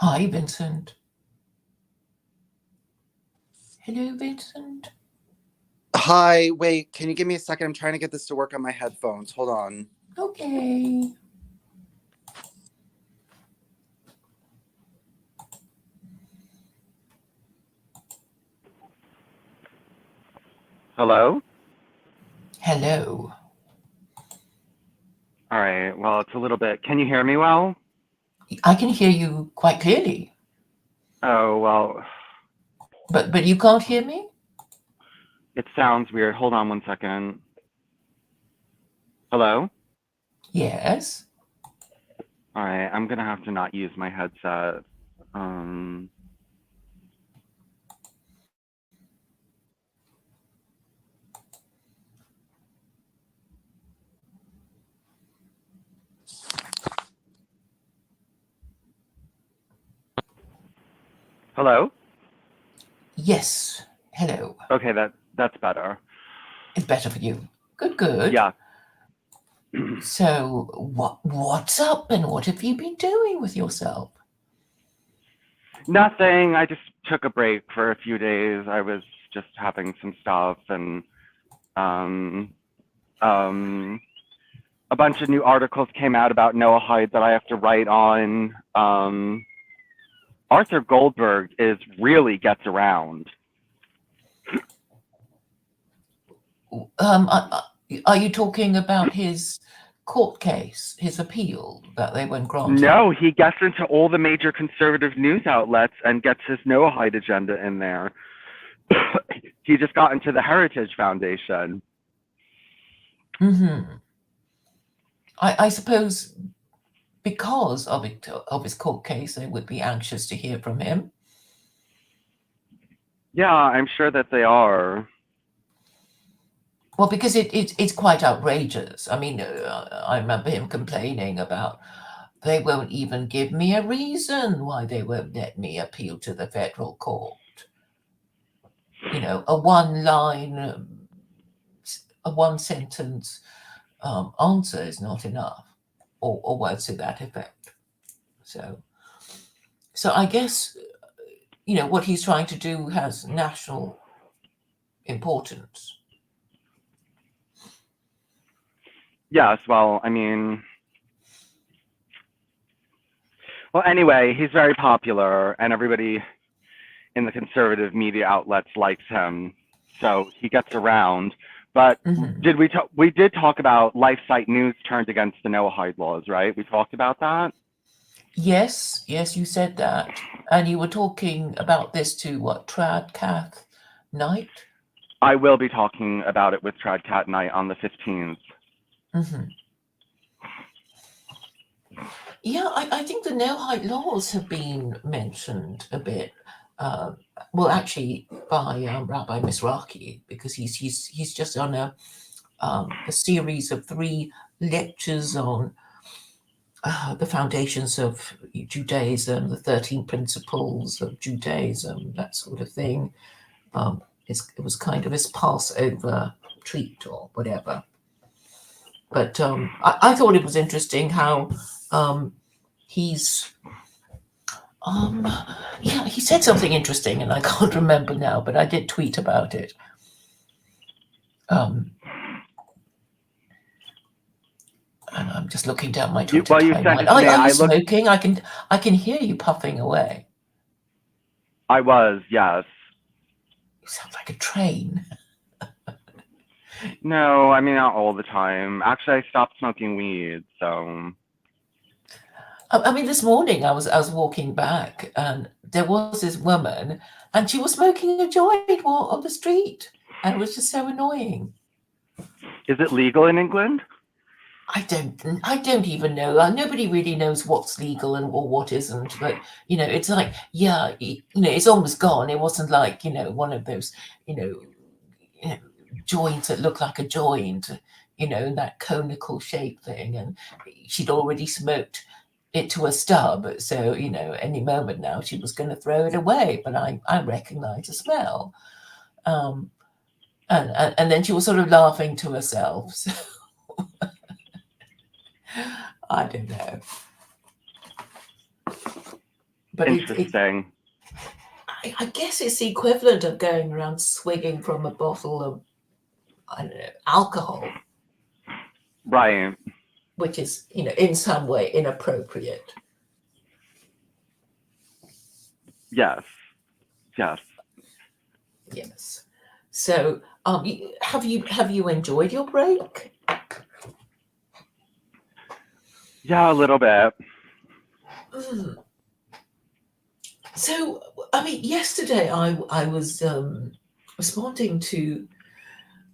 Hi, Vincent. Hello, Vincent. Hi, wait, can you give me a second? I'm trying to get this to work on my headphones. Hold on. Okay. Hello? Hello. All right. Well, it's a little bit. Can you hear me well? I can hear you quite clearly, Oh, well, but you can't hear me? it sounds weird. Hold on one second. Hello? Yes. All right. I'm going to have to not use my headset. Um, Hello? Yes. Hello. Okay, that's better. It's better for you. Good, good. Yeah. So, what's up and what have you been doing with yourself? Nothing. I just took a break for a few days. I was just having some stuff and um um a bunch of new articles came out about Noahide that I have to write on. Arthur Goldberg is really gets around. Um, are you talking about his court case, his appeal that they won't grant him? No, he gets into all the major conservative news outlets and gets his Noahide agenda in there. He just got into the Heritage Foundation. Mm-hmm. I suppose because of his court case, they would be anxious to hear from him. Yeah, I'm sure that they are. Well, because it's quite outrageous. I mean, I remember him complaining about they won't even give me a reason why they won't let me appeal to the federal court. You know, a one sentence answer is not enough, or words to that effect. So, so I guess what he's trying to do has national importance. Yes, well, I mean, well, anyway, he's very popular and everybody in the conservative media outlets likes him. So he gets around. But Hmm. we did talk about LifeSite News turned against the Noahide laws, right? We talked about that. Yes, yes, you said that. And you were talking about this to what, Trad Cath Knight? I will be talking about it with Trad Cat Night on the 15th. Hmm. Yeah, I think the no-height laws have been mentioned a bit. Uh, well, actually, by Rabbi Mizrahi, because he's just on a series of 3 lectures on the foundations of Judaism, the 13 principles of Judaism, that sort of thing. It was kind of his Passover treat or whatever. But I thought it was interesting how he's um, yeah, he said something interesting, and I can't remember now, but I did tweet about it. Um, and I'm just looking down my Twitter You sent timeline. it to me. Are you I looked. smoking? I can hear you puffing away. I was, yes. You sound like a train. No, I mean not all the time. Actually, I stopped smoking weed, so. I mean, this morning I was walking back, and there was this woman, and she was smoking a joint on the street, and it was just so annoying. Is it legal in England? I don't even know. Nobody really knows what's legal and or what isn't. But it's like, yeah, it's almost gone. It wasn't like one of those you know, you know joints that look like a joint, in that conical shape thing. And she'd already smoked it to a stub, so any moment now she was going to throw it away. But I recognized the smell, um, and then she was sort of laughing to herself. So I don't know. but Interesting. I guess it's the equivalent of going around swigging from a bottle of, I don't know, alcohol, Right. which is, in some way inappropriate. Yes. Yes. Yes. So, have you enjoyed your break? Yeah, a little bit. Mm. So, I mean, yesterday I was responding to.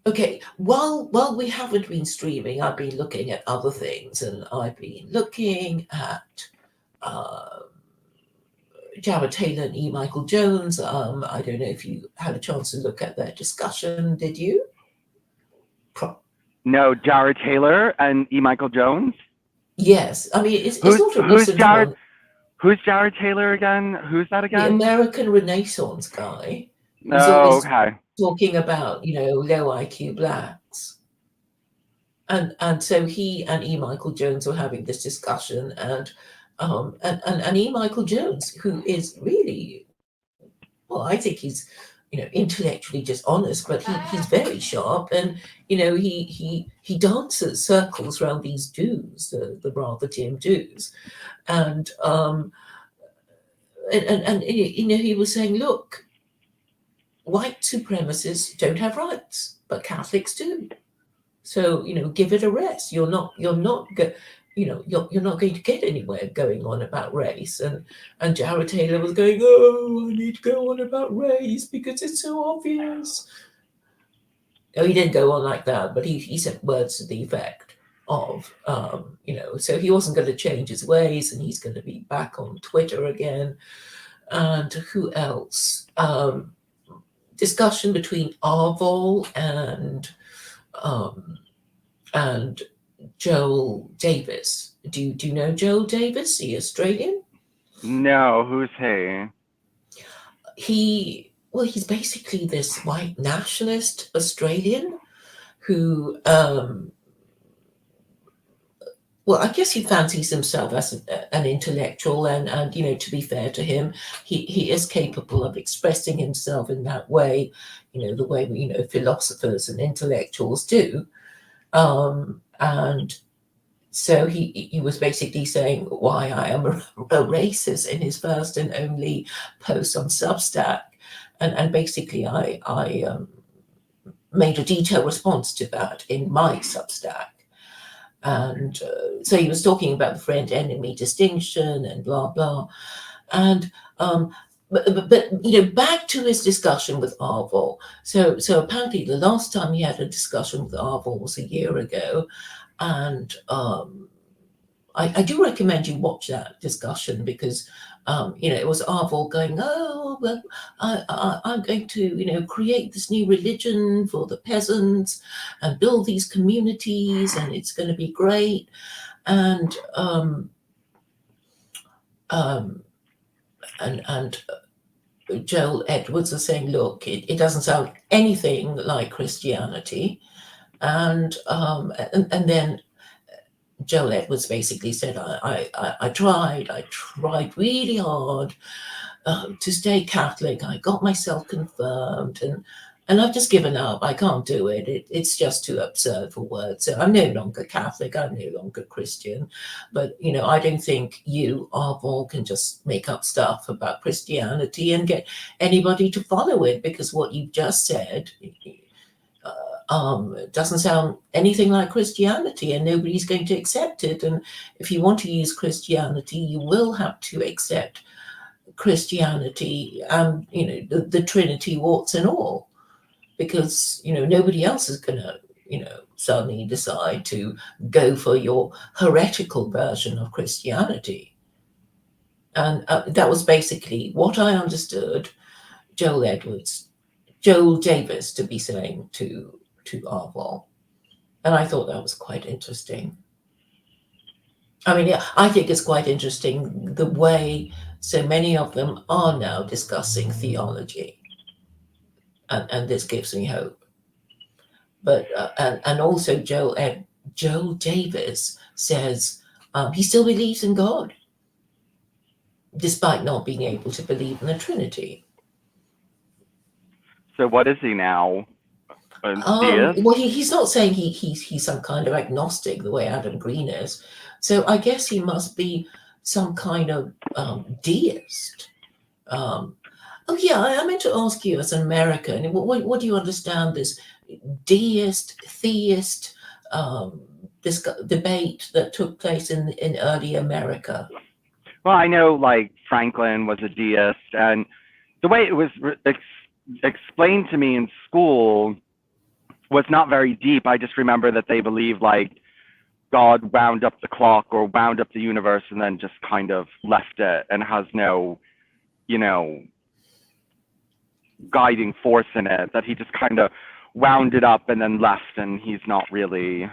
Okay, while we haven't been streaming, I've been looking at other things, and I've been looking at Jared Taylor and E. Michael Jones. I don't know if you had a chance to look at their discussion. Did you? No, Jared Taylor and E. Michael Jones. Yes, I mean it's Who's not a who's recent Jared? one. Who's Jared Taylor again? Who's that The again? American Renaissance guy who's Oh, always okay. talking about low IQ blacks, and so he and E. Michael Jones were having this discussion, and E. Michael Jones, who is really, well, I think he's intellectually just honest, but he's very sharp, and he dances circles around these Jews, the rather dim Jews, and he was saying, look, white supremacists don't have rights, but Catholics do. So give it a rest. You're not going to get anywhere going on about race. And Jared Taylor was going, oh, I need to go on about race because it's so obvious. No, he didn't go on like that, but he said words to the effect of, so he wasn't going to change his ways, and he's going to be back on Twitter again. And who else? Discussion between Arvol and Joel Davis. Do you know Joel Davis, the Australian? No, who's he? He's basically this white nationalist Australian who, I guess he fancies himself as an intellectual, and to be fair to him, he is capable of expressing himself in that way, the way philosophers and intellectuals do, and so he was basically saying why I am a racist in his first and only post on Substack, and basically I made a detailed response to that in my Substack. And so he was talking about the friend-enemy distinction and blah blah, and but back to his discussion with Arvol. So apparently the last time he had a discussion with Arvol was a year ago, and I do recommend you watch that discussion because it was Arvol going, oh well, I'm going to create this new religion for the peasants and build these communities, and it's going to be great. And Joel Edwards was saying, look, it doesn't sound anything like Christianity, and then Joel Edwards basically said, I tried really hard to stay Catholic. I got myself confirmed, and I've just given up. I can't do it. It's just too absurd for words. So I'm no longer Catholic. I'm no longer Christian. But, I don't think you, Arvol, can just make up stuff about Christianity and get anybody to follow it, because what you've just said doesn't sound anything like Christianity, and nobody's going to accept it. And if you want to use Christianity, you will have to accept Christianity and the Trinity, warts and all, because nobody else is going to suddenly decide to go for your heretical version of Christianity. And that was basically what I understood Joel Davis to be saying to Arvol, and I thought that was quite interesting. I mean, yeah, I think it's quite interesting the way so many of them are now discussing theology, and this gives me hope. But and also Joel Davis says he still believes in God, despite not being able to believe in the Trinity. So what is he now? A deist? Well, he's not saying he's some kind of agnostic the way Adam Green is. So I guess he must be some kind of deist. Oh yeah, I meant to ask you as an American, what do you understand this deist, theist this debate that took place in early America? Well, I know like Franklin was a deist, and the way it was explained to me in school was not very deep. I just remember that they believed like God wound up the clock or wound up the universe and then just kind of left it and has no, you know, guiding force in it, that he just kind of wound it up and then left, and he's not really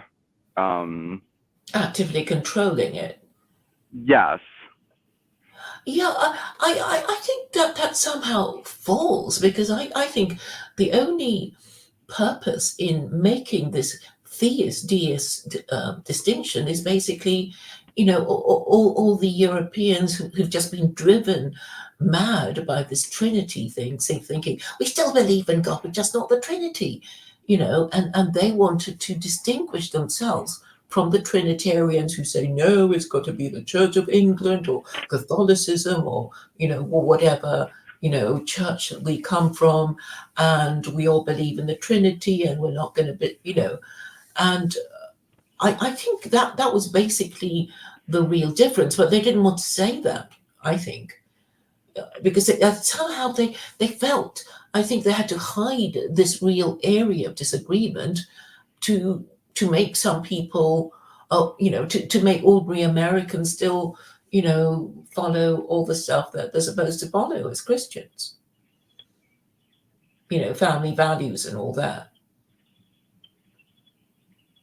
actively controlling it. Yes. Yeah, I think that somehow falls, because I think the only purpose in making this theist deist distinction is basically, all the Europeans who've just been driven mad by this Trinity thing, thinking we still believe in God, but just not the Trinity, and they wanted to distinguish themselves from the Trinitarians who say, no, it's got to be the Church of England or Catholicism or, or whatever, church that we come from, and we all believe in the Trinity and we're not going to be, and I think that was basically the real difference, but they didn't want to say that, I think, because somehow they felt, I think they had to hide this real area of disagreement to make some people, to make ordinary Americans still, follow all the stuff that they're supposed to follow as Christians, family values and all that.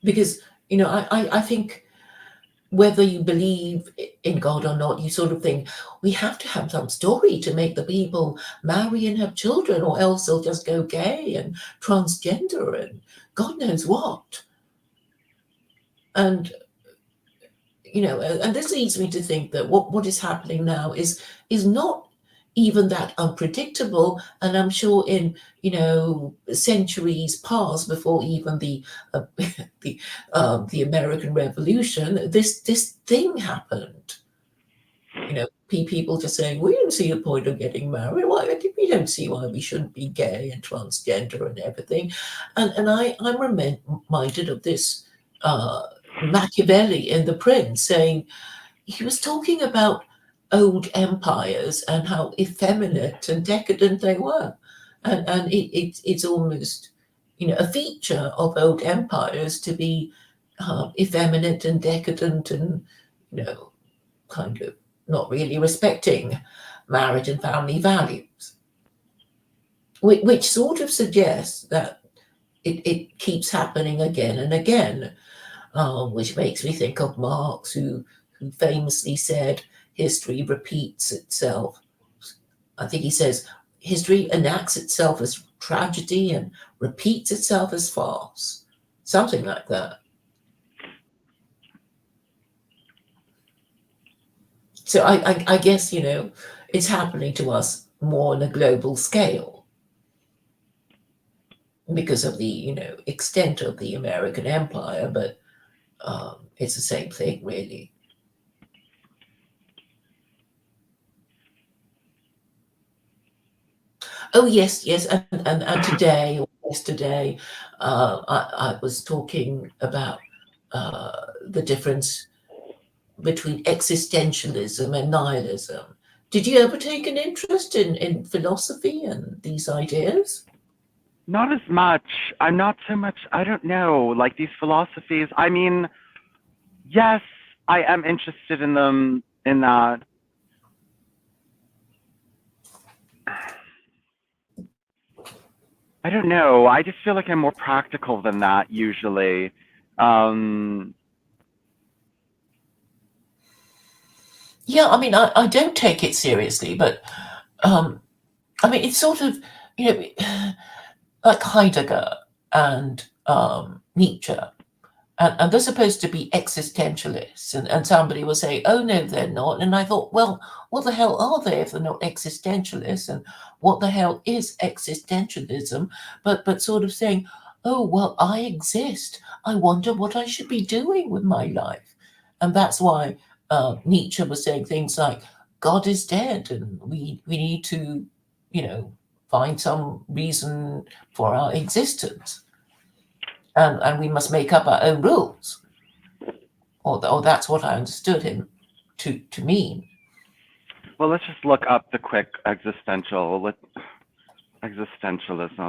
Because, I think whether you believe in God or not, you sort of think we have to have some story to make the people marry and have children, or else they'll just go gay and transgender and God knows what. And and this leads me to think that what is happening now is not even that unpredictable. And I'm sure in centuries past, before even the American Revolution, this thing happened. People just saying, we don't see the point of getting married. We don't see why we shouldn't be gay and transgender and everything. And I'm reminded of this Machiavelli in The Prince, saying, he was talking about old empires and how effeminate and decadent they were, and it's almost a feature of old empires to be effeminate and decadent and kind of not really respecting marriage and family values, which sort of suggests that it keeps happening again and again. Which makes me think of Marx, who famously said, history repeats itself. I think he says, history enacts itself as tragedy and repeats itself as farce. Something like that. So I guess, it's happening to us more on a global scale because of the, extent of the American empire, but it's the same thing, really. Oh yes, and today or yesterday, I was talking about the difference between existentialism and nihilism. Did you ever take an interest in philosophy and these ideas? Not as much. I'm not so much, I don't know, like these philosophies. I mean, yes, I am interested in them, in that. I don't know. I just feel like I'm more practical than that usually. Yeah, I mean, I don't take it seriously, but I mean, it's sort of, like Heidegger and Nietzsche. and they're supposed to be existentialists, and somebody will say, oh no, they're not. And I thought, well, what the hell are they if they're not existentialists? And what the hell is existentialism? But sort of saying, oh well, I exist, I wonder what I should be doing with my life. And that's why Nietzsche was saying things like, God is dead, and we need to, find some reason for our existence, and we must make up our own rules. Or that's what I understood him to mean. Well, let's just look up the quick existentialism.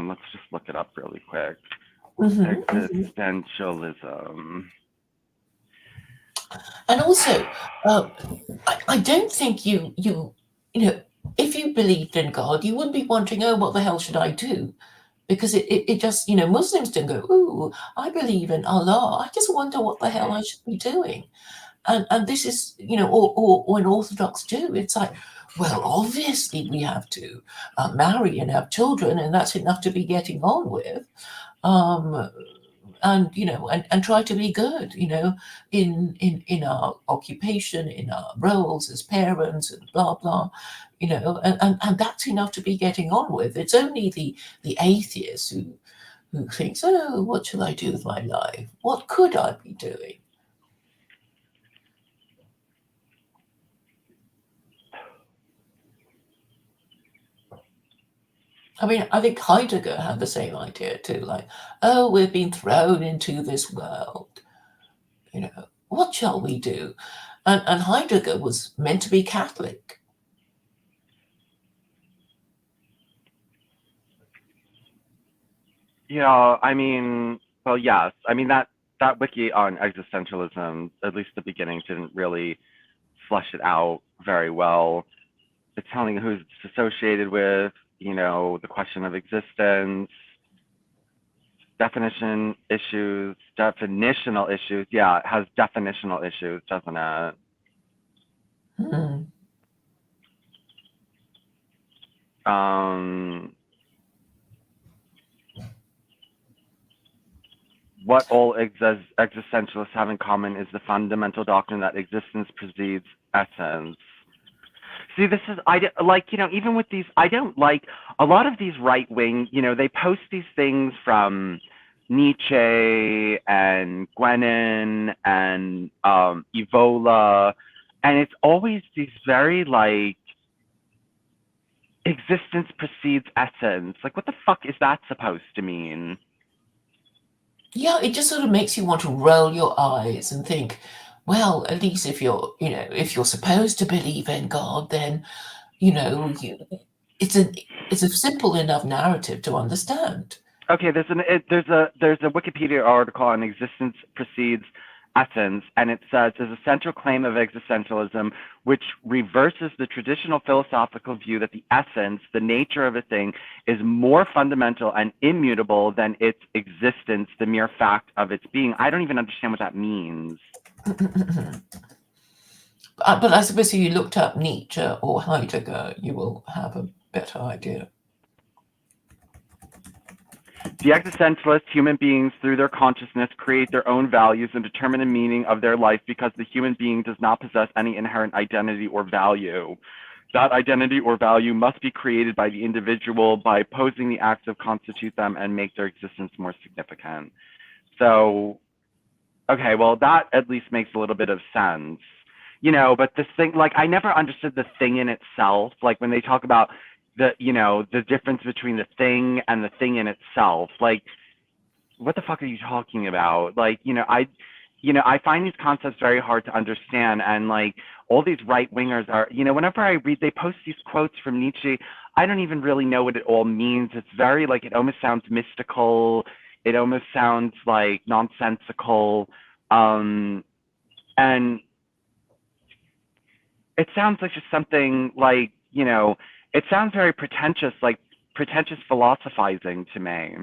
Let's just look it up really quick. Existentialism. And also, I don't think you if you believed in God, you wouldn't be wondering, oh, what the hell should I do? Because it just, Muslims don't go, ooh, I believe in Allah, I just wonder what the hell I should be doing. And this is, or an Orthodox do. It's like, well, obviously we have to marry and have children, and that's enough to be getting on with. And try to be good, in our occupation, in our roles as parents, and blah blah, and that's enough to be getting on with. It's only the atheist who thinks, oh, what shall I do with my life? What could I be doing? I mean, I think Heidegger had the same idea too, like, oh, we've been thrown into this world. What shall we do? And Heidegger was meant to be Catholic. Yeah, I mean, well, yes. I mean, that wiki on existentialism, at least the beginning, didn't really flesh it out very well. It's telling who it's associated with, the question of existence, definitional issues. Yeah, it has definitional issues, doesn't it? What all existentialists have in common is the fundamental doctrine that existence precedes essence. See, this is, even with these, I don't like a lot of these right wing, they post these things from Nietzsche and Guénon and Evola, and it's always these very existence precedes essence. Like, what the fuck is that supposed to mean? Yeah, it just sort of makes you want to roll your eyes and think, well, at least if you're supposed to believe in God, then it's a simple enough narrative to understand. Okay, there's a Wikipedia article on existence precedes essence, and it says there's a central claim of existentialism which reverses the traditional philosophical view that the essence, the nature of a thing, is more fundamental and immutable than its existence, the mere fact of its being. I don't even understand what that means. But I suppose if you looked up Nietzsche or Heidegger, you will have a better idea. The existentialist human beings, through their consciousness, create their own values and determine the meaning of their life because the human being does not possess any inherent identity or value. That identity or value must be created by the individual by opposing the acts that constitute them and make their existence more significant. So, okay, well, that at least makes a little bit of sense. But this thing, I never understood the thing in itself. Like, when they talk about the difference between the thing and the thing in itself, what the fuck are you talking about? I find these concepts very hard to understand, and all these right wingers are, whenever I read, they post these quotes from Nietzsche, I don't even really know what it all means. It's very it almost sounds mystical, it almost sounds nonsensical, and it sounds like just something it sounds very pretentious, pretentious philosophizing to me.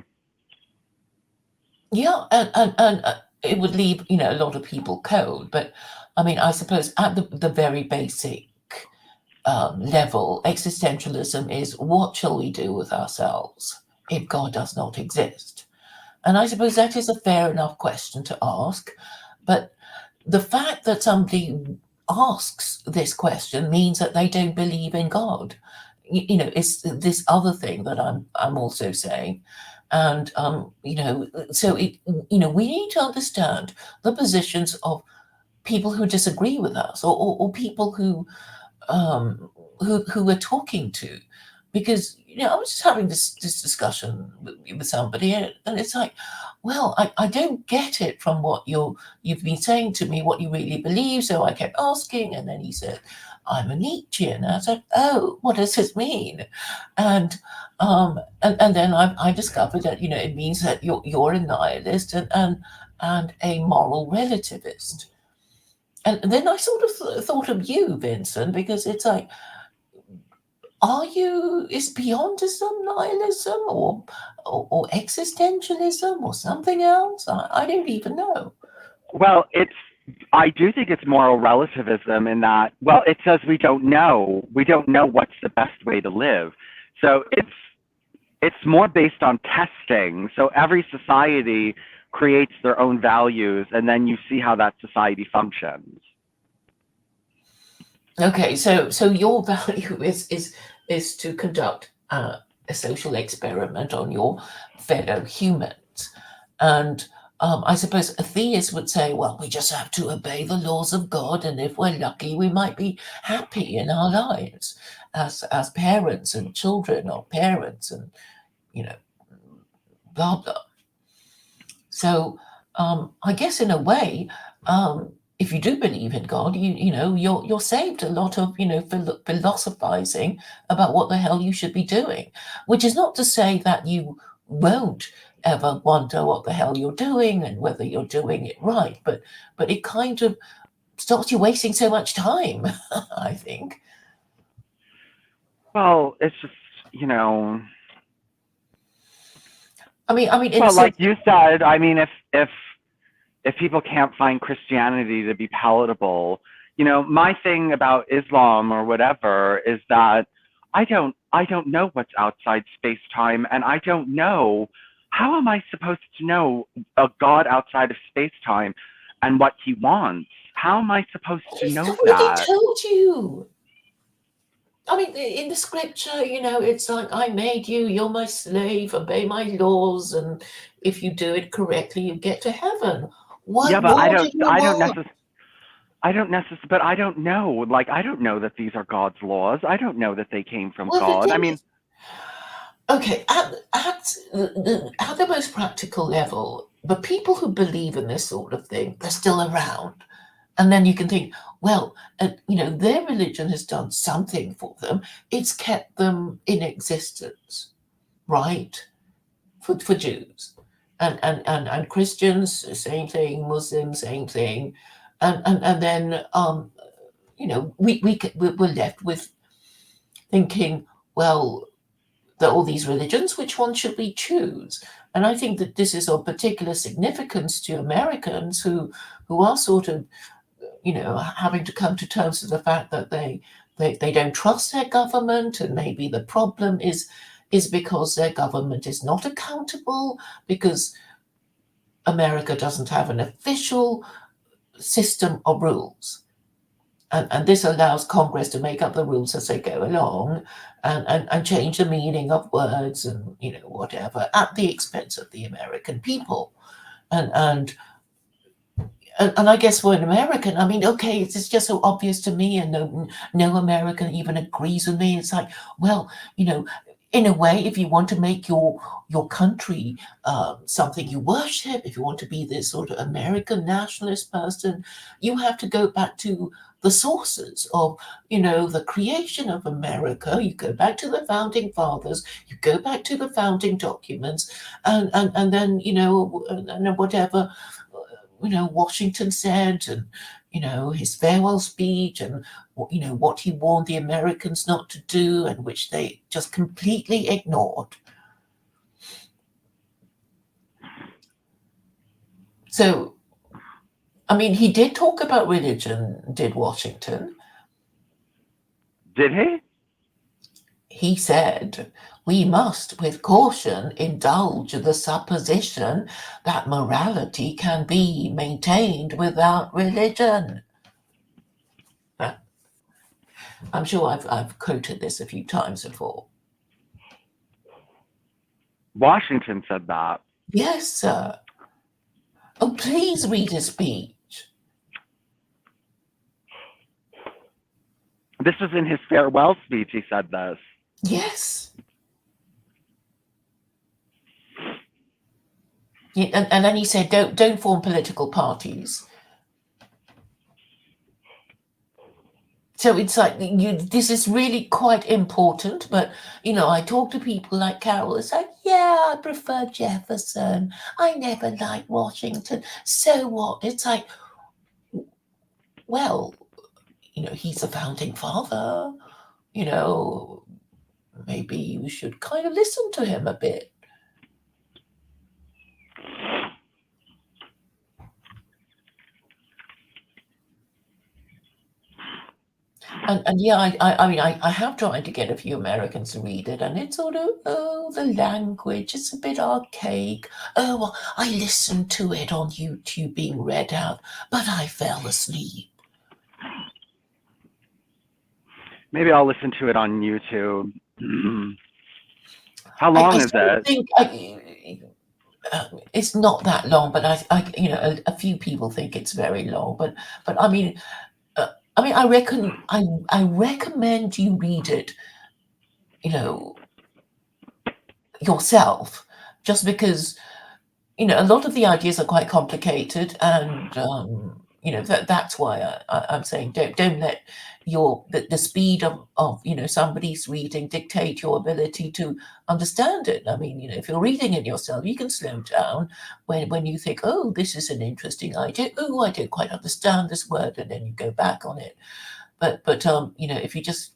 Yeah, and it would leave, a lot of people cold. But I mean, I suppose at the very basic level, existentialism is, what shall we do with ourselves if God does not exist? And I suppose that is a fair enough question to ask. But the fact that somebody asks this question means that they don't believe in God. It's this other thing that I'm also saying. And so we need to understand the positions of people who disagree with us, or people who we're talking to, because I was just having this discussion with somebody, and it's like, well, I don't get it from what you've been saying to me, what you really believe. So I kept asking, and then he said, I'm a Nietzschean. And I said, oh, what does this mean? And then I discovered that it means that you're a nihilist and a moral relativist. And then I sort of thought of you, Vincent, because it's like, is beyondism nihilism, or existentialism, or something else? I don't even know. Well, I do think it's moral relativism in that, well, it says we don't know what's the best way to live. So it's more based on testing. So every society creates their own values, and then you see how that society functions. Okay, so your value is to conduct a social experiment on your fellow humans, and I suppose a theist would say, well, we just have to obey the laws of God, and if we're lucky, we might be happy in our lives as parents and children, or parents, and blah blah. So I guess in a way, if you do believe in God, you're saved a lot of philosophizing about what the hell you should be doing, which is not to say that you won't ever wonder what the hell you're doing and whether you're doing it right, but it kind of stops you wasting so much time, I think. Well, it's just, well, like you said, I mean, if people can't find Christianity to be palatable, my thing about Islam or whatever is that I don't know what's outside space-time, and I don't know, how am I supposed to know a God outside of space-time and what he wants? How am I supposed to know that? He's already told you. I mean, in the scripture, it's like, I made you, you're my slave, obey my laws, and if you do it correctly, you get to heaven. What Yeah, but I don't necessarily, but I don't know. Like, I don't know that these are God's laws. I don't know that they came from Well, God. I mean, okay, at the most practical level, the people who believe in this sort of thing, they're still around. And then you can think, well, their religion has done something for them. It's kept them in existence, right? For Jews. And Christians, same thing. Muslims, same thing. And then, we're left with thinking, well, there are all these religions, which one should we choose? And I think that this is of particular significance to Americans who are sort of, having to come to terms with the fact that they don't trust their government, and maybe the problem is because their government is not accountable, because America doesn't have an official system of rules. And this allows Congress to make up the rules as they go along, and change the meaning of words and whatever, at the expense of the American people. And I guess for an American, I mean, okay, it's just so obvious to me, and no American even agrees with me. It's like, well, in a way, if you want to make your country something you worship, if you want to be this sort of American nationalist person, you have to go back to the sources of, the creation of America. You go back to the founding fathers, you go back to the founding documents, and then, and whatever, Washington said, and, his farewell speech, and, what he warned the Americans not to do, and which they just completely ignored. So, I mean, he did talk about religion, did Washington? Did he? he said, "We must, with caution, indulge the supposition that morality can be maintained without religion." I'm sure I've quoted this a few times before. Washington said that. Yes, sir. Oh, please read his speech. This was in his farewell speech. He said this. Yes. Yeah, and then he said, don't form political parties. So it's like this is really quite important. But I talk to people like Carol. It's like, yeah, I prefer Jefferson. I never liked Washington. So what? It's like, well, he's a founding father. Maybe we should kind of listen to him a bit. And yeah, I mean, I have tried to get a few Americans to read it, and it's sort of, the language, it's a bit archaic. Oh, well, I listened to it on YouTube being read out, but I fell asleep. Maybe I'll listen to it on YouTube. How long is it? think it's not that long, but a few people think it's very long. But I mean, I reckon I recommend you read it, yourself, just because a lot of the ideas are quite complicated, and that's why I'm saying don't let the speed of somebody's reading dictate your ability to understand it. I mean, if you're reading it yourself, you can slow down when you think, oh, this is an interesting idea. Oh, I don't quite understand this word, and then you go back on it. But if you just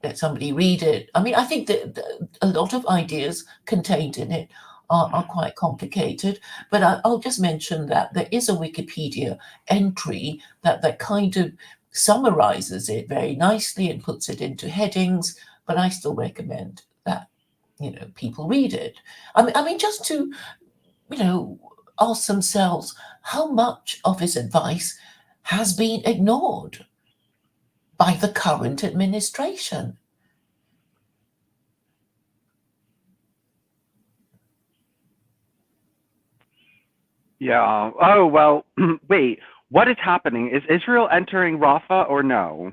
let somebody read it, I mean, I think that a lot of ideas contained in it are quite complicated, but I'll just mention that there is a Wikipedia entry that kind of summarizes it very nicely and puts it into headings, but I still recommend that, people read it. I mean, just to, ask themselves how much of his advice has been ignored by the current administration. Yeah. Oh, well, wait. What is happening? Is Israel entering Rafah or no?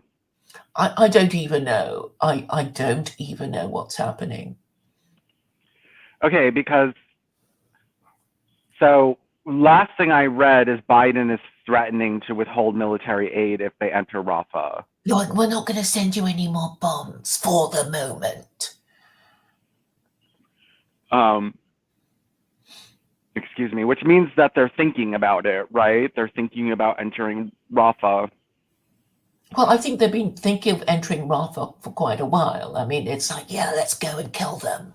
I don't even know. I don't even know what's happening. Okay, because so last thing I read is Biden is threatening to withhold military aid if they enter Rafah. Lord, we're not going to send you any more bombs for the moment. Excuse me, which means that they're thinking about it, right? They're thinking about entering Rafah. Well, I think they've been thinking of entering Rafah for quite a while. I mean, it's like, yeah, let's go and kill them.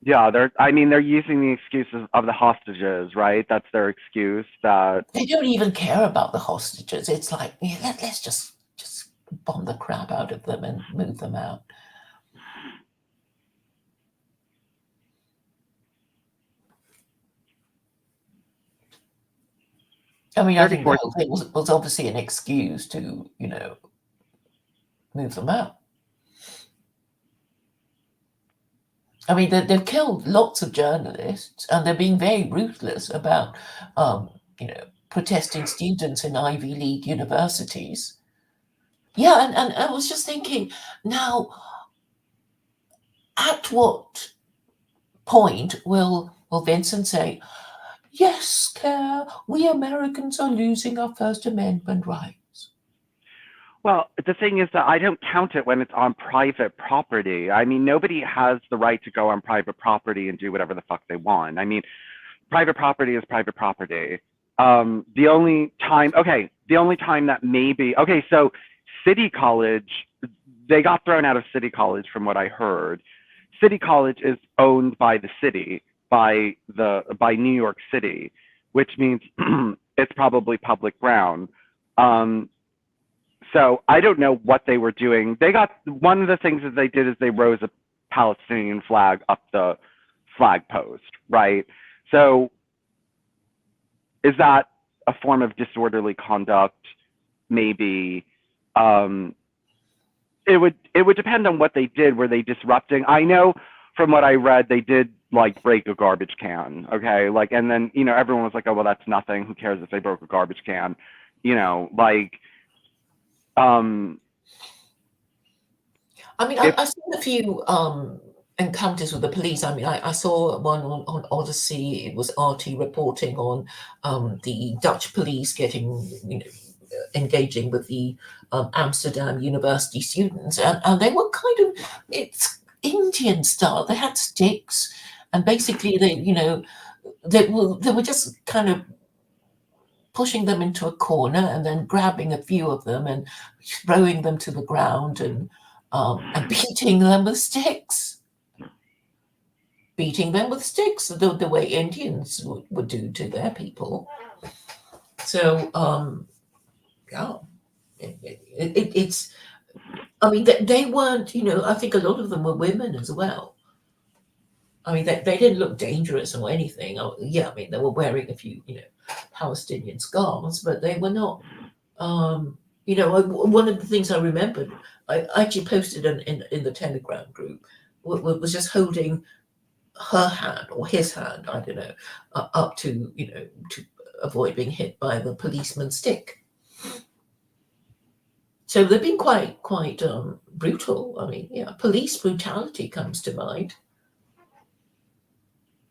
Yeah, they're using the excuses of the hostages, right? That's their excuse. That they don't even care about the hostages. It's like, yeah, let's just bomb the crap out of them and move them out. I mean, I think the whole thing was obviously an excuse to, move them out. I mean, they've killed lots of journalists, and they're being very ruthless about, protesting students in Ivy League universities. Yeah, and I was just thinking, now, at what point will Vincent say, yes, Claire, we Americans are losing our First Amendment rights? Well, the thing is that I don't count it when it's on private property. I mean, nobody has the right to go on private property and do whatever the fuck they want. I mean, private property is private property. The only time that maybe, okay, so City College, they got thrown out of City College from what I heard. City College is owned by the city, by New York City, which means it's probably public ground. So I don't know what they were doing. One of the things that they did is they rose a Palestinian flag up the flag post, right? So is that a form of disorderly conduct? Maybe. It would depend on what they did. Were they disrupting? I know from what I read, they did like break a garbage can. Okay, like, and then everyone was like, oh well, that's nothing. Who cares if they broke a garbage can? Like. I mean, I've seen a few encounters with the police. I mean, I saw one on Odyssey. It was RT reporting on the Dutch police engaging with the Amsterdam University students, and they were it's Indian style. They had sticks, and basically they were just kind of pushing them into a corner and then grabbing a few of them and throwing them to the ground and beating them with sticks. Beating them with sticks, the way Indians would do to their people. So, yeah, it's. I mean, they weren't. I think a lot of them were women as well. I mean, they didn't look dangerous or anything. Oh, yeah, I mean, they were wearing a few, Palestinian scarves, but they were not. One of the things I remembered, I actually posted in the Telegram group, was just holding her hand or his hand, I don't know, up to to avoid being hit by the policeman's stick. So they've been quite brutal. I mean, yeah, police brutality comes to mind.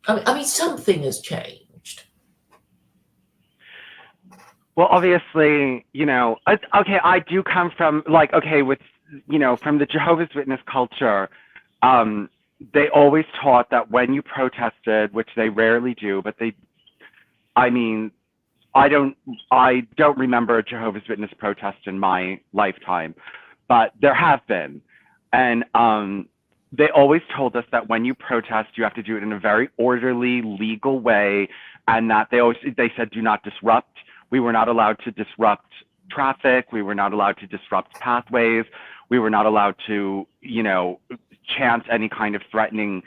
I mean, something has changed. Well, obviously, okay, I do come from from the Jehovah's Witness culture. They always taught that when you protested, which they rarely do, but I don't remember a Jehovah's Witness protest in my lifetime, but there have been. And they always told us that when you protest, you have to do it in a very orderly, legal way, and that they said do not disrupt. We were not allowed to disrupt traffic. We were not allowed to disrupt pathways. We were not allowed to, chant any kind of threatening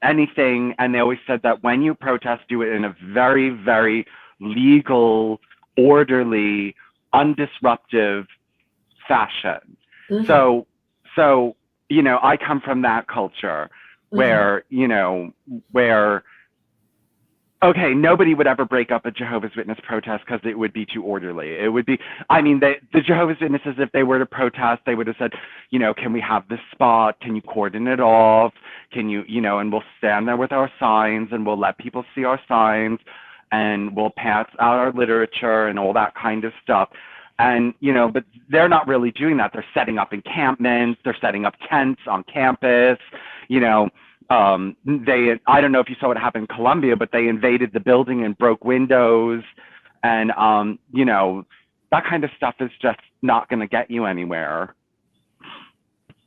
anything. And they always said that when you protest, do it in a very, very legal, orderly, undisruptive fashion. Mm-hmm. So, I come from that culture where, where, okay, nobody would ever break up a Jehovah's Witness protest because it would be too orderly. It would be, the Jehovah's Witnesses, if they were to protest, they would have said, can we have this spot? Can you cordon it off? Can you, and we'll stand there with our signs and we'll let people see our signs and we'll pass out our literature and all that kind of stuff. And, but they're not really doing that. They're setting up encampments. They're setting up tents on campus, I don't know if you saw what happened in Colombia, but they invaded the building and broke windows, and that kind of stuff is just not going to get you anywhere.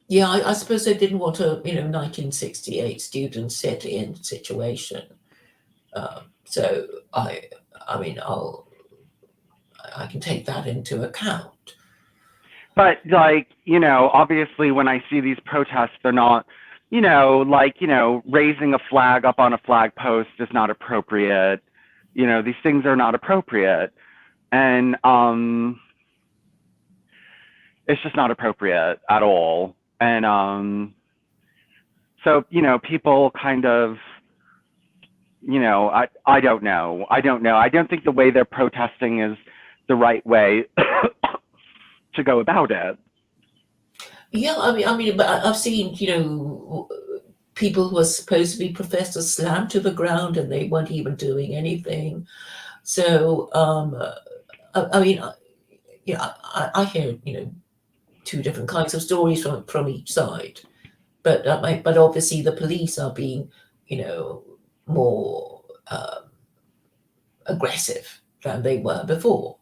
Yeah, I suppose they didn't want a 1968 student sit-in situation. So I can take that into account. But obviously when I see these protests, they're not. Raising a flag up on a flag post is not appropriate. These things are not appropriate. And it's just not appropriate at all. And so, people kind of, I don't know. I don't think the way they're protesting is the right way to go about it. Yeah, I mean, but I've seen, people who are supposed to be professors slammed to the ground and they weren't even doing anything. So, I mean, I hear, two different kinds of stories from each side, but obviously the police are being, more aggressive than they were before.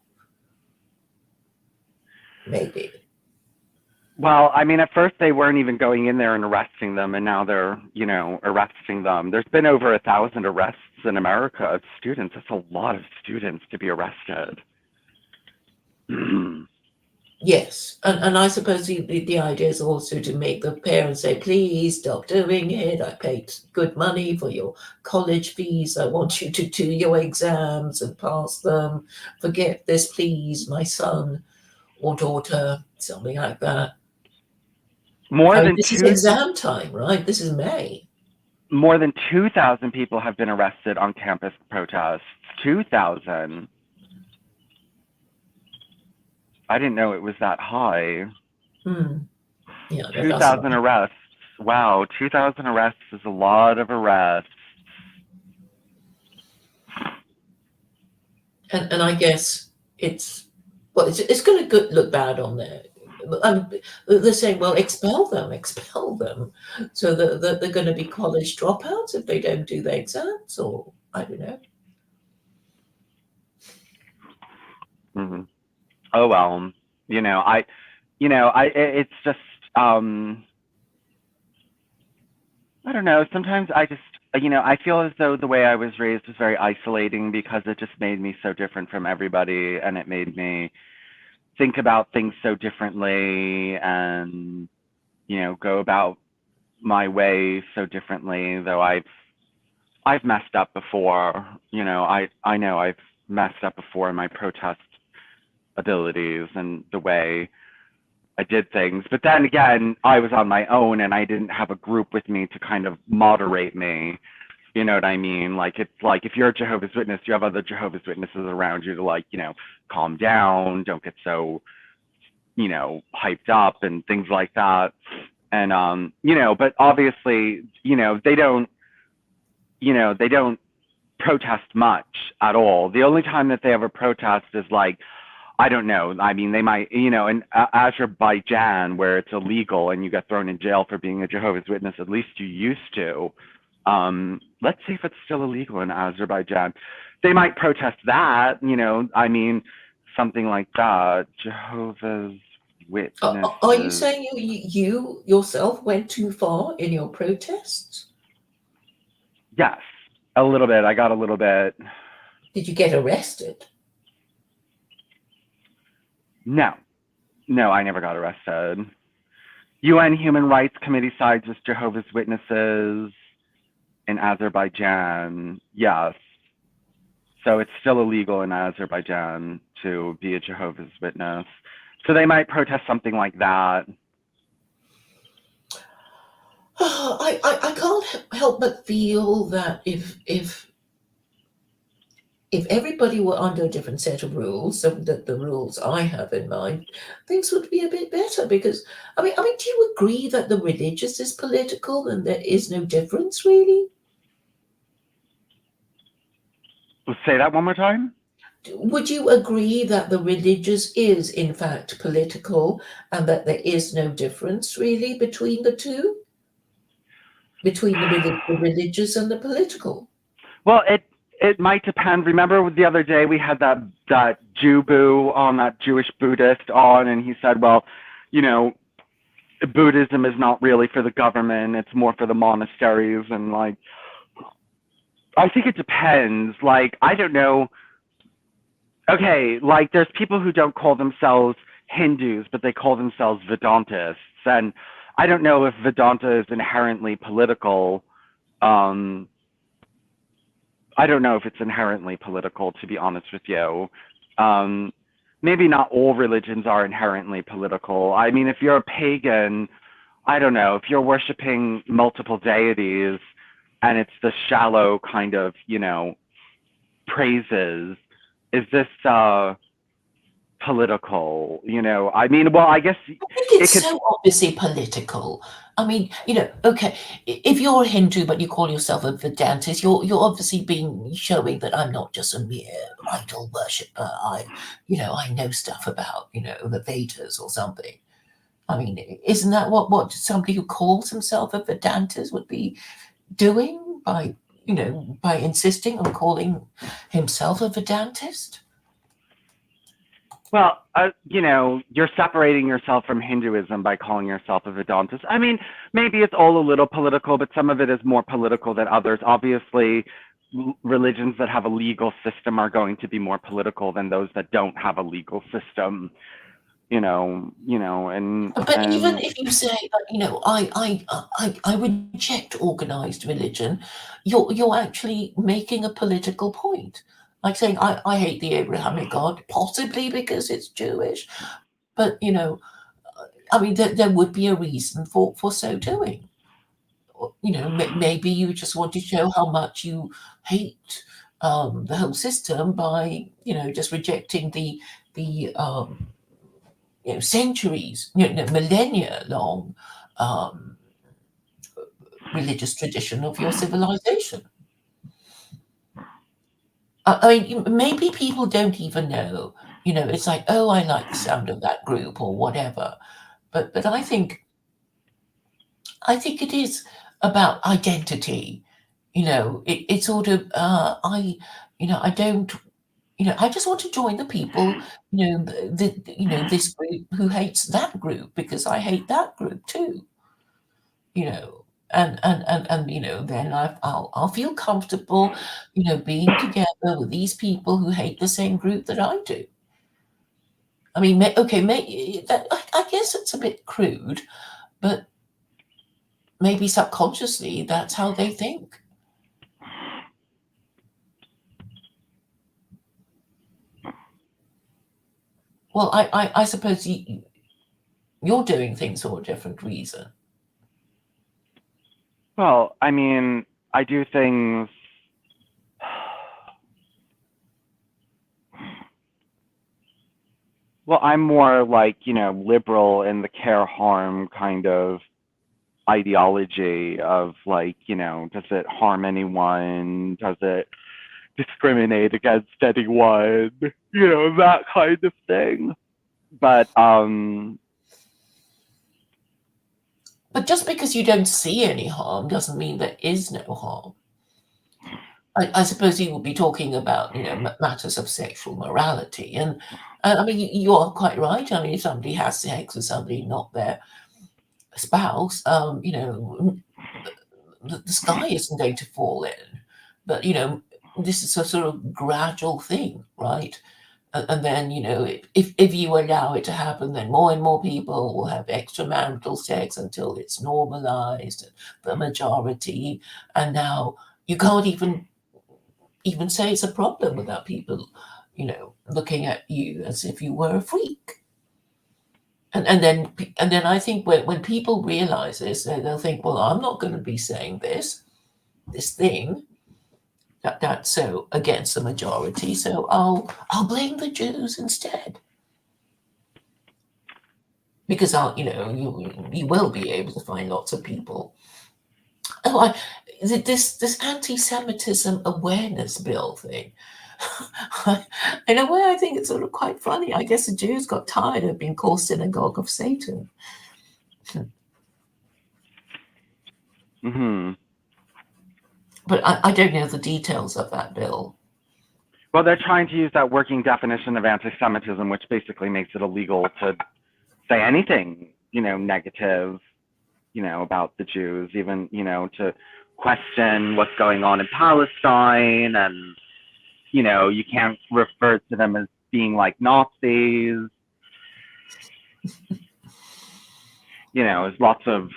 Maybe. Well, I mean, at first they weren't even going in there and arresting them, and now they're, arresting them. There's been over 1,000 arrests in America of students. That's a lot of students to be arrested. Yes, and I suppose the idea is also to make the parents say, please stop doing it. I paid good money for your college fees. I want you to do your exams and pass them. Forget this, please, my son or daughter, something like that. More I mean, than this is two exam time, right? This is May. more than 2,000 people have been arrested on campus protests. 2,000. I didn't know it was that high. Hmm. Yeah, that's a lot. 2,000 arrests. Wow, 2,000 arrests is a lot of arrests. And I guess it's going to look bad on there. They're saying, well, expel them, so that they're going to be college dropouts if they don't do their exams, or I don't know. Mm-hmm. Oh well, it's just I don't know. Sometimes I just, I feel as though the way I was raised was very isolating because it just made me so different from everybody, and it made me think about things so differently, and go about my way so differently. Though I've messed up before. I know I've messed up before in my protest abilities and the way I did things. But then again, I was on my own and I didn't have a group with me to kind of moderate me. You know what I mean? Like, it's like if you're a Jehovah's Witness, you have other Jehovah's Witnesses around you to, like, calm down, don't get so, hyped up and things like that. And, but obviously, they don't protest much at all. The only time that they ever protest is like, I don't know. I mean, they might, in Azerbaijan, where it's illegal and you get thrown in jail for being a Jehovah's Witness, at least you used to. Let's see if it's still illegal in Azerbaijan. They might protest that, I mean, something like that. Jehovah's Witnesses. Are you saying you yourself went too far in your protests? Yes, a little bit. I got a little bit. Did you get arrested? No, I never got arrested. UN Human Rights Committee sides with Jehovah's Witnesses in Azerbaijan. Yes. So it's still illegal in Azerbaijan to be a Jehovah's Witness. So they might protest something like that. I can't help but feel that if everybody were under a different set of rules, so that the rules I have in mind, things would be a bit better. Because I mean, do you agree that the religious is political and there is no difference really? Say that one more time. Would you agree that the religious is in fact political and that there is no difference really between the two? Between the religious and the political? Well, it might depend. Remember the other day we had that Jew boo on, that Jewish Buddhist on, and he said, well, Buddhism is not really for the government, it's more for the monasteries. And like, I think it depends. Like, I don't know. Okay, like there's people who don't call themselves Hindus, but they call themselves Vedantists. And I don't know if Vedanta is inherently political. I don't know if it's inherently political, to be honest with you. Maybe not all religions are inherently political. I mean, if you're a pagan, I don't know, if you're worshiping multiple deities and it's the shallow kind of, praises, is this political? I mean, well, I guess I think it's so obviously political. I mean, okay, if you're a Hindu but you call yourself a Vedantist, you're obviously showing that I'm not just a mere idol worshipper. I know stuff about the Vedas or something. I mean, isn't that what somebody who calls himself a Vedantist would be doing by insisting on calling himself a Vedantist? Well, you're separating yourself from Hinduism by calling yourself a Vedantist. I mean, maybe it's all a little political, but some of it is more political than others. Obviously, religions that have a legal system are going to be more political than those that don't have a legal system. But even if you say that, I reject organized religion, you're actually making a political point. Like saying I hate the Abrahamic God, possibly because it's Jewish, but I mean there would be a reason for so doing. Maybe you just want to show how much you hate the whole system by just rejecting the centuries, millennia long um, religious tradition of your civilization. I mean, maybe people don't even know. It's like, oh, I like the sound of that group or whatever. But I think it is about identity. It's sort of I don't. I just want to join the people. This group who hates that group because I hate that group too. you know, and then I'll feel comfortable, being together with these people who hate the same group that I do. I mean, okay, I guess it's a bit crude, but maybe subconsciously that's how they think. Well, I suppose you're doing things for a different reason. Well, I mean, I do things. Well, I'm more like, liberal in the care harm kind of ideology of like, does it harm anyone? Does it discriminate against anyone? That kind of thing. But But just because you don't see any harm doesn't mean there is no harm. I suppose you would be talking about, matters of sexual morality, and I mean, you are quite right. I mean, if somebody has sex with somebody not their spouse, the sky isn't going to fall in. But this is a sort of gradual thing, right? And then if you allow it to happen, then more and more people will have extramarital sex until it's normalized, the majority, and now you can't even say it's a problem without people, looking at you as if you were a freak. And then I think when people realize this, they'll think, well, I'm not going to be saying this thing that's so against the majority, so I'll blame the Jews instead. Because you will be able to find lots of people. Oh, this anti-Semitism awareness bill thing. In a way, I think it's sort of quite funny. I guess the Jews got tired of being called synagogue of Satan. hmm But I don't know the details of that bill. Well, they're trying to use that working definition of anti-Semitism, which basically makes it illegal to say anything, negative, about the Jews, even, to question what's going on in Palestine, and, you can't refer to them as being like Nazis. There's lots of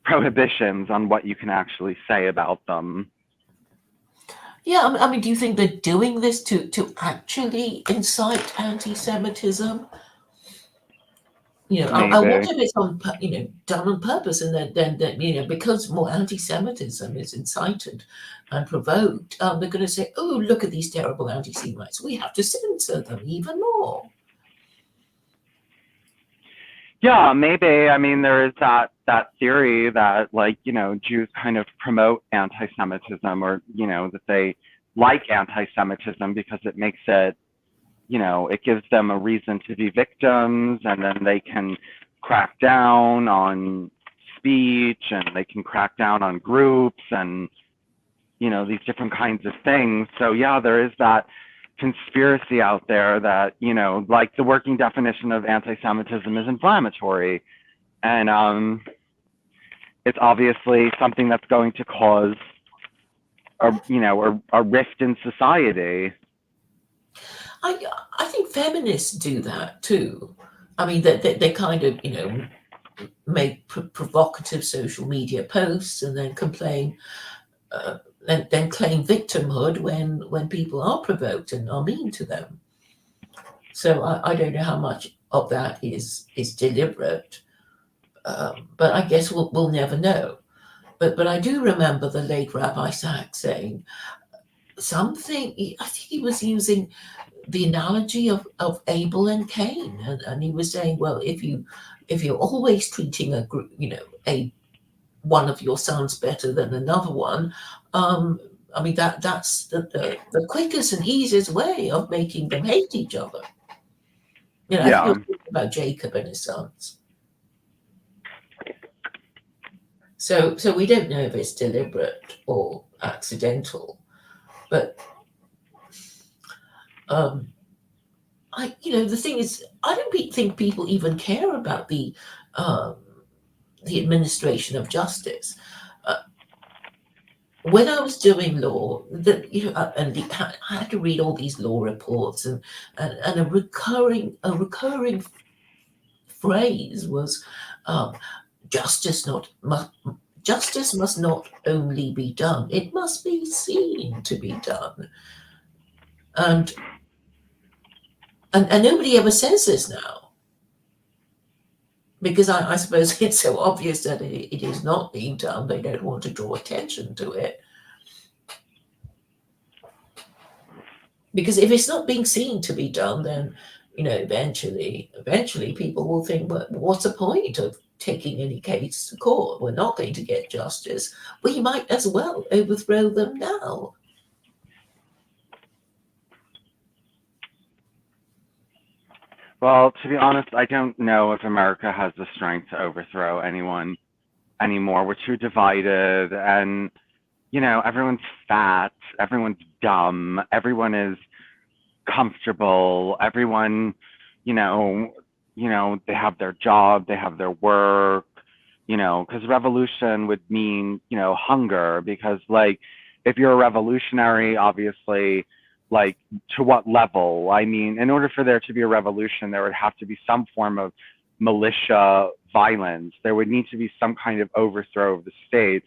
prohibitions on what you can actually say about them. Yeah, I mean, do you think they're doing this to actually incite anti-Semitism? I Maybe. wonder if it's done on purpose, and then because more anti-Semitism is incited and provoked, they're going to say, "Oh, look at these terrible anti-Semites. We have to censor them even more." Yeah, maybe. I mean, there is that theory that like, Jews kind of promote anti-Semitism, or, that they like anti-Semitism because it makes it, it gives them a reason to be victims, and then they can crack down on speech, and they can crack down on groups, and, these different kinds of things. So yeah, there is that conspiracy out there that, like the working definition of anti-Semitism is inflammatory, and it's obviously something that's going to cause a rift in society. I I think feminists do that too. I mean, they kind of, make provocative social media posts and then complain, then claim victimhood when people are provoked and are mean to them. So I don't know how much of that is deliberate, but I guess we'll never know. But I do remember the late Rabbi Sachs saying something. I think he was using the analogy of Abel and Cain, and he was saying, well, if you're always treating a group, a one of your sons better than another one, I mean that's the quickest and easiest way of making them hate each other. I think he Yeah. was talking about Jacob and his sons. So we don't know if it's deliberate or accidental, but the thing is, I don't think people even care about um, the administration of justice. Uh, when I was doing law, I had to read all these law reports, and a recurring phrase was, um, justice not justice must not only be done; it must be seen to be done. And and nobody ever says this now, because I suppose it's so obvious that it is not being done. They don't want to draw attention to it. Because if it's not being seen to be done, then eventually people will think, well, what's the point of taking any case to court? We're not going to get justice. We might as well overthrow them now. Well, to be honest, I don't know if America has the strength to overthrow anyone anymore. We're too divided, and everyone's fat, everyone's dumb, everyone is comfortable, everyone, they have their job, they have their work, because revolution would mean, hunger, because like if you're a revolutionary, obviously, like to what level? I mean, in order for there to be a revolution, there would have to be some form of militia violence. There would need to be some kind of overthrow of the state.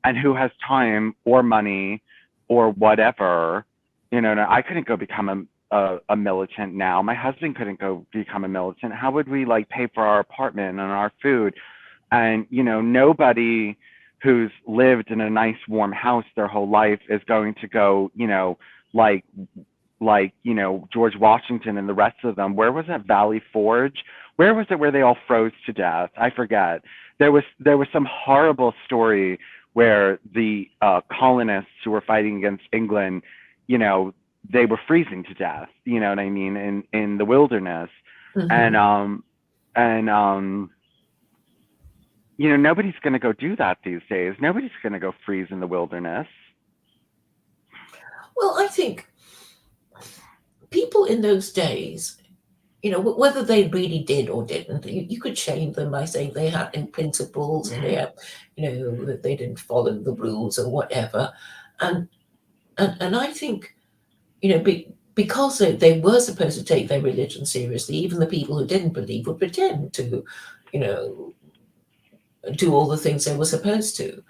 And who has time or money or whatever? I couldn't go become a militant now. My husband couldn't go become a militant. How would we like pay for our apartment and our food? And nobody who's lived in a nice warm house their whole life is going to go, like George Washington and the rest of them. Where was that, Valley Forge? Where was it where they all froze to death? I forget. There was some horrible story where the colonists who were fighting against England, they were freezing to death. You know what I mean? In the wilderness, Mhm. and nobody's going to go do that these days. Nobody's going to go freeze in the wilderness. Well, I think people in those days, whether they really did or didn't, you could shame them by saying they had no principles and that they didn't follow the rules or whatever. And and I think, because they were supposed to take their religion seriously, even the people who didn't believe would pretend to, you know, do all the things they were supposed to.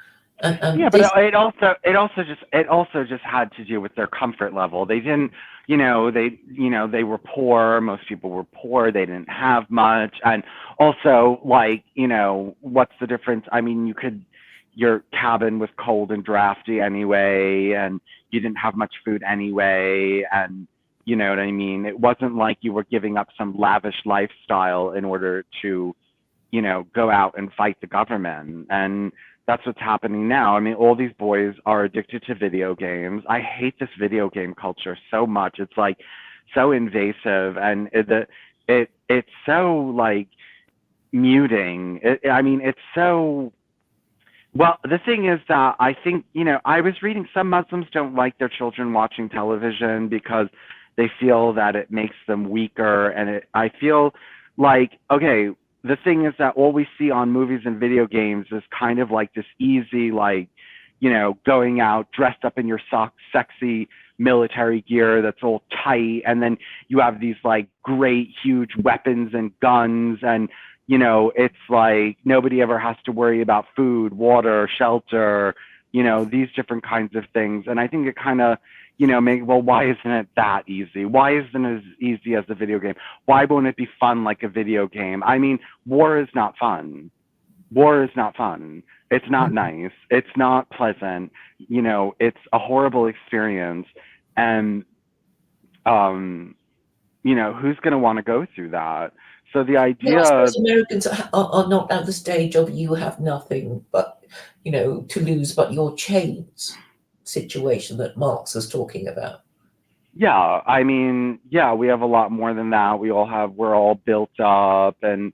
Yeah, And but this, it also just had to do with their comfort level. They didn't, they were poor. Most people were poor. They didn't have much, and also like, what's the difference? I mean, your cabin was cold and drafty anyway, and you didn't have much food anyway, and you know what I mean. It wasn't like you were giving up some lavish lifestyle in order to go out and fight the government. And that's what's happening now. I mean, all these boys are addicted to video games. I hate this video game culture so much. It's like so invasive, and it's so like muting. I mean, it's so, well, the thing is that I think, I was reading some Muslims don't like their children watching television because they feel that it makes them weaker. And I feel like, okay, the thing is that all we see on movies and video games is kind of like this easy, like, going out dressed up in your sexy military gear that's all tight, and then you have these like great huge weapons and guns, and it's like nobody ever has to worry about food, water, shelter, these different kinds of things. And I think it kind of why isn't it that easy? Why isn't it as easy as a video game? Why won't it be fun like a video game? I mean, war is not fun. War is not fun. It's not nice. It's not pleasant. It's a horrible experience. And, who's going to want to go through that? So the idea... I suppose Americans are not at the stage of you have nothing but, to lose but your chains situation that Marx was talking about. Yeah, I mean, we have a lot more than that. We're all built up and,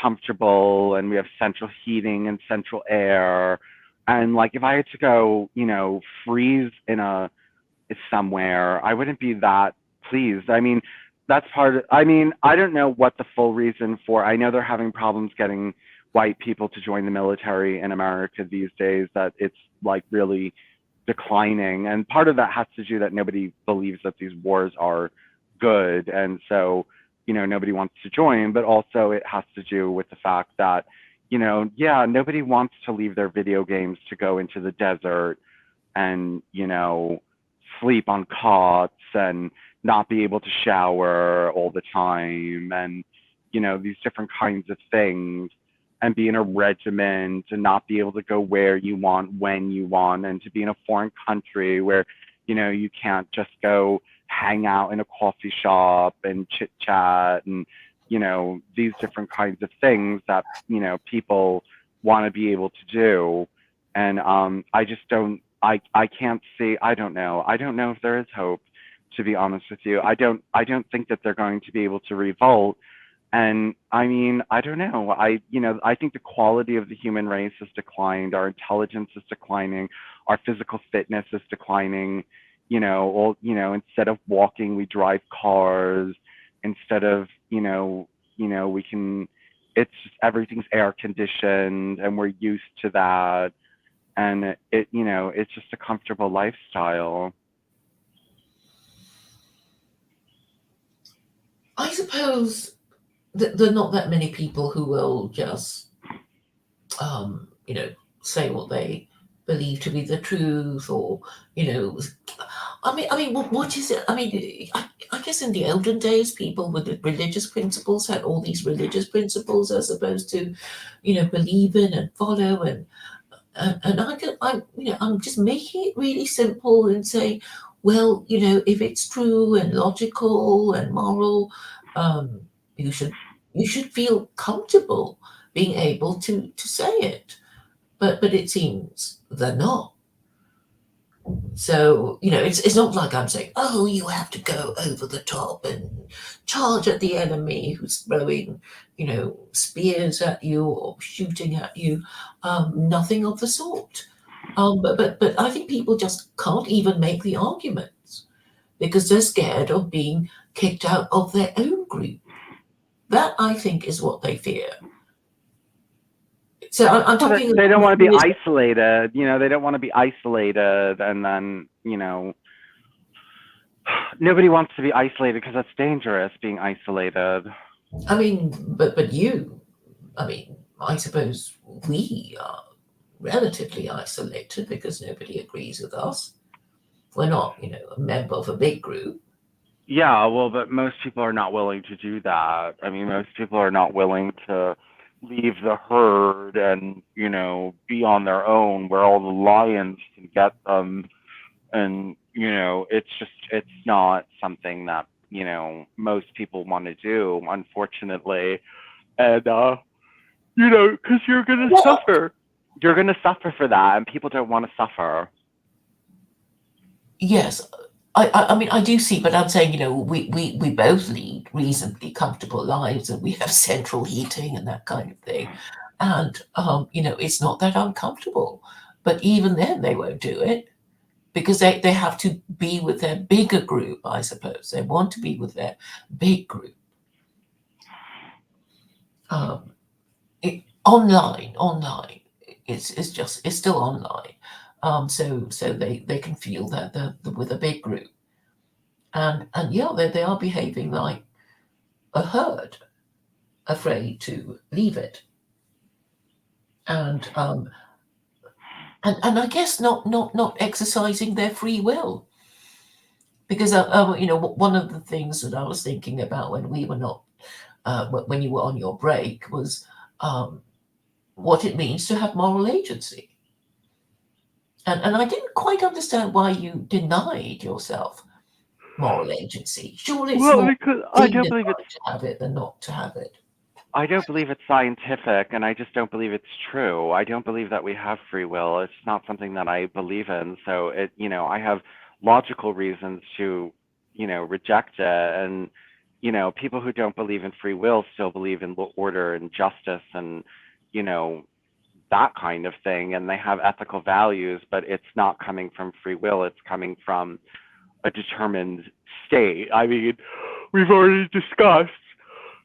comfortable, and we have central heating and central air. And like, if I had to go, freeze somewhere, I wouldn't be that pleased. I mean, that's I don't know what the full reason for, I know they're having problems getting white people to join the military in America these days, that it's like really declining. And part of that has to do that nobody believes that these wars are good. And so, nobody wants to join, but also it has to do with the fact that, nobody wants to leave their video games to go into the desert and, sleep on cots and not be able to shower all the time, and, these different kinds of things, and be in a regiment and not be able to go where you want, when you want, and to be in a foreign country where, you can't just go hang out in a coffee shop and chit chat and, these different kinds of things that, people want to be able to do. And I just don't, I can't see, I don't know if there is hope, to be honest with you. I don't think that they're going to be able to revolt. And I mean, I don't know. I think the quality of the human race has declined. Our intelligence is declining. Our physical fitness is declining. Instead of walking, we drive cars. Instead of, we can, it's just, everything's air conditioned and we're used to that. And it's just a comfortable lifestyle. I suppose there are not that many people who will just, say what they believe to be the truth, or, I mean, what is it? I mean, I guess in the olden days, people with the religious principles had all these religious principles as opposed to, believe in and follow, and I'm just making it really simple and say, well, if it's true and logical and moral, you should feel comfortable being able to say it. But it seems they're not. So, it's not like I'm saying, oh, you have to go over the top and charge at the enemy who's throwing, spears at you or shooting at you. Nothing of the sort. But I think people just can't even make the arguments because they're scared of being kicked out of their own group. That, I think, is what they fear. So I'm talking. They don't want to be isolated. They don't want to be isolated, and then nobody wants to be isolated because that's dangerous. Being isolated. I mean, but I suppose we are relatively isolated because nobody agrees with us. We're not, a member of a big group. Yeah, well, but most people are not willing to do that. I mean, most people are not willing to leave the herd and, be on their own where all the lions can get them. And, it's not something that, most people want to do, unfortunately. And, because you're going to suffer. You're going to suffer for that, and people don't want to suffer. Yes. I mean, I do see, but I'm saying, we both lead reasonably comfortable lives and we have central heating and that kind of thing. And, it's not that uncomfortable. But even then, they won't do it because they have to be with their bigger group, I suppose. They want to be with their big group. Online, it's still online. So they can feel that they're with a big group, and yeah, they are behaving like a herd, afraid to leave it, and and I guess not exercising their free will, because one of the things that I was thinking about when we were not when you were on your break was what it means to have moral agency. And I didn't quite understand why you denied yourself moral agency. Surely it's Well, more because I don't believe dignified to have it than not to have it. I don't believe it's scientific, and I just don't believe it's true. I don't believe that we have free will. It's not something that I believe in. So I have logical reasons to, reject it. And, people who don't believe in free will still believe in order and justice and, you know, that kind of thing. And they have ethical values, but it's not coming from free will. It's coming from a determined state. I mean, we've already discussed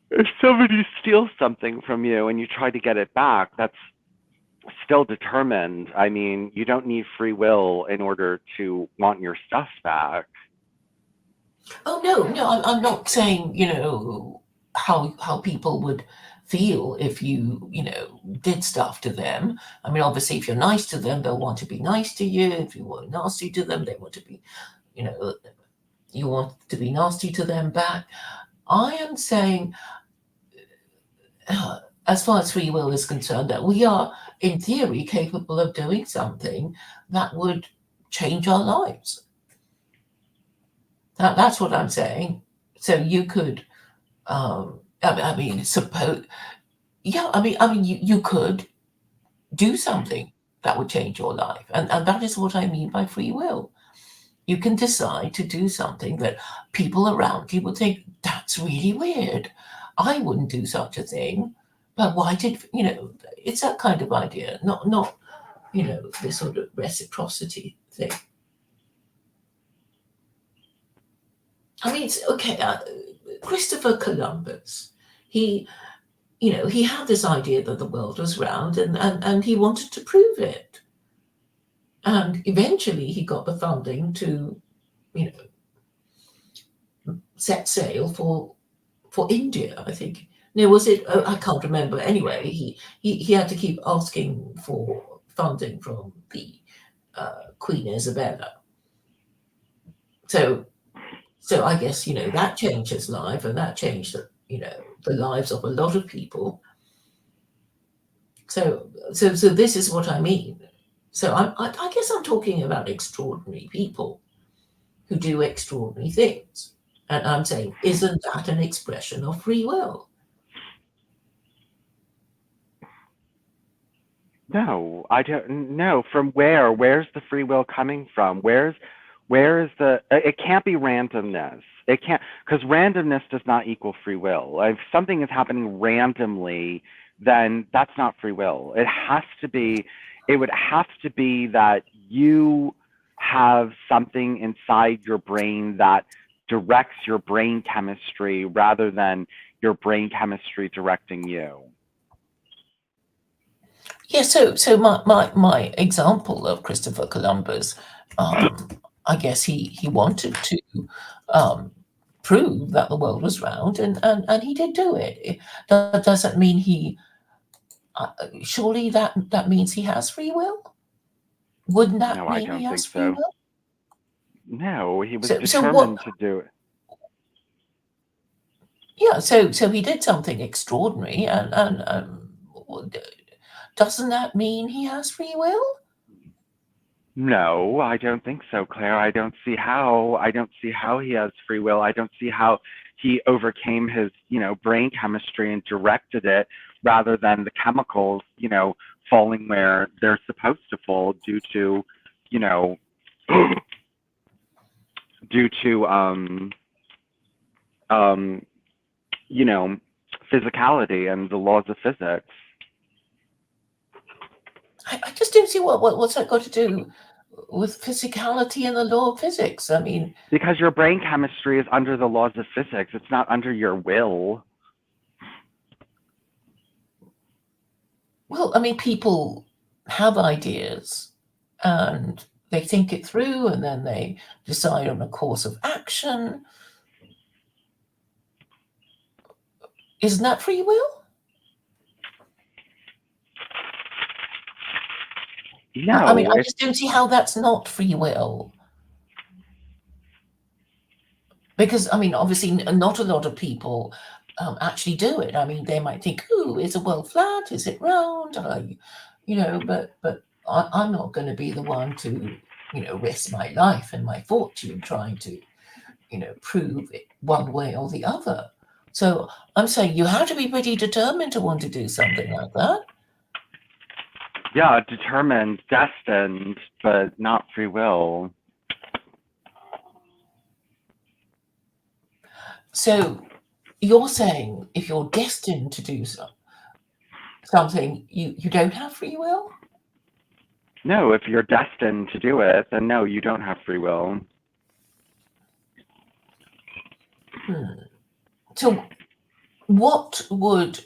if somebody steals something from you and you try to get it back, that's still determined. I mean, you don't need free will in order to want your stuff back. Oh no, I'm not saying how people would feel if you did stuff to them. I mean, obviously, if you're nice to them, they'll want to be nice to you. If you were nasty to them, they want to be, you know, you want to be nasty to them back. I am saying, as far as free will is concerned, that we are, in theory, capable of doing something that would change our lives. That's what I'm saying. So you could, I mean, suppose, yeah, I mean, you could do something that would change your life, and that is what I mean by free will. You can decide to do something that people around you would think that's really weird. I wouldn't do such a thing, but why did It's that kind of idea, not this sort of reciprocity thing. I mean, it's okay. Christopher Columbus, he he had this idea that the world was round, and he wanted to prove it. And eventually, he got the funding to you know set sail for India, I think. No, was it? Oh, I can't remember. Anyway, he had to keep asking for funding from the Queen Isabella. So I guess that changed his life, and that changed the lives of a lot of people. So this is what I mean. So I guess I'm talking about extraordinary people who do extraordinary things, and I'm saying, isn't that an expression of free will? No, I don't know. From where? Where's the free will coming from? Where is the? It can't be randomness. It can't, because randomness does not equal free will. If something is happening randomly, then that's not free will. It has to be. It would have to be that you have something inside your brain that directs your brain chemistry rather than your brain chemistry directing you. Yeah. So my example of Christopher Columbus, I guess he wanted to um, prove that the world was round, and he did do it. Does that mean he? Surely that means he has free will. Wouldn't that No, I mean he don't has think free so. will? No, he was So what? determined to do it. Yeah. So he did something extraordinary, and doesn't that mean he has free will? No, I don't think so, Claire. I don't see how. I don't see how he has free will. I don't see how he overcame his, brain chemistry and directed it rather than the chemicals, falling where they're supposed to fall due to, you know, due to you know, physicality and the laws of physics. I just don't see what's that got to do with physicality and the law of physics. I mean, Because your brain chemistry is under the laws of physics. It's not under your will. well, I mean, people have ideas and they think it through and then they decide on a course of action. Isn't that free will? No, I mean, I it's just don't see how that's not free will. Because, I mean, obviously, not a lot of people actually do it. I mean, they might think, "Ooh, is the world flat? Is it round?" But I'm not going to be the one to, risk my life and my fortune trying to, prove it one way or the other. So I'm saying you have to be pretty determined to want to do something like that. yeah, determined, destined, but not free will. So you're saying if you're destined to do something, you don't have free will? No, if you're destined to do it, then no, you don't have free will. So what would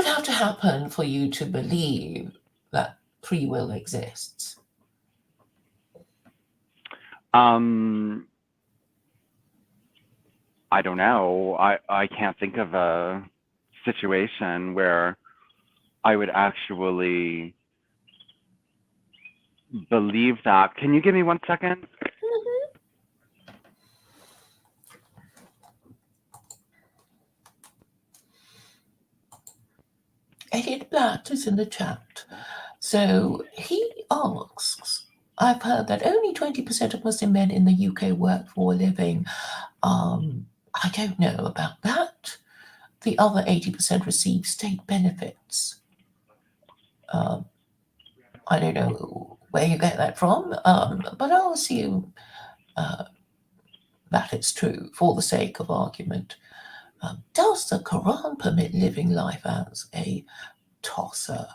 have to happen for you to believe that free will exists? I don't know. I can't think of a situation where I would actually believe that. Can you give me 1 second? Elliot Blatt is in the chat. So he asks, I've heard that only 20% of Muslim men in the UK work for a living. I don't know about that. The other 80% receive state benefits. I don't know where you get that from, but I'll assume that it's true for the sake of argument. Does the Quran permit living life as a tosser?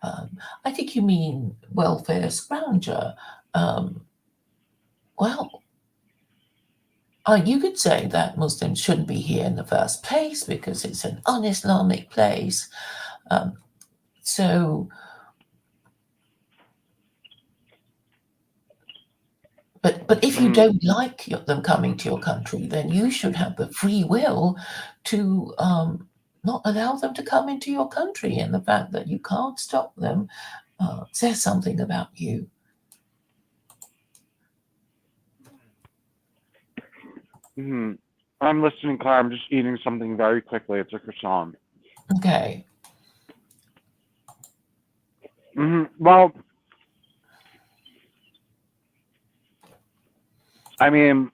I think you mean welfare scrounger. Well, you could say that Muslims shouldn't be here in the first place because it's an un-Islamic place. But if you don't like them coming to your country, then you should have the free will to not allow them to come into your country. And the fact that you can't stop them says something about you. I'm listening, Claire. I'm just eating something very quickly. It's a croissant. Okay. Well, I mean,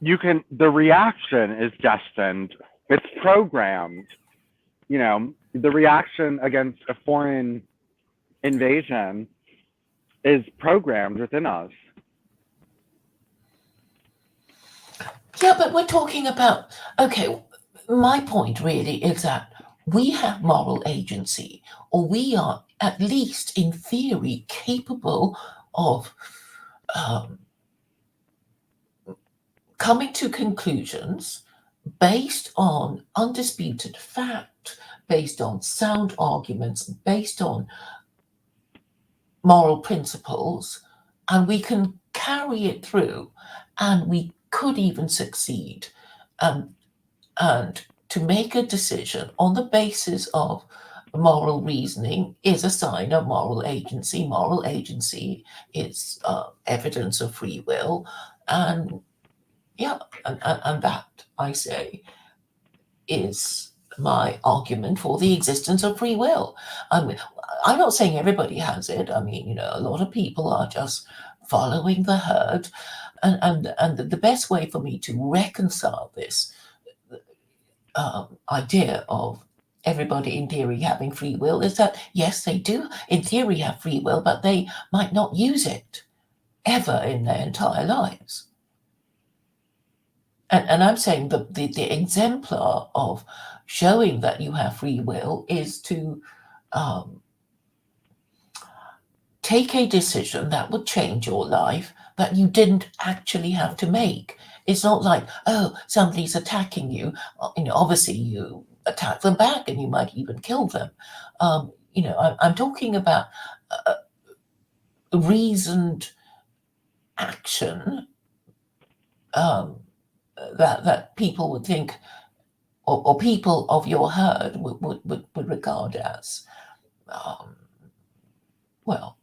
the reaction is destined. It's programmed. The reaction against a foreign invasion is programmed within us. Yeah, but we're talking about, okay, my point really is that we have moral agency, or we are at least in theory capable of coming to conclusions based on undisputed fact, based on sound arguments, based on moral principles, and we can carry it through, and we could even succeed. And to make a decision on the basis of moral reasoning is a sign of moral agency. Moral agency is evidence of free will, and that, I say, is my argument for the existence of free will. I'm not saying everybody has it. I mean, a lot of people are just following the herd, and the best way for me to reconcile this idea of everybody in theory having free will is that, yes, they do in theory have free will, but they might not use it ever in their entire lives. And I'm saying the exemplar of showing that you have free will is to take a decision that would change your life that you didn't actually have to make. It's not like, oh, somebody's attacking you. Obviously you attack them back and you might even kill them. I'm talking about reasoned action that people would think, or people of your herd would regard as, well,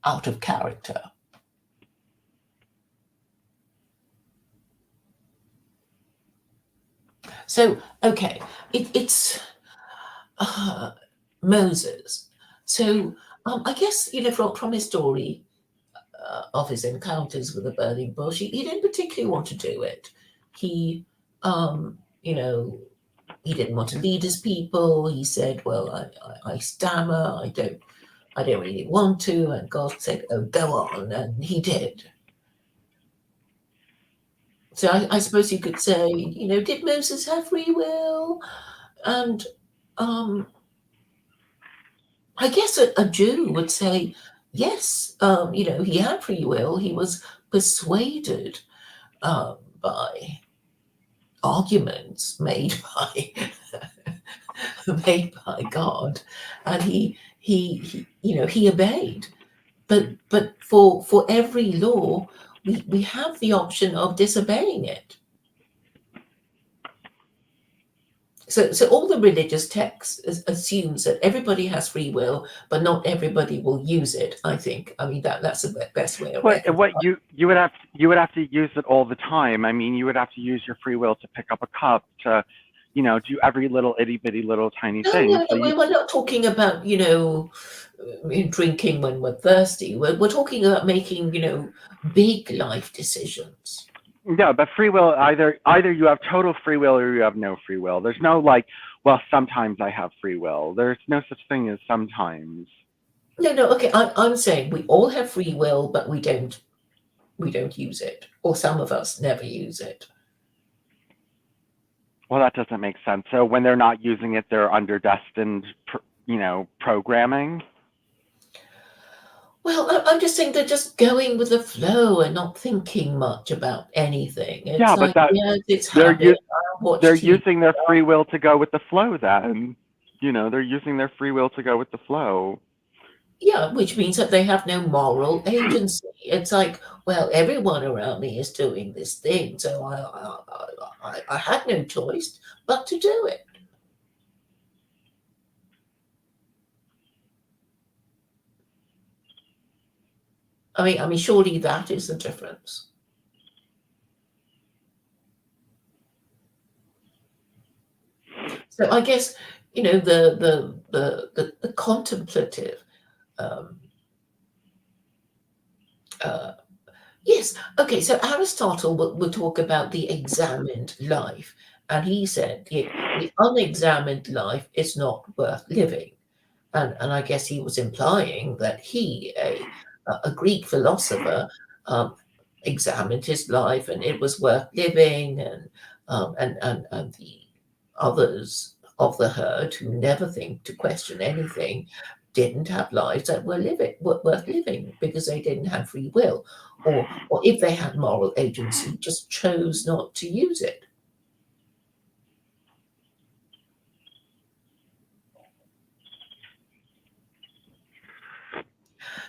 out of character. So, okay, it's Moses. So, I guess, from his story of his encounters with the burning bush, he didn't particularly want to do it. He, he didn't want to lead his people. He said, "Well, I stammer. I don't really want to." And God said, "Oh, go on," and he did. So I suppose you could say, did Moses have free will? And I guess a Jew would say, yes, he had free will. He was persuaded by arguments made by made by God, and he obeyed. But for every law, we have the option of disobeying it. So all the religious texts assumes that everybody has free will, but not everybody will use it. I think. I mean that's the best way of What you would have to use it all the time. I mean, you would have to use your free will to pick up a cup, to do every little itty bitty little tiny thing. No, we're not talking about drinking when we're thirsty. We're talking about making big life decisions. Yeah, but free will, either you have total free will or you have no free will. There's no well, sometimes I have free will. There's no such thing as sometimes. No, okay. I'm saying we all have free will, but we don't use it, or some of us never use it. Well, that doesn't make sense. So when they're not using it, they're under destined, programming. Well, I'm just saying they're just going with the flow and not thinking much about anything. It's Yeah, but it's they're habit. they're using their free will to go with the flow. Then, they're using their free will to go with the flow. Yeah, which means that they have no moral agency. It's like, well, everyone around me is doing this thing, so I had no choice but to do it. I mean, surely that is the difference. So I guess the contemplative. Yes. Okay. So Aristotle will talk about the examined life, and he said the unexamined life is not worth living, and I guess he was implying that he, a Greek philosopher, examined his life and it was worth living, and the others of the herd who never think to question anything didn't have lives that were worth living because they didn't have free will, or if they had moral agency, just chose not to use it.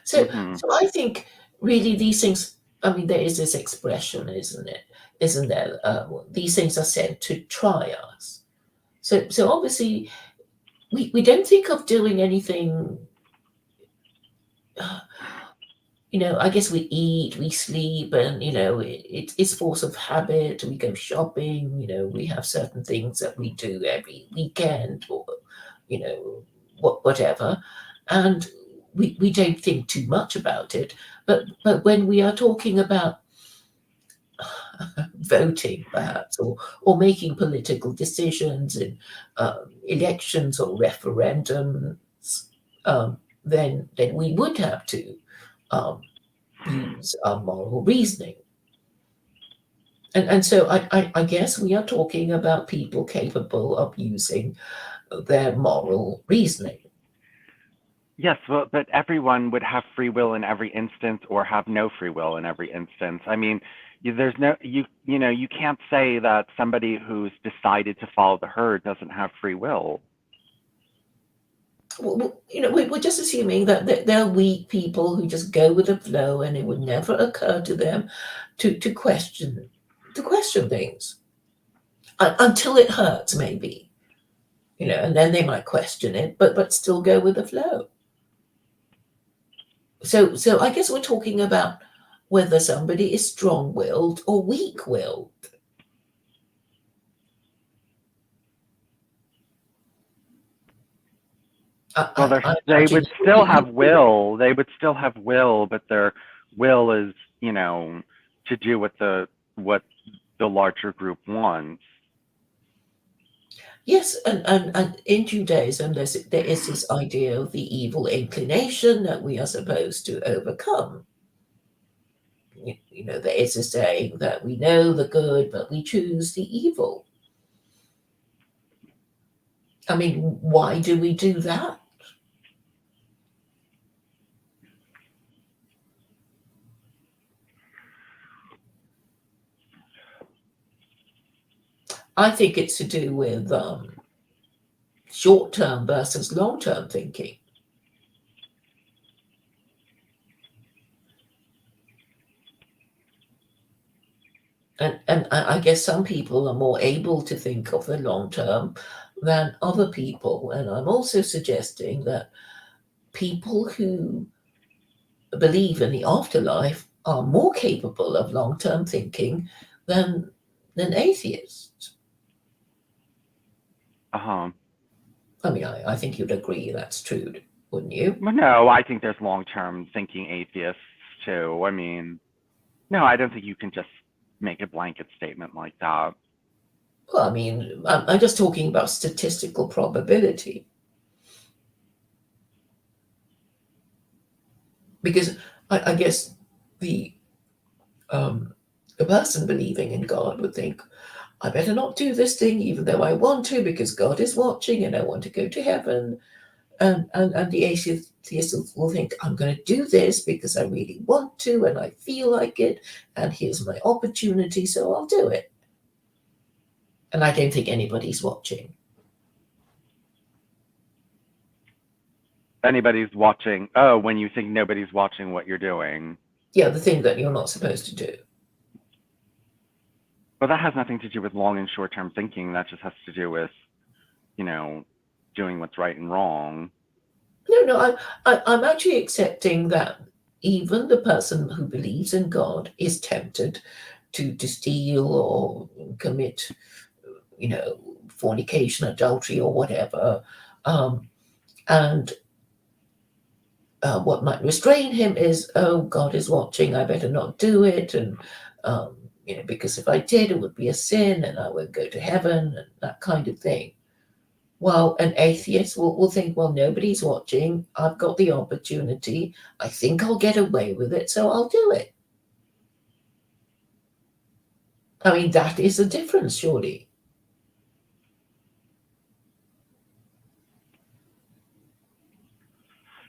So I think really these things. I mean, there is this expression, isn't it? Isn't there? These things are said to try us. So obviously, we don't think of doing anything. I guess we eat, we sleep, and it's force of habit. We go shopping. We have certain things that we do every weekend, or whatever, and we don't think too much about it. But when we are talking about voting, perhaps, or making political decisions in elections or referendums, then we would have to use our moral reasoning. And so I guess we are talking about people capable of using their moral reasoning. Yes, well, but everyone would have free will in every instance or have no free will in every instance. I mean, there's no, you can't say that somebody who's decided to follow the herd doesn't have free will. we're just assuming that there are weak people who just go with the flow, and it would never occur to them to question things until it hurts, maybe, and then they might question it, but still go with the flow. So I guess we're talking about whether somebody is strong-willed or weak-willed. Well, they would still have will. They would still have will, but their will is, to do what the larger group wants. Yes, and in Judaism, there is this idea of the evil inclination that we are supposed to overcome. There is a saying that we know the good, but we choose the evil. I mean, why do we do that? I think it's to do with short-term versus long-term thinking. And I guess some people are more able to think of the long term than other people. And I'm also suggesting that people who believe in the afterlife are more capable of long-term thinking than atheists. Uh-huh. I mean, I think you'd agree that's true, wouldn't you? Well, no, I think there's long-term thinking atheists too. I mean, no, I don't think you can just make a blanket statement like that. Well, I mean, I'm just talking about statistical probability. Because I guess the person believing in God would think, I better not do this thing, even though I want to, because God is watching and I want to go to heaven. And the atheist will think, I'm going to do this because I really want to and I feel like it, and here's my opportunity, so I'll do it. And I don't think anybody's watching. Anybody's watching. Oh, when you think nobody's watching what you're doing. Yeah, the thing that you're not supposed to do. Well, that has nothing to do with long and short-term thinking. That just has to do with, doing what's right and wrong. No, I'm actually accepting that even the person who believes in God is tempted to steal or commit, fornication, adultery, or whatever. And what might restrain him is, oh, God is watching, I better not do it. And, because if I did, it would be a sin and I won't go to heaven, and that kind of thing. Well, an atheist will think, well, nobody's watching. I've got the opportunity. I think I'll get away with it, so I'll do it. I mean, that is the difference, surely.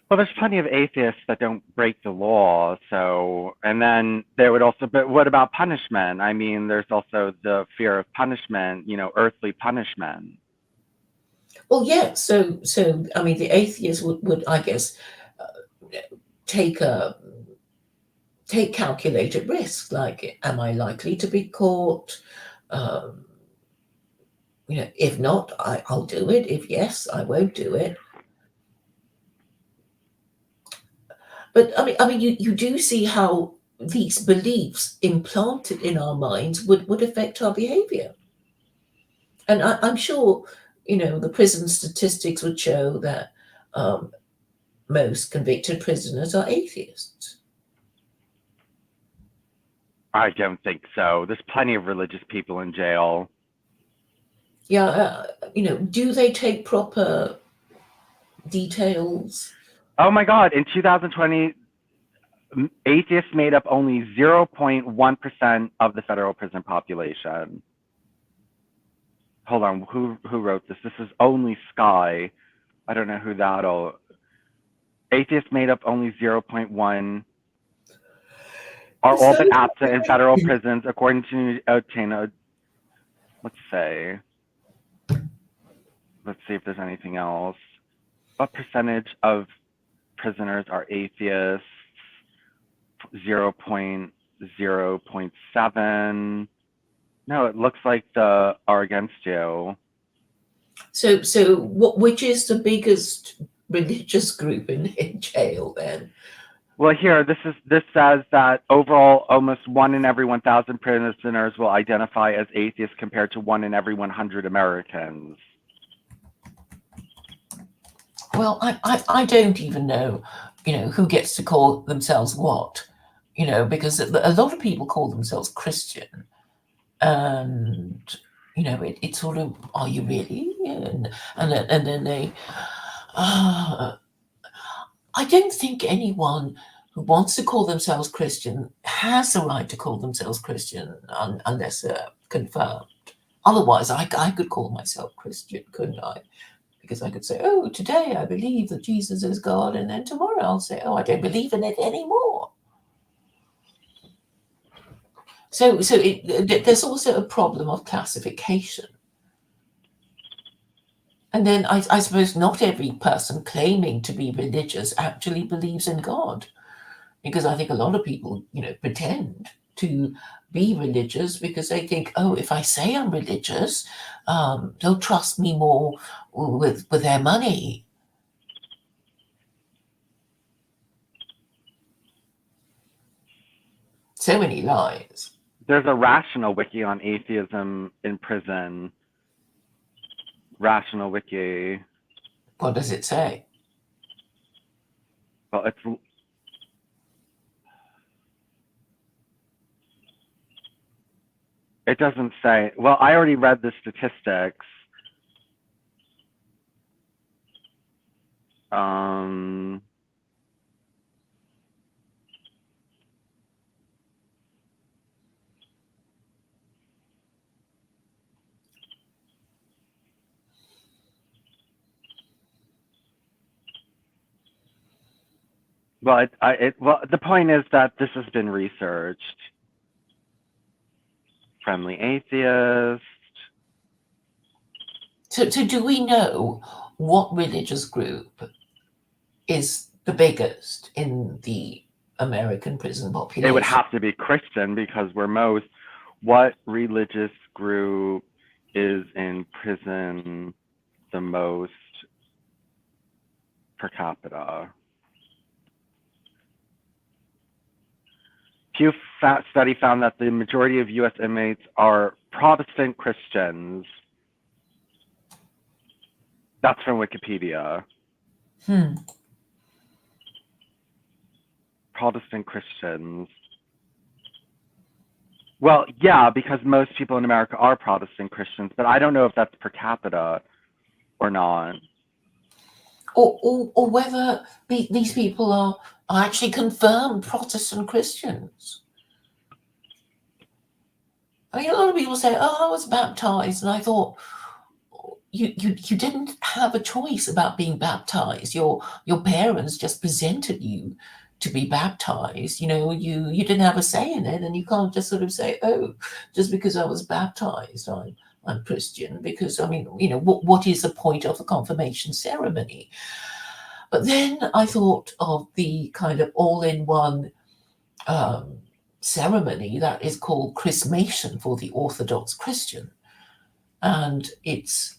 Well, there's plenty of atheists that don't break the law. So, and then there would also, but what about punishment? I mean, there's also the fear of punishment, earthly punishment. Well, yeah. So I mean, the atheist would I guess, take calculated risk. Like, am I likely to be caught? If not, I'll do it. If yes, I won't do it. But I mean, you do see how these beliefs implanted in our minds would affect our behavior. And I'm sure, the prison statistics would show that most convicted prisoners are atheists. I don't think so. There's plenty of religious people in jail. Yeah, do they take proper details? Oh my God, in 2020, atheists made up only 0.1% of the federal prison population. Hold on, who wrote this? This is Only Sky. I don't know who that'll. Atheists made up only 0.1. Are all but absent in federal prisons, according to Otena. Let's see if there's anything else. what percentage of prisoners are atheists? 0.7. No, it looks like the are against you. So which is the biggest religious group in jail then? Well, here this says that overall, almost 1 in every 1,000 prisoners will identify as atheists, compared to 1 in every 100 Americans. Well, I don't even know, who gets to call themselves what, because a lot of people call themselves Christian, and it's sort of, are you really? And then they, I don't think anyone who wants to call themselves Christian has the right to call themselves Christian unless they're confirmed. Otherwise, I could call myself Christian, couldn't I? Because I could say, oh, today I believe that Jesus is God, and then tomorrow I'll say, oh, I don't believe in it anymore. So there's also a problem of classification. And then I suppose not every person claiming to be religious actually believes in God, because I think a lot of people, pretend to be religious because they think, oh, if I say I'm religious, they'll trust me more with their money. So many lies. There's a Rational Wiki on atheism in prison. Rational Wiki. What does it say? Well, it doesn't say. Well, I already read the statistics. Well, the point is that this has been researched. Friendly atheist. So do we know what religious group is the biggest in the American prison population? It would have to be Christian, because we're most. What religious group is in prison the most per capita? Pew study found that the majority of U.S. inmates are Protestant Christians. That's from Wikipedia. Protestant Christians. Well, yeah, because most people in America are Protestant Christians, but I don't know if that's per capita or not. Or whether these people are actually confirmed Protestant Christians. I mean, a lot of people say, oh, I was baptized, and I thought, you didn't have a choice about being baptized. Your parents just presented you to be baptized. You didn't have a say in it, and you can't just sort of say, oh, just because I was baptized, I'm Christian. Because, I mean, what is the point of the confirmation ceremony? But then I thought of the kind of all-in-one ceremony that is called chrismation for the Orthodox Christian, and it's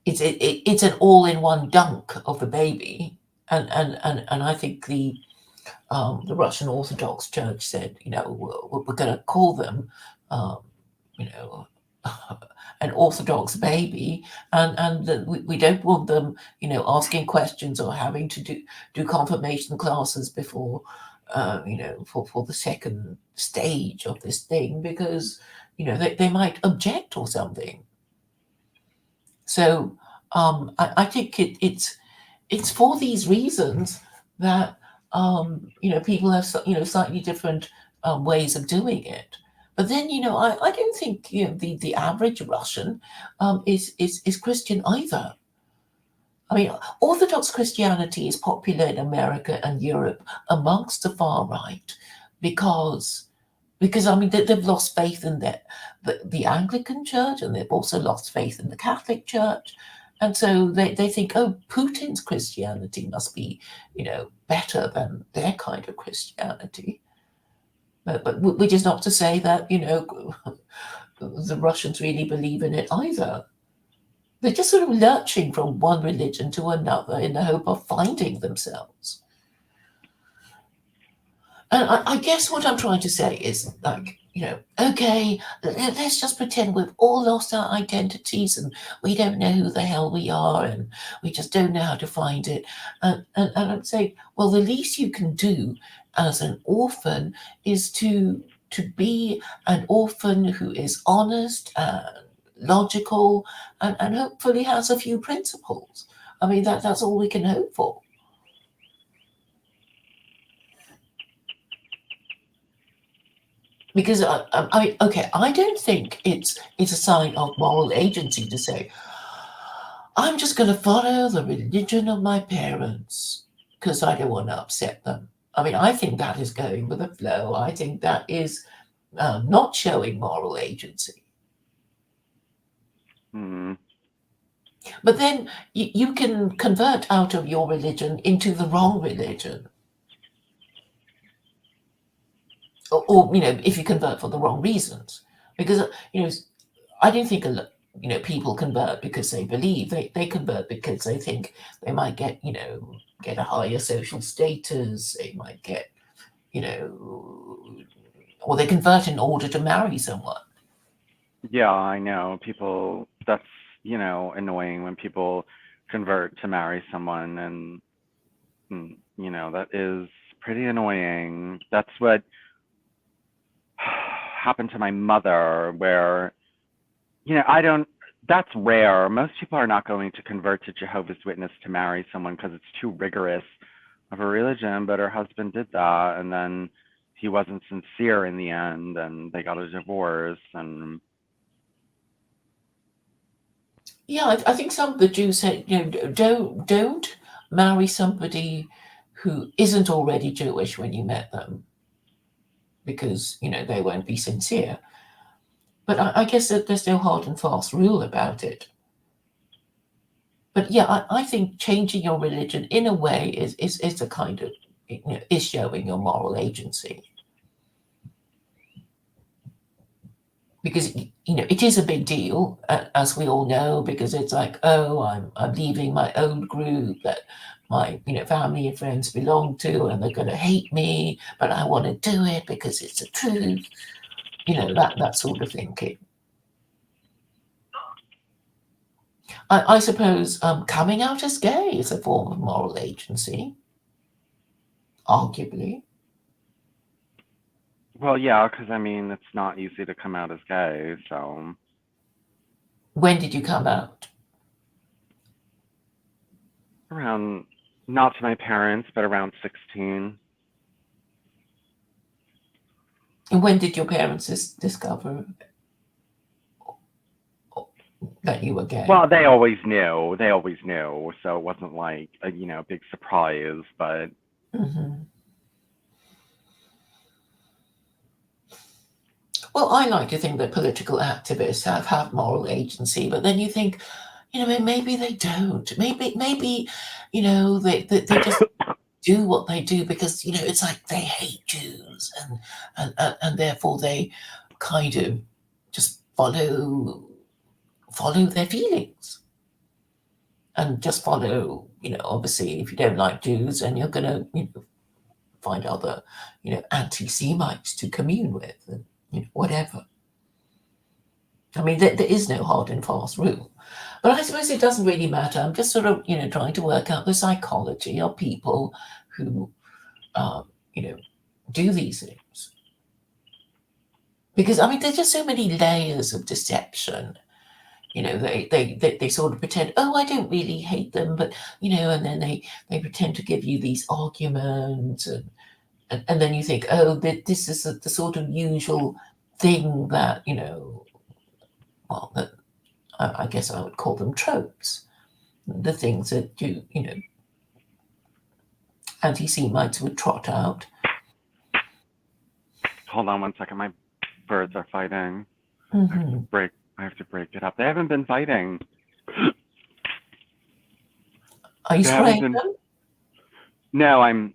an all-in-one dunk of the baby, and I think the Russian Orthodox Church said, we're going to call them, an Orthodox baby, and we don't want them, asking questions or having to do confirmation classes before, for the second stage of this thing, because they might object or something. So I think it's for these reasons that people have slightly different ways of doing it. But then I don't think the average Russian is Christian either. I mean, Orthodox Christianity is popular in America and Europe amongst the far right because I mean they've lost faith in the Anglican Church, and they've also lost faith in the Catholic Church, And so they think, oh, Putin's Christianity must be, better than their kind of Christianity. But which is not to say that, the Russians really believe in it either. They're just sort of lurching from one religion to another in the hope of finding themselves. And I guess what I'm trying to say is, like, okay, let's just pretend we've all lost our identities and we don't know who the hell we are and we just don't know how to find it. And I'm saying, well, the least you can do as an orphan is to be an orphan who is honest and logical and hopefully has a few principles. I mean, that's all we can hope for. Because I mean, okay, I don't think it's a sign of moral agency to say, I'm just going to follow the religion of my parents because I don't want to upset them. I mean, I think that is going with the flow. I think that is not showing moral agency. But then you can convert out of your religion into the wrong religion. Or if you convert for the wrong reasons, because I don't think people convert because they believe. They convert because they think they might get a higher social status. They might get or they convert in order to marry someone. Yeah, I know. People, that's annoying when people convert to marry someone, and that is pretty annoying. That's what happened to my mother, where that's rare. Most people are not going to convert to Jehovah's Witness to marry someone because it's too rigorous of a religion, but her husband did that, and then he wasn't sincere in the end, and they got a divorce. And yeah, I think some of the Jews say don't marry somebody who isn't already Jewish when you met them, because they won't be sincere. But I guess that there's no hard and fast rule about it. But yeah, I think changing your religion in a way is a kind of is showing your moral agency, because it is a big deal, as we all know, because it's like, oh, I'm leaving my old group that my family and friends belong to, and they're going to hate me, but I want to do it because it's the truth. That sort of thinking. I suppose coming out as gay is a form of moral agency, arguably. well, yeah, because I mean, it's not easy to come out as gay. So When did you come out? around, not to my parents, but around 16. And when did your parents discover that you were gay? Well, they always knew. They always knew. So it wasn't like a big surprise. But Mm-hmm. Well, I like to think that political activists have moral agency, but then you think, maybe they don't. Maybe they just do what they do because it's like they hate Jews and therefore they kind of just follow their feelings and just follow. Obviously, if you don't like Jews, then you're gonna find other anti-Semites to commune with and whatever. I mean, there is no hard and fast rule. But I suppose it doesn't really matter. I'm just sort of, trying to work out the psychology of people who, do these things. Because, I mean, there's just so many layers of deception. They sort of pretend, oh, I don't really hate them, but, and then they pretend to give you these arguments. And then you think, oh, this is the sort of usual thing that, well, that I guess I would call them tropes. The things that anti-Semites would trot out. hold on one second. My birds are fighting. Mm-hmm. I have to break it up. They haven't been fighting. Are you They haven't spraying been. them? No, I'm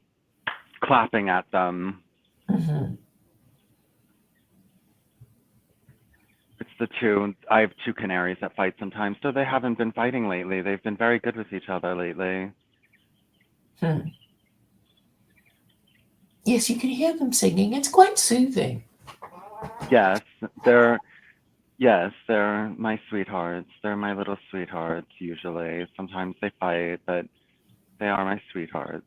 clapping at them. Hmm. It's the two. I have two canaries that fight sometimes, so they haven't been fighting lately. They've been very good with each other lately. Hmm. Yes, you can hear them singing. It's quite soothing. Yes, they're they're my sweethearts. They're my little sweethearts usually. Sometimes they fight, but they are my sweethearts.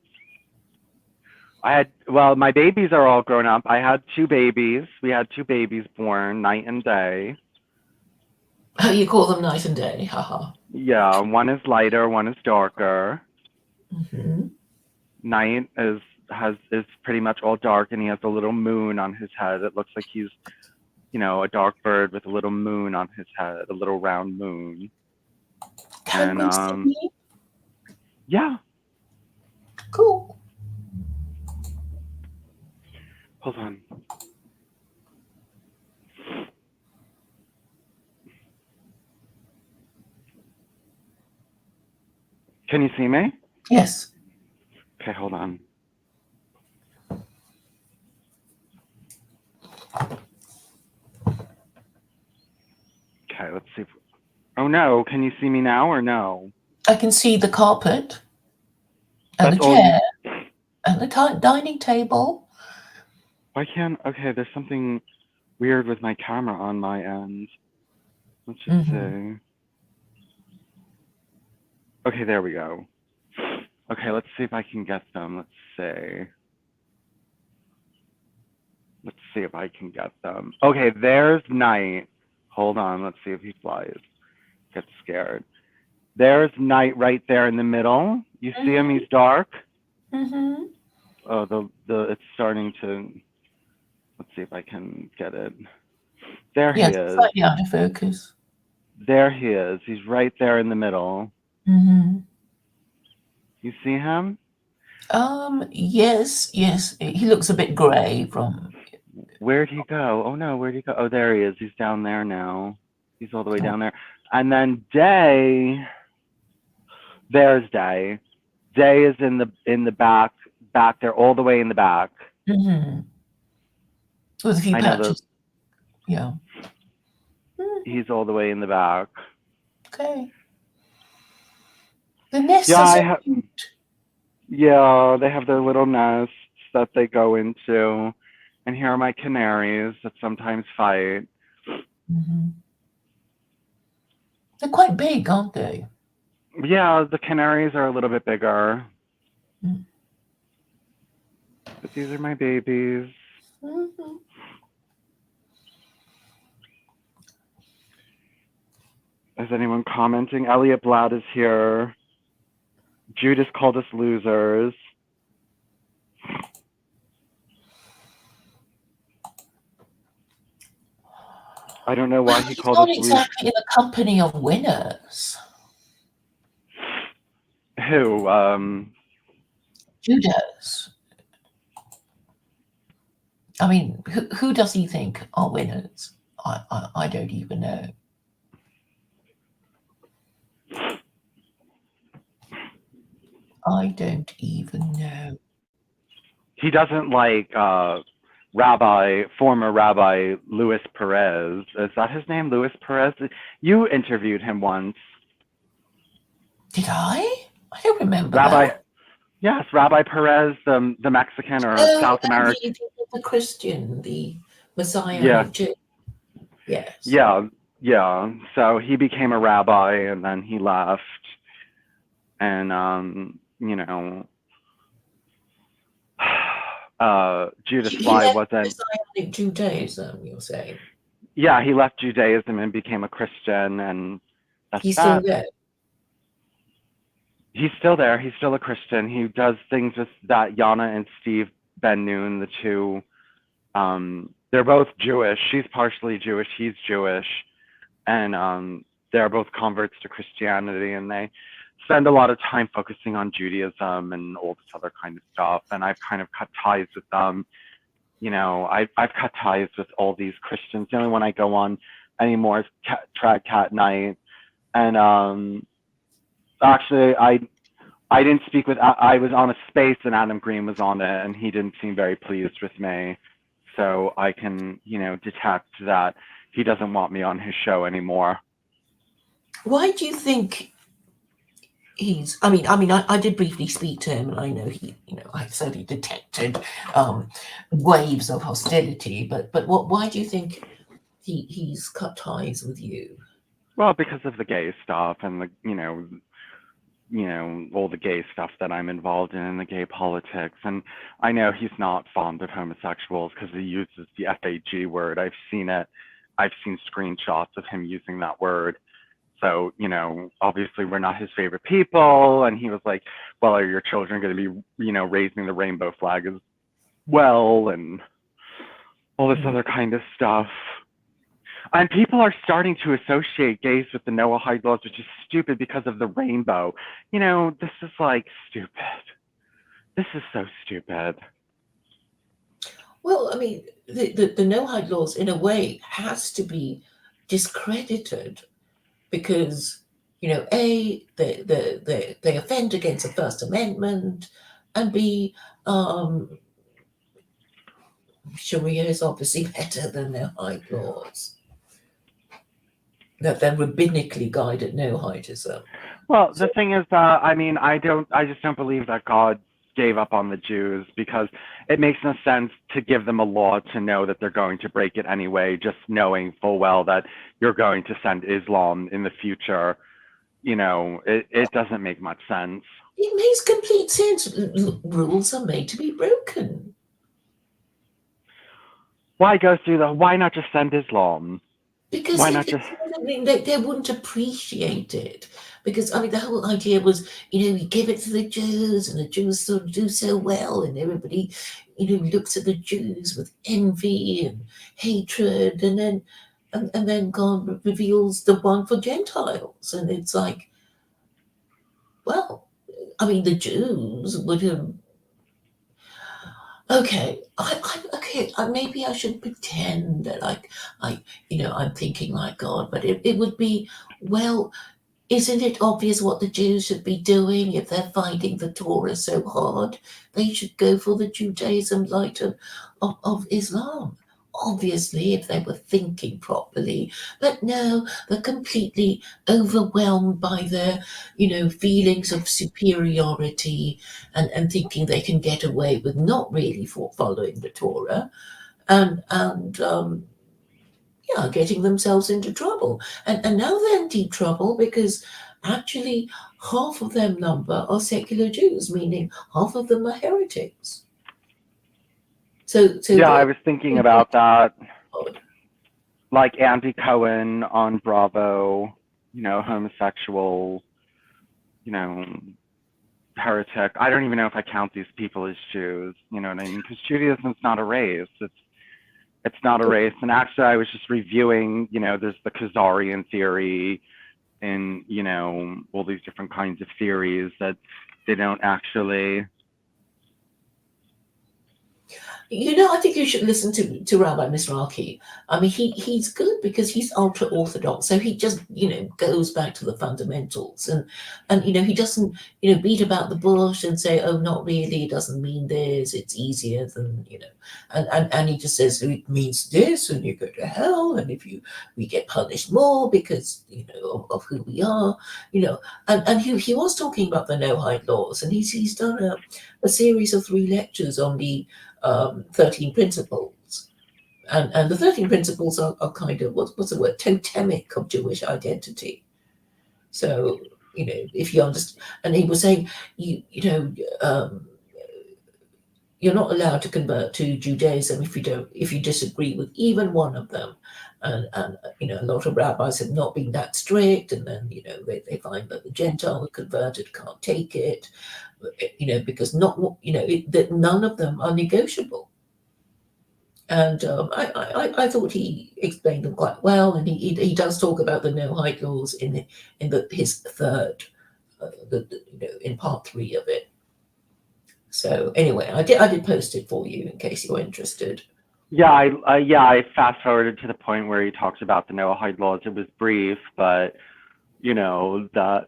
My babies are all grown up. I had two babies. We had two babies born night and day. Oh, you call them night and day. Haha. Yeah, one is lighter, one is darker. Hmm. Night is pretty much all dark, and he has a little moon on his head. It looks like he's, a dark bird with a little moon on his head, a little round moon. Can we see? Yeah, Cool. hold on. Can you see me? Yes. Okay, hold on. Okay, let's see. Oh no, can you see me now or no? I can see the carpet and That's the all chair and the dining table. Why can't, okay, there's something weird with my camera on my end. Let's just Hmm. see. Okay, there we go. Okay, let's see if I can get them. Let's see. Let's see if I can get them. Okay, there's Night. Hold on, let's see if he flies. Get scared. There's Night right there in the middle. You see him? He's dark. Mm-hmm. Oh, it's starting to. Let's see if I can get it. There he Yes, is. slightly out of focus. There he is. He's right there in the middle. Mm-hmm. You see him? Yes. He looks a bit grey from. Where'd he go? Oh no, where'd he go? Oh, there he is. He's down there now. He's all the way down there. And then Day. There's Day. Day is in the back there, all the way in the back. Mm-hmm. With a few I know patches. Yeah. he's all the way in the back. Okay. The nests Yeah, are so cute. yeah, they have their little nests that they go into. And here are my canaries that sometimes fight. Mm-hmm. They're quite big, aren't they? Yeah, the canaries are a little bit bigger. Mm. But these are my babies. Mm-hmm. Is anyone commenting? Elliot Blatt is here. Judas called us losers. I don't know why he He's called not us losers. exactly in the company of winners. Who? Judas. I mean, who does he think are winners? I don't even know. I don't even know. He doesn't like former Rabbi Luis Perez. Is that his name, Luis Perez? You interviewed him once. Did I? I don't remember Rabbi, that. yes, Rabbi Perez, the Mexican or South American. The Christian, the Yeah, Messianic Jew. Yes. yeah. So he became a rabbi and then he left. And Judas He Fly left wasn't. Messianic Judaism, you're saying. Yeah, he left Judaism and became a Christian, and that's He's that. still there. He's still there. He's still a Christian. He does things with that Yana and Steve Ben Noon, the two. They're both Jewish. She's partially Jewish. He's Jewish, and they're both converts to Christianity, and they spend a lot of time focusing on Judaism and all this other kind of stuff. And I've kind of cut ties with them. I've cut ties with all these Christians. The only one I go on anymore is Trad Cat Night, and actually I didn't speak with, I was on a space and Adam Green was on it and he didn't seem very pleased with me. So I can, detect that he doesn't want me on his show anymore. Why do you think I did briefly speak to him, and I know I certainly detected waves of hostility, but why do you think he's cut ties with you? Well, because of the gay stuff and the, all the gay stuff that I'm involved in the gay politics. And I know he's not fond of homosexuals because he uses the FAG word. I've seen it. I've seen screenshots of him using that word. So, obviously we're not his favorite people. And he was like, well, are your children going to be, raising the rainbow flag as well? And all this other kind of stuff. And people are starting to associate gays with the Noah Hyde laws, which is stupid because of the rainbow. This is like stupid. This is so stupid. Well, I mean, the Noah Hyde laws, in a way, has to be discredited because, A, they offend against the First Amendment, and B, Sharia is obviously better than Noah Hyde laws. That they're rabbinically guided no-heightism. Well, the thing is that, I just don't believe that God gave up on the Jews because it makes no sense to give them a law to know that they're going to break it anyway, just knowing full well that you're going to send Islam in the future. It doesn't make much sense. It makes complete sense. Rules are made to be broken. Why not just send Islam? Because Why not just? They wouldn't appreciate it. Because the whole idea was, you give it to the Jews, and the Jews sort of do so well, and everybody, looks at the Jews with envy and hatred, and then God reveals the one for Gentiles, and it's like, well, the Jews would have. Okay, maybe I should pretend that I'm thinking like God, but it would be, well, isn't it obvious what the Jews should be doing if they're finding the Torah so hard? They should go for the Judaism light of Islam. Obviously, if they were thinking properly, but no, they're completely overwhelmed by their, feelings of superiority and thinking they can get away with not really following the Torah, and getting themselves into trouble. And now they're in deep trouble because actually half of their number are secular Jews, meaning half of them are heretics. So yeah, I was thinking about that. Like Andy Cohen on Bravo, homosexual, heretic. I don't even know if I count these people as Jews. You know what I mean? Because Judaism's not a race. It's not a race. And actually, I was just reviewing. There's the Khazarian theory, and all these different kinds of theories that they don't actually. I think you should listen to Rabbi Mizrahi. He's good because he's ultra orthodox, so he just goes back to the fundamentals, and he doesn't beat about the bush and say, oh, not really, it doesn't mean this, it's easier than and he just says it means this, and you go to hell, and we get punished more because of who we are, and he was talking about the Noahide laws, and he's done a series of 3 lectures on the 13 principles, and the 13 principles are kind of what's the word, totemic of Jewish identity. So if you understand, and he was saying you're not allowed to convert to Judaism if you disagree with even one of them, and a lot of rabbis have not been that strict, and then they find that the Gentile who converted can't take it, because that none of them are negotiable. And I thought he explained them quite well, and he does talk about the Noahide laws in his third, in part 3 of it. So anyway, I did post it for you in case you're interested. Yeah, I fast forwarded to the point where he talks about the Noahide laws. It was brief, but that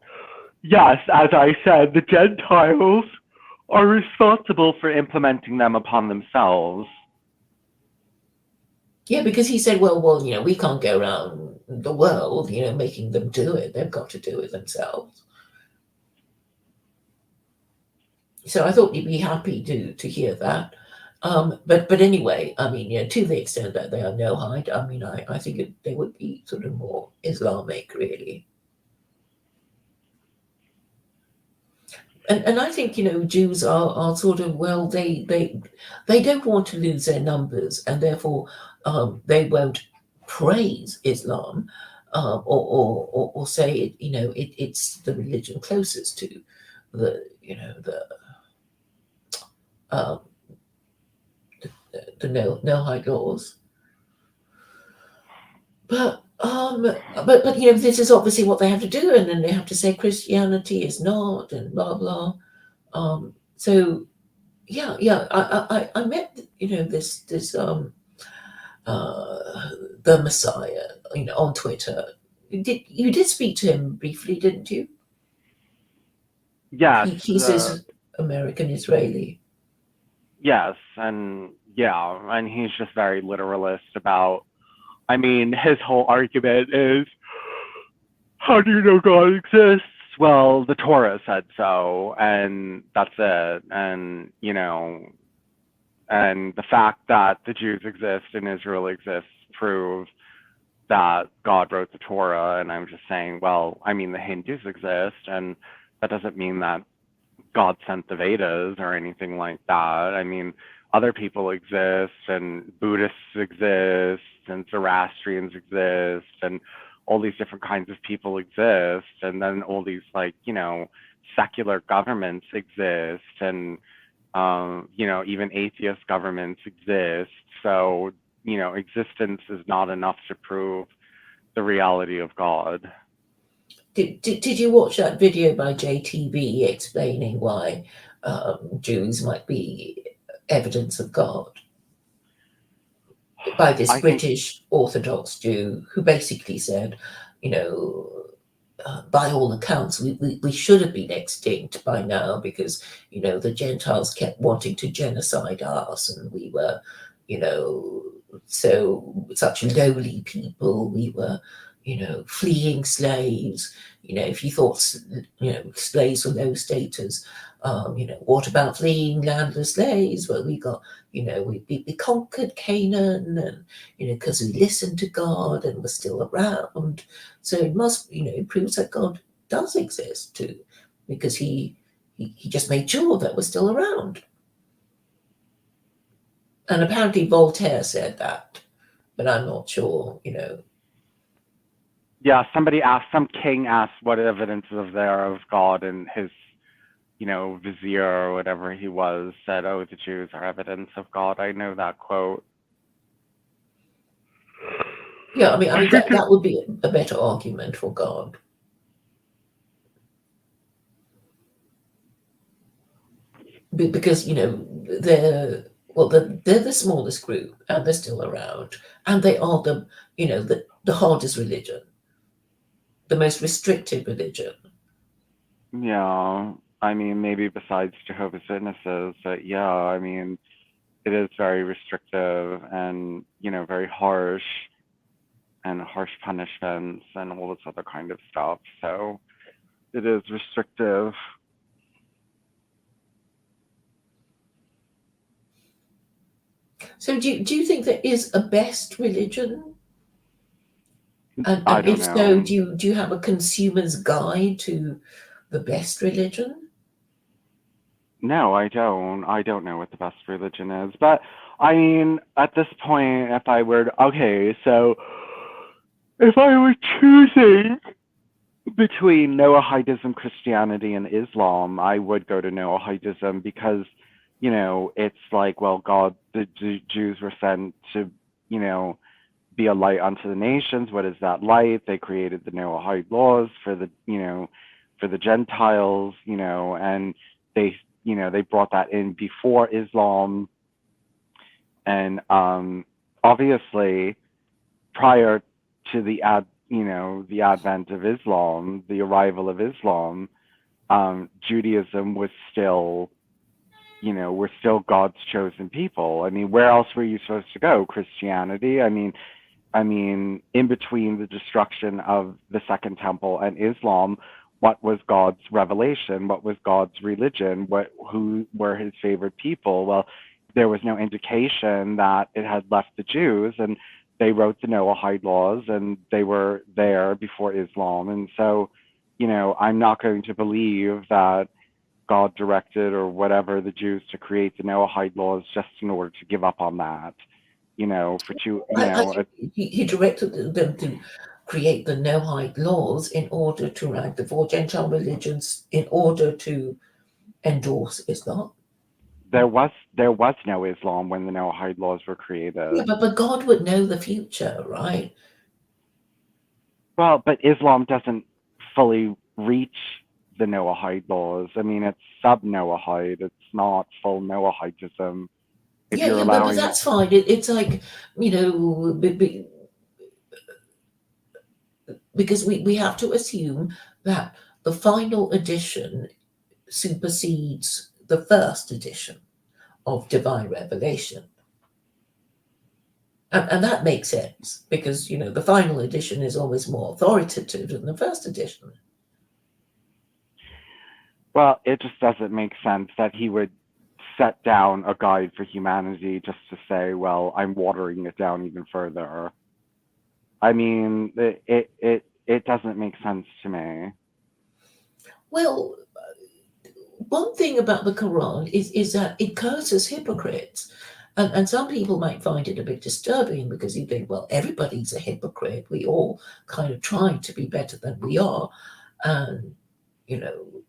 yes, as I said, the Gentiles are responsible for implementing them upon themselves. Yeah, because he said, well, we can't go around the world, making them do it. They've got to do it themselves. So I thought you'd be happy to hear that. But anyway, I mean, to the extent that they are Noahide, I mean, I think they would be sort of more Islamic, really. And I think Jews are sort of, well, they don't want to lose their numbers, and therefore they won't praise Islam, or say it's the religion closest to um, the no-hide laws. But this is obviously what they have to do, and then they have to say Christianity is not, and blah blah. So yeah. I met this the Messiah on Twitter. You did speak to him briefly, didn't you? Yes, He says American Israeli. yes, and yeah, and he's just very literalist about. I mean, his whole argument is, how do you know God exists? Well, the Torah said so, and that's it. And and the fact that the Jews exist and Israel exists proves that God wrote the Torah. And I'm just saying, well, I mean, the Hindus exist, and that doesn't mean that God sent the Vedas or anything like that. I mean, other people exist, and Buddhists exist, and Zoroastrians exist, and all these different kinds of people exist, and then all these secular governments exist, and even atheist governments exist. So existence is not enough to prove the reality of God. Did you watch that video by JTB explaining why Jews might be evidence of God? By this I think British Orthodox Jew who basically said, by all accounts, we should have been extinct by now because, the Gentiles kept wanting to genocide us, and we were, so such lowly people. We were, fleeing slaves. If you thought, slaves were low status, what about fleeing landless slaves? Well, we got, we conquered Canaan, and, because we listened to God and were still around. So it must, it proves that God does exist too, because he just made sure that we're still around. And apparently Voltaire said that, but I'm not sure, Yeah, some king asked what evidence is there of God, and his, vizier or whatever he was said, "Oh, the Jews are evidence of God." I know that quote. Yeah, I mean that would be a better argument for God. Because they're the smallest group, and they're still around, and they are the hardest religion, the most restricted religion. Yeah, I mean, maybe besides Jehovah's Witnesses, but yeah, I mean, it is very restrictive and, very harsh, and harsh punishments and all this other kind of stuff. So it is restrictive. So do you think there is a best religion? And I don't if so, know. do you have a consumer's guide to the best religion? No, I don't. I don't know what the best religion is. But I mean, at this point, if I were okay, so if I were choosing between Noahidism, Christianity, and Islam, I would go to Noahidism because, it's like, well, God, the Jews were sent to, be a light unto the nations. What is that light? They created the Noahide laws for the Gentiles, and they brought that in before Islam. And obviously, prior to the advent of Islam, the arrival of Islam, Judaism was still, we're still God's chosen people. I mean, where else were you supposed to go? Christianity? I mean, in between the destruction of the Second Temple and Islam, what was God's revelation? What was God's religion? Who were his favorite people? Well, there was no indication that it had left the Jews, and they wrote the Noahide laws, and they were there before Islam. And so, I'm not going to believe that God directed or whatever the Jews to create the Noahide laws just in order to give up on that. I think he directed them to create the Noahide laws in order to rank the four Gentile religions in order to endorse Islam. There was no Islam when the Noahide laws were created. Yeah, but God would know the future, right? Well, but Islam doesn't fully reach the Noahide laws. I mean, it's sub-Noahide. It's not full Noahidism. But that's fine. It's like, because we have to assume that the final edition supersedes the first edition of divine revelation. And that makes sense because, the final edition is always more authoritative than the first edition. Well, it just doesn't make sense that he would set down a guide for humanity just to say, well, I'm watering it down even further. I mean, it doesn't make sense to me. Well, one thing about the Quran is that it curses hypocrites. And some people might find it a bit disturbing because you think, well, everybody's a hypocrite. We all kind of try to be better than we are. And,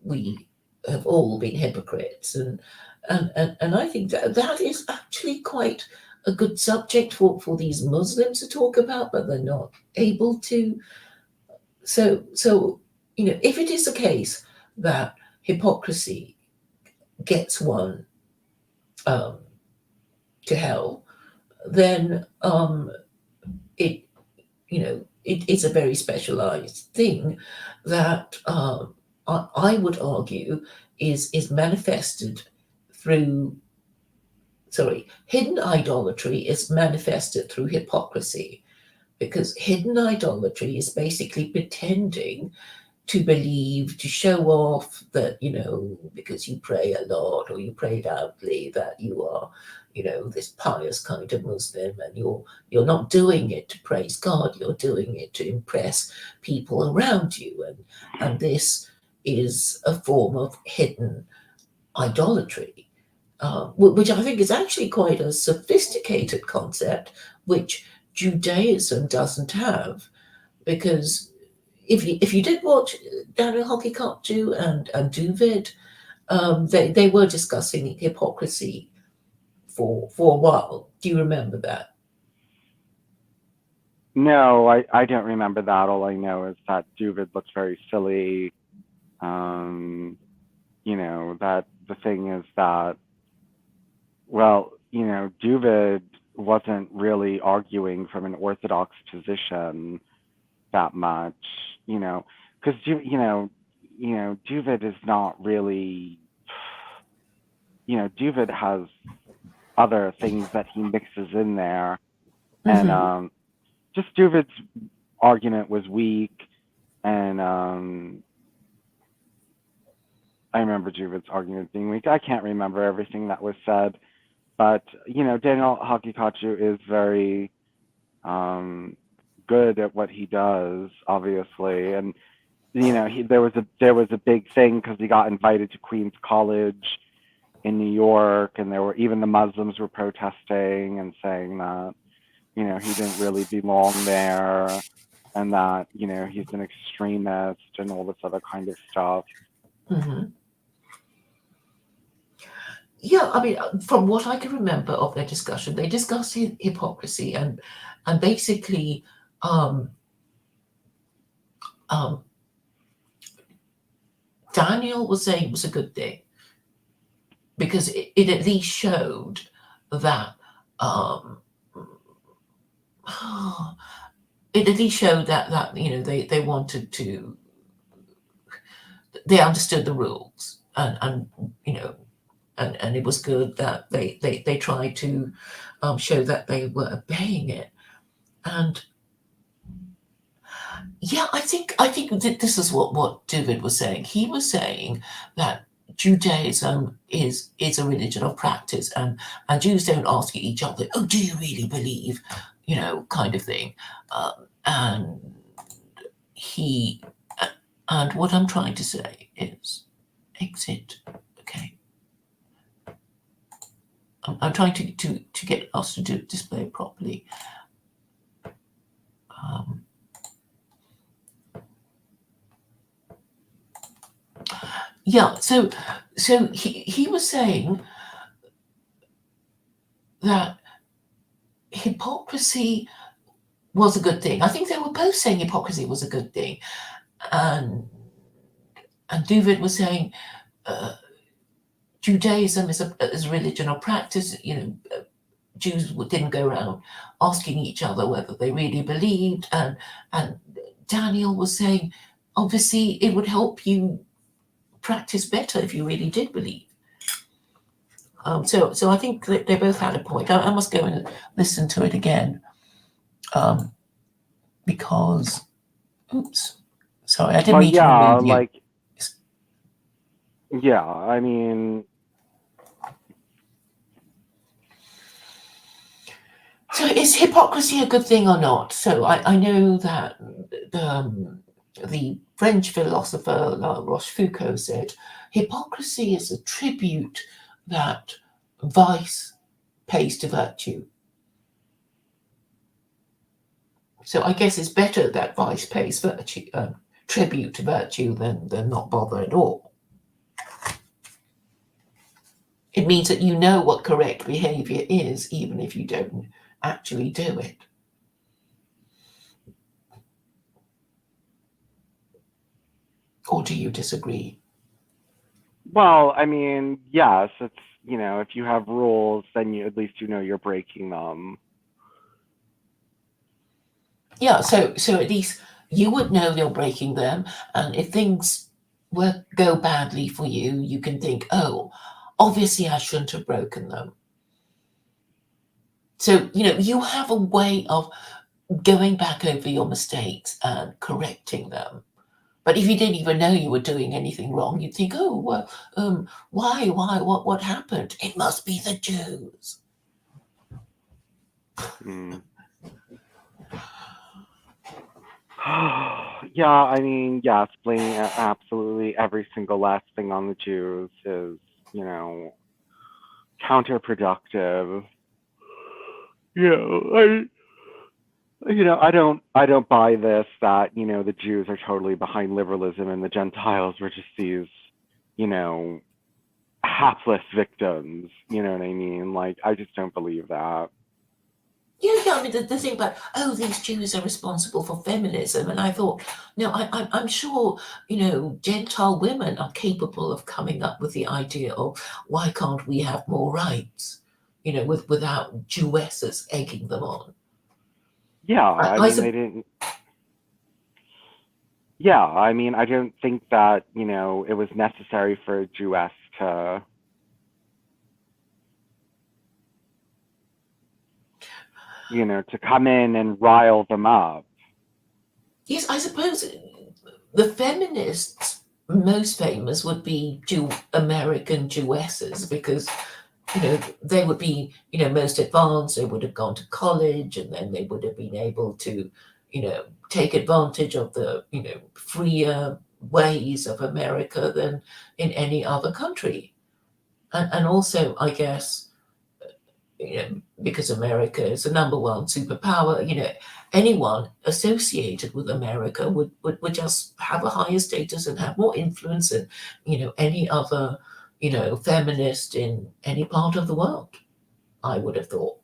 we have all been hypocrites. And I think that is actually quite a good subject for these Muslims to talk about, but they're not able to. So if it is the case that hypocrisy gets one to hell, then it is a very specialized thing that I would argue is manifested through hidden idolatry is manifested through hypocrisy, because hidden idolatry is basically pretending to believe, to show off that, because you pray a lot or you pray loudly, that you are, this pious kind of Muslim, and you're not doing it to praise God, you're doing it to impress people around you. And this is a form of hidden idolatry, which I think is actually quite a sophisticated concept, which Judaism doesn't have, because if you did watch Daniel Hockey-Katju and Duvid, they were discussing hypocrisy for a while. Do you remember that? No, I don't remember that. All I know is that Duvid looks very silly. That the thing is that, well, Duvid wasn't really arguing from an orthodox position that much, because Duvid is not really, Duvid has other things that he mixes in there, and just Duvid's argument was weak, and I remember Duvid's argument being weak. I can't remember everything that was said, but Daniel Hockey-Katju is very good at what he does, obviously, and there was a big thing because he got invited to Queens College in New York, and even the Muslims were protesting and saying that he didn't really belong there, and that he's an extremist and all this other kind of stuff. Yeah, I mean, from what I can remember of their discussion, they discussed hypocrisy and basically Daniel was saying it was a good thing because it at least showed that they wanted to, they understood the rules, and you know, and it was good that they tried to show that they were obeying it. And yeah, I think that this is what David was saying. He was saying that Judaism is a religion of practice, and Jews don't ask each other, "Oh, do you really believe?" You know, kind of thing. And he and what I'm trying to say is exit. Okay. I'm trying to get us to display properly. Yeah, so he was saying that hypocrisy was a good thing. I think they were both saying hypocrisy was a good thing, and David was saying Judaism is a religion or practice. You know, Jews didn't go around asking each other whether they really believed, and Daniel was saying obviously it would help you practice better if you really did believe. So I think that they both had a point. I must go and listen to it again, because, oops, sorry, I didn't But mean to yeah, remove you. like, yeah, I mean, So is hypocrisy a good thing or not? So I know that the French philosopher La Rochefoucauld said hypocrisy is a tribute that vice pays to virtue. So I guess it's better that vice pays virtue, tribute to virtue than not bother at all. It means that you know what correct behavior is, even if you don't actually do it. Or do you disagree? well, I mean, yes, it's, you know, if you have rules, then you at least you know you're breaking them. Yeah, so at least you would know you're breaking them, and if things go badly for you, you can think, oh, obviously I shouldn't have broken them. So, you know, you have a way of going back over your mistakes and correcting them. But if you didn't even know you were doing anything wrong, you'd think, oh, well, why, what happened? It must be the Jews. Mm. Yeah, I mean, yes, blaming absolutely every single last thing on the Jews is, you know, counterproductive. I don't buy this that, you know, the Jews are totally behind liberalism and the Gentiles were just these, you know, hapless victims. You know what I mean? Like, I just don't believe that. Yeah, I mean, the thing about, oh, these Jews are responsible for feminism. And I thought, no, I'm sure, you know, Gentile women are capable of coming up with the idea of why can't we have more rights, you know, without Jewesses egging them on. Yeah, I mean, they didn't. Yeah, I mean, I don't think that, you know, it was necessary for a Jewess to, you know, to come in and rile them up. Yes, I suppose the feminists most famous would be American Jewesses, because, you know, they would be, you know, most advanced. They would have gone to college, and then they would have been able to, you know, take advantage of the, you know, freer ways of America than in any other country. And also, I guess, you know, because America is the number one superpower, you know, anyone associated with America would just have a higher status and have more influence than, you know, any other, you know, feminist in any part of the world, I would have thought.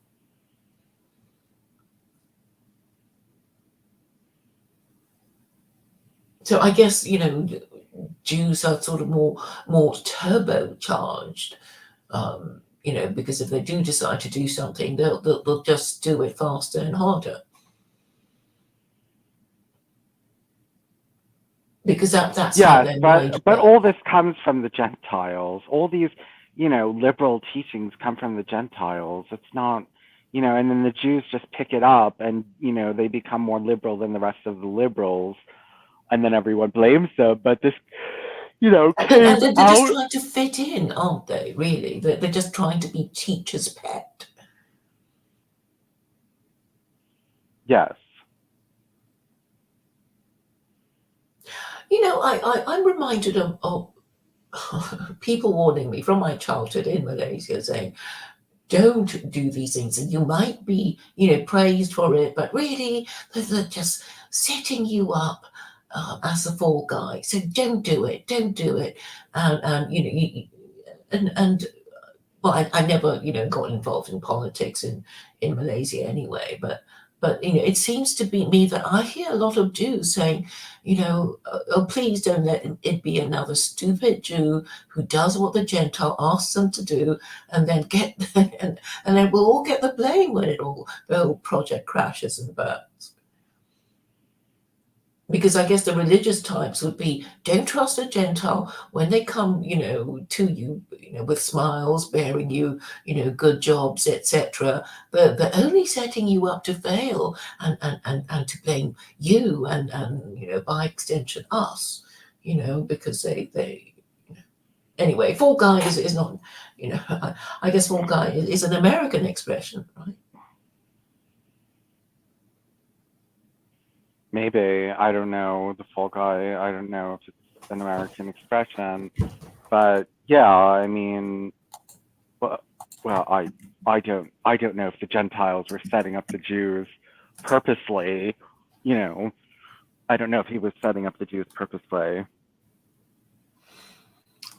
So I guess, you know, Jews are sort of more turbocharged, you know, because if they do decide to do something, they'll just do it faster and harder. because that's how Yes, their mind but works. all this comes from the Gentiles. All these, liberal teachings come from the Gentiles. It's not, and then the Jews just pick it up and, they become more liberal than the rest of the liberals, and then everyone blames them. But this, came And they're just out. trying to fit in, aren't they, really? They're just trying to be teacher's pet. Yes. I'm reminded of people warning me from my childhood in Malaysia saying, don't do these things, and you might be, praised for it, but really they're just setting you up as a fall guy. So don't do it, and well, I never, got involved in politics in Malaysia anyway, but it seems to be me that I hear a lot of Jews saying, oh, please don't let it be another stupid Jew who does what the Gentile asks them to do, and then and then we'll all get the blame when the whole project crashes and burns. Because I guess the religious types would be, don't trust a Gentile when they come, to you, with smiles, bearing you, good jobs, etc. They're only setting you up to fail and to blame you and by extension us, because they anyway, fall guy is not, I guess fall guy is an American expression, right? Maybe, I don't know, the fall guy, I don't know if it's an American expression, but yeah, I mean, well, I don't know if the Gentiles were setting up the Jews purposely, I don't know if he was setting up the Jews purposely.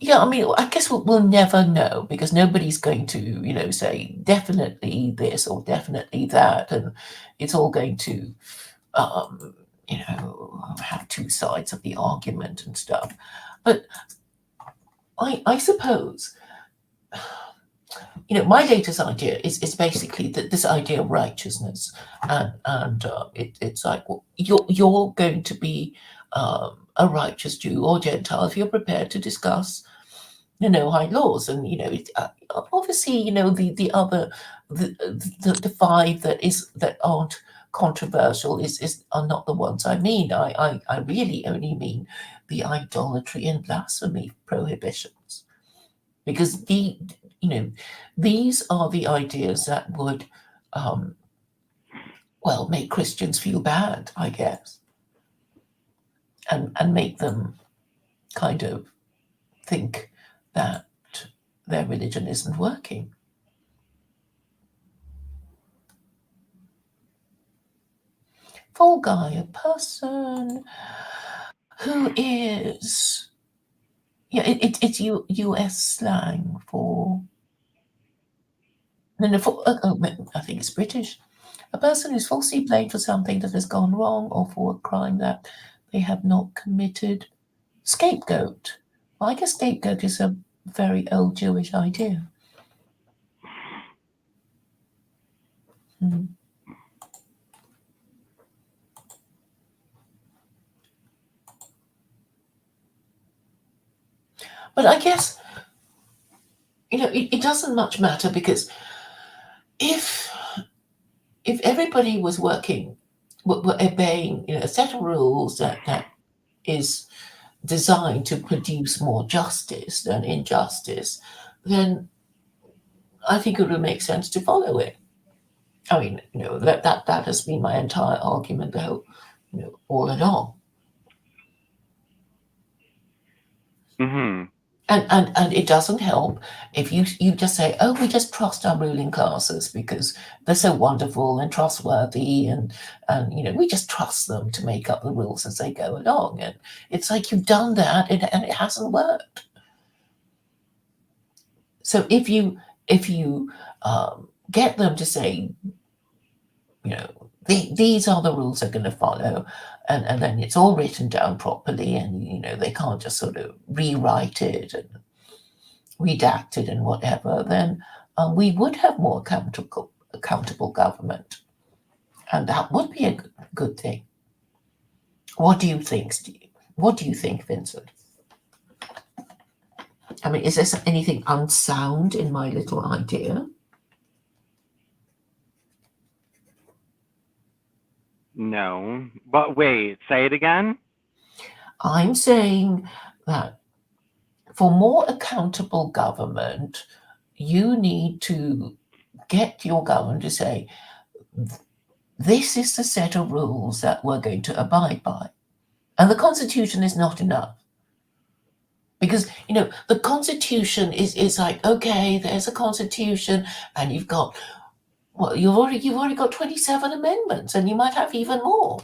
Yeah, I mean, I guess we'll never know, because nobody's going to, say definitely this or definitely that, and it's all going to, have two sides of the argument and stuff. But I suppose, my latest idea is basically that this idea of righteousness, and it's like, well, you're going to be a righteous Jew or Gentile if you're prepared to discuss high laws, and obviously the other the five that aren't controversial are not the ones I mean. I really only mean the idolatry and blasphemy prohibitions, because these are the ideas that would make Christians feel bad, I guess, and make them kind of think that their religion isn't working. Fall guy, a person who is, it's US slang for, I think it's British. A person who's falsely blamed for something that has gone wrong or for a crime that they have not committed. Scapegoat. Well, I guess scapegoat is a very old Jewish idea. But I guess, it doesn't much matter, because if everybody was obeying, a set of rules that is designed to produce more justice than injustice, then I think it would make sense to follow it. I mean, that has been my entire argument, though, all along. Mm-hmm. And it doesn't help if you just say, oh, we just trust our ruling classes because they're so wonderful and trustworthy, and we just trust them to make up the rules as they go along. And it's like, you've done that and it hasn't worked. So if you get them to say, these are the rules they're going to follow, and then it's all written down properly, and they can't just sort of rewrite it and redact it and whatever, then we would have more accountable government, and that would be a good thing. What do you think, Steve? What do you think, Vincent? I mean, is there anything unsound in my little idea? No. But wait, say it again? I'm saying that for more accountable government, you need to get your government to say, this is the set of rules that we're going to abide by. And the Constitution is not enough. Because, the Constitution is like, okay, there's a Constitution, and you've got, well, you've already got 27 amendments, and you might have even more.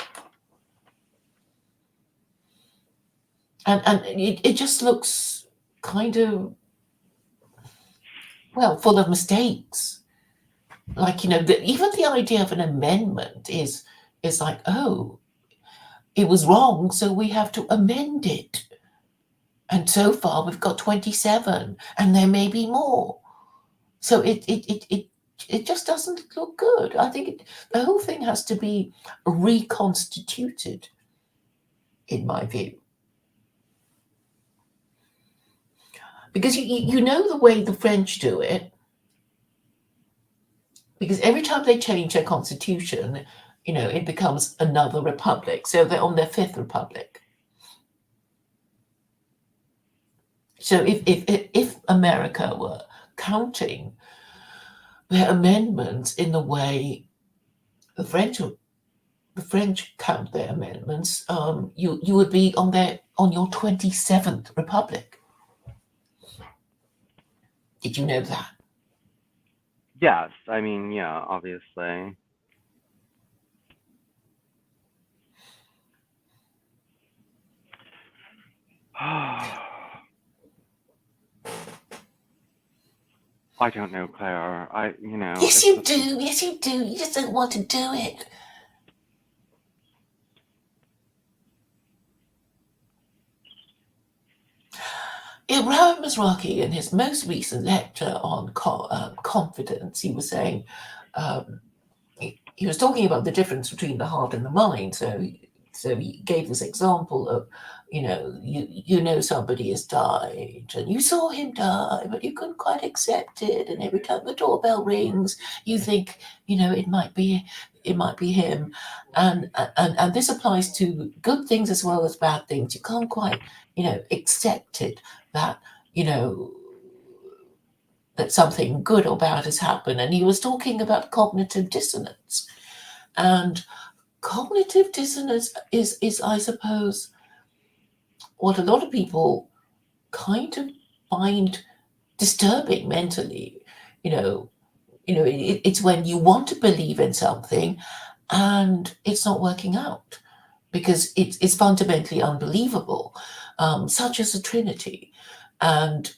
And it just looks kind of, well, full of mistakes. Like, even the idea of an amendment is like, oh, it was wrong, so we have to amend it. And so far we've got 27, and there may be more. So it just doesn't look good. I think the whole thing has to be reconstituted, in my view. Because you know the way the French do it. Because every time they change their constitution, it becomes another republic. So they're on their fifth republic. So if America were counting their amendments in the way the French count their amendments, you would be on your 27th republic. Did you know that? Yes. I mean, yeah, obviously. I don't know, Claire. Yes, you do. Yes, you do. You just don't want to do it. Ibrahim Mizrahi, in his most recent lecture on confidence, he was saying, he was talking about the difference between the heart and the mind. So he gave this example of, somebody has died and you saw him die, but you couldn't quite accept it. And every time the doorbell rings, you think, it might be him. And this applies to good things as well as bad things. You can't quite, accept it that, that something good or bad has happened. And he was talking about cognitive dissonance. And cognitive dissonance is I suppose, what a lot of people kind of find disturbing mentally. It's when you want to believe in something and it's not working out because it's fundamentally unbelievable, such as the Trinity. And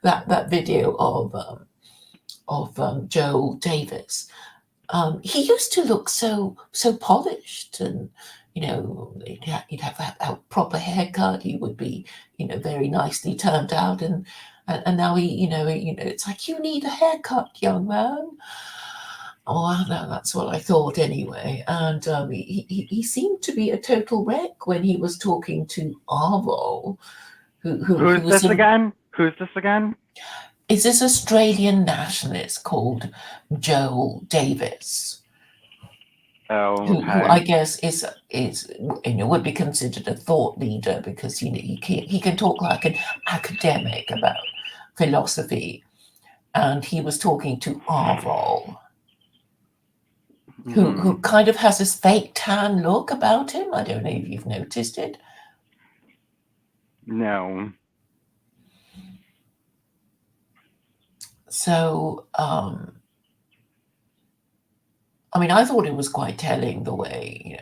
that video of Joel Davis, he used to look so polished, and he'd have a proper haircut. He would be very nicely turned out, and now he it's like, you need a haircut, young man. Oh, that's what I thought anyway. And he seemed to be a total wreck when he was talking to Arvo, Who's this again? Who's this again? Is this Australian nationalist called Joel Davis? Oh, Who okay. I guess is would be considered a thought leader, because he can talk like an academic about philosophy, and he was talking to Arvo, who kind of has this fake tan look about him. I don't know if you've noticed it. No. So, I thought it was quite telling the way,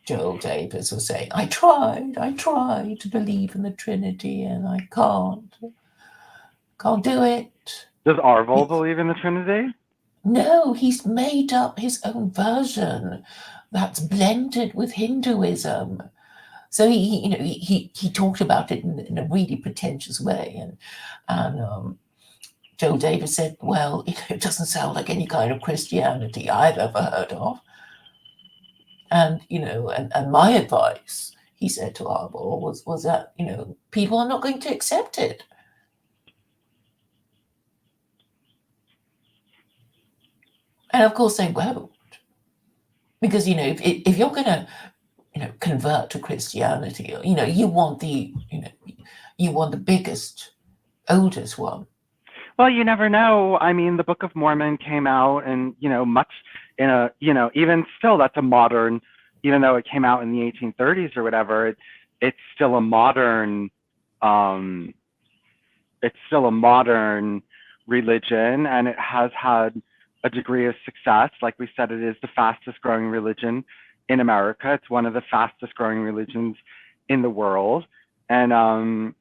Joel Davis was saying, I tried to believe in the Trinity and I can't do it. Does Arvel believe in the Trinity? No, he's made up his own version that's blended with Hinduism. So he talked about it in a really pretentious way, and Joel Davis said, well, it doesn't sound like any kind of Christianity I've ever heard of. And and my advice, he said to Arbor, was that people are not going to accept it. And of course they won't, because if you're going to convert to Christianity, you want the biggest, oldest one. Well, you never know. I mean, the Book of Mormon came out, and much in a even still, that's a modern, even though it came out in the 1830s or whatever. It's still a modern. It's still a modern religion, and it has had a degree of success. Like we said, it is the fastest growing religion in America. It's one of the fastest growing religions in the world, and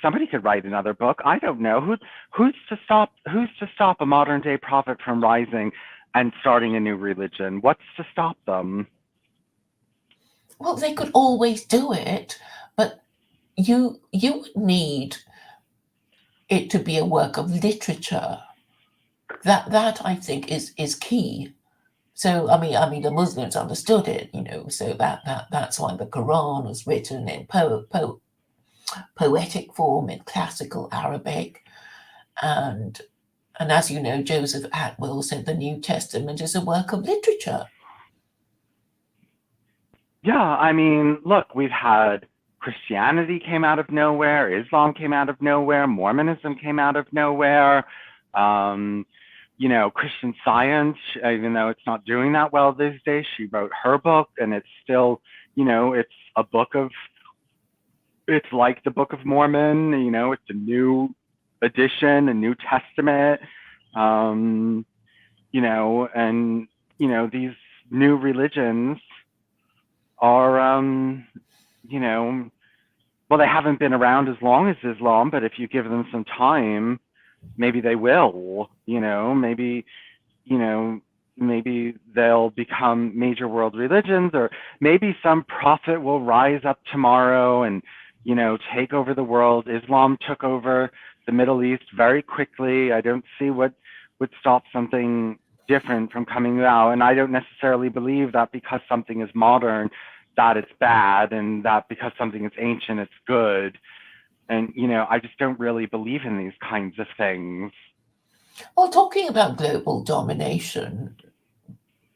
somebody could write another book. I don't know who's to stop a modern day prophet from rising and starting a new religion. What's to stop them? Well, they could always do it, but you would need it to be a work of literature. That I think is key. So I mean the Muslims understood it, so that's why the Quran was written in poetic form, in classical Arabic, and as you know, Joseph Atwill said the New Testament is a work of literature. Yeah, I mean, look, we've had Christianity came out of nowhere, Islam came out of nowhere, Mormonism came out of nowhere. Christian Science, even though it's not doing that well these days, she wrote her book, and it's still, it's a book of, it's like the Book of Mormon, it's a new edition, a New Testament, and, these new religions are, well, they haven't been around as long as Islam, but if you give them some time, maybe they will, maybe they'll become major world religions, or maybe some prophet will rise up tomorrow and, take over the world. Islam took over the Middle East very quickly. I don't see what would stop something different from coming out. And I don't necessarily believe that because something is modern, that it's bad, and that because something is ancient, it's good. And, I just don't really believe in these kinds of things. Well, talking about global domination,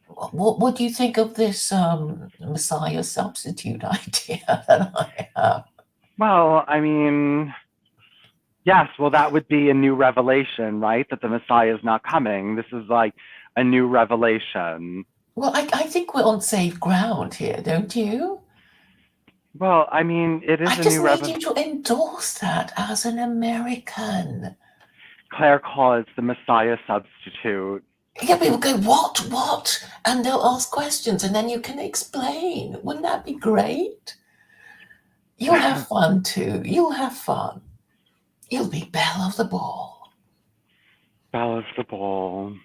what do you think of this Messiah substitute idea that I have? Well, I mean, yes, well, that would be a new revelation, right? That the Messiah is not coming. This is like a new revelation. Well, I think we're on safe ground here, don't you? Well, I mean, it is I a just new need revelation. you to endorse that as an American. Claire calls the Messiah substitute. Yeah, people go, what? And they'll ask questions, and then you can explain. Wouldn't that be great? You'll have fun too. You'll have fun. You'll be belle of the ball. Belle of the ball.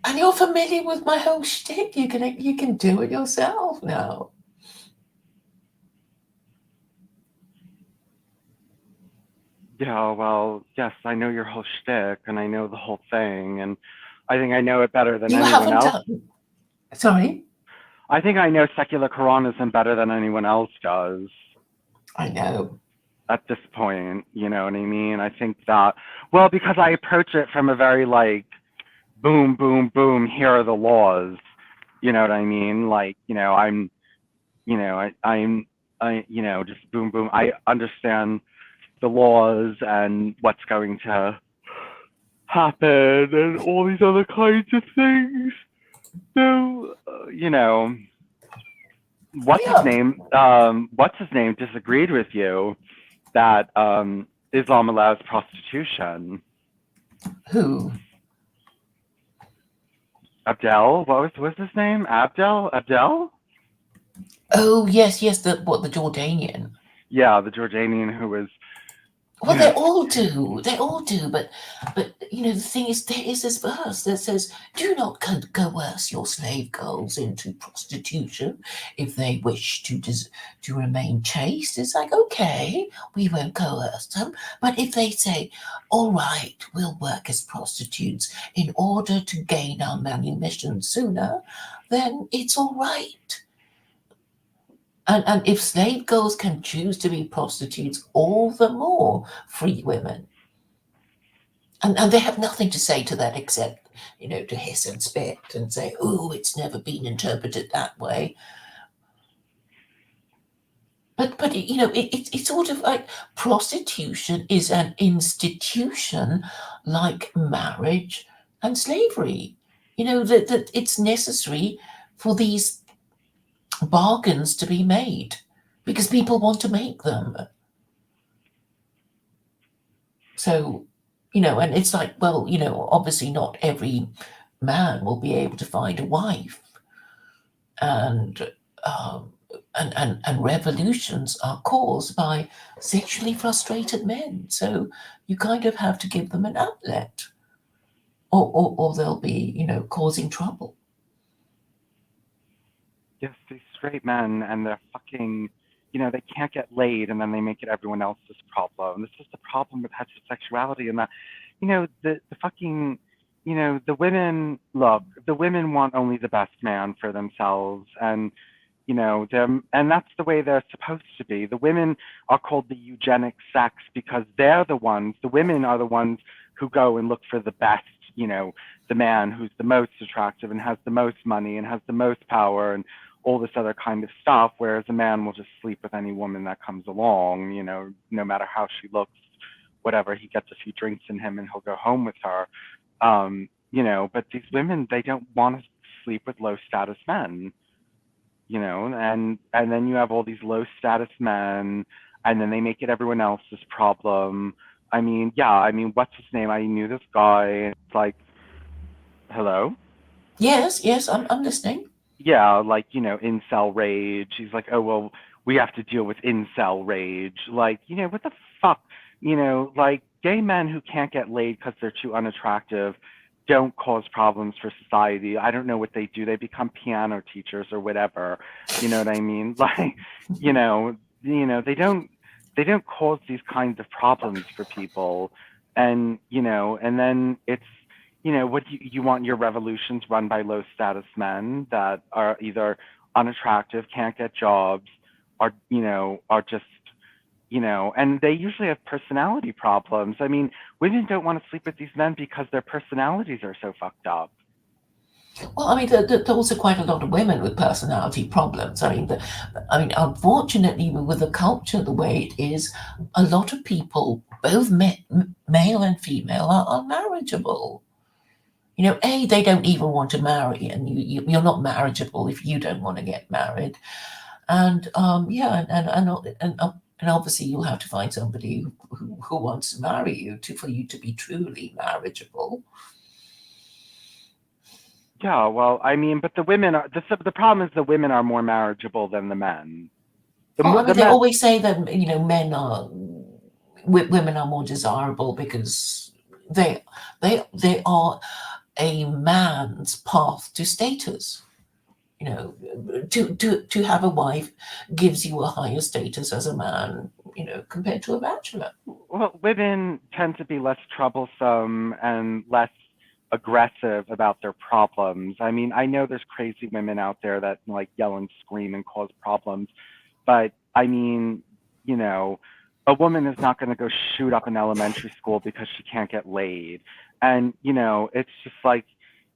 And you're familiar with my whole shtick. You can do it yourself now. Yeah, well, yes, I know your whole shtick, and I know the whole thing, and I think I know it better than anyone else. Sorry? I think I know secular Quranism better than anyone else does. I know. At this point, you know what I mean? I think that, well, because I approach it from a very boom, boom, boom, here are the laws. You know what I mean? I'm just boom, boom. I understand the laws and what's going to happen and all these other kinds of things. So, what's his name? What's his name disagreed with you that Islam allows prostitution. Who? Abdel? What was his name? Abdel? Oh, yes, the Jordanian. Yeah, the Jordanian who was Well, they all do. They all do. But the thing is, there is this verse that says, "Do not coerce your slave girls into prostitution if they wish to remain chaste." It's like, okay, we won't coerce them, but if they say, "All right, we'll work as prostitutes in order to gain our manumission sooner," then it's all right. And if slave girls can choose to be prostitutes, all the more free women. And they have nothing to say to that except, to hiss and spit and say, "Oh, it's never been interpreted that way." But it's sort of like prostitution is an institution like marriage and slavery. That it's necessary for these bargains to be made because people want to make them. So, and it's like, well, obviously not every man will be able to find a wife, and revolutions are caused by sexually frustrated men. So you kind of have to give them an outlet, or they'll be, causing trouble. Yes, these straight men and they're fucking, they can't get laid and then they make it everyone else's problem. This is the problem with heterosexuality and that, the fucking, the women, look, the women want only the best man for themselves and, and that's the way they're supposed to be. The women are called the eugenic sex because the women are the ones who go and look for the best, the man who's the most attractive and has the most money and has the most power and all this other kind of stuff, whereas a man will just sleep with any woman that comes along, no matter how she looks, whatever, he gets a few drinks in him and he'll go home with her. But these women, they don't want to sleep with low status men, and then you have all these low status men and then they make it everyone else's problem. What's his name? I knew this guy. It's like, hello? Yes, I'm listening. Yeah, like, incel rage. He's like, oh, well, we have to deal with incel rage. Like, what the fuck? Like, gay men who can't get laid because they're too unattractive don't cause problems for society. I don't know what they do. They become piano teachers or whatever. You know what I mean? Like, they don't cause these kinds of problems for people. And, and then it's, what you want your revolutions run by low status men that are either unattractive, can't get jobs, are just, and they usually have personality problems. I mean, women don't want to sleep with these men because their personalities are so fucked up. Well, I mean, there are also quite a lot of women with personality problems. I mean, unfortunately, with the culture the way it is, a lot of people, both male and female, are unmarriageable. They don't even want to marry, and you're not marriageable if you don't want to get married. And and obviously you'll have to find somebody who wants to marry you for you to be truly marriageable. Yeah, well, I mean, but the women are the problem is the women are more marriageable than the men. They always say that women are more desirable because they are a man's path to status. To have a wife gives you a higher status as a man, compared to a bachelor. Well, women tend to be less troublesome and less aggressive about their problems. I mean, I know there's crazy women out there that like yell and scream and cause problems, but I mean, a woman is not going to go shoot up an elementary school because she can't get laid. And, it's just like,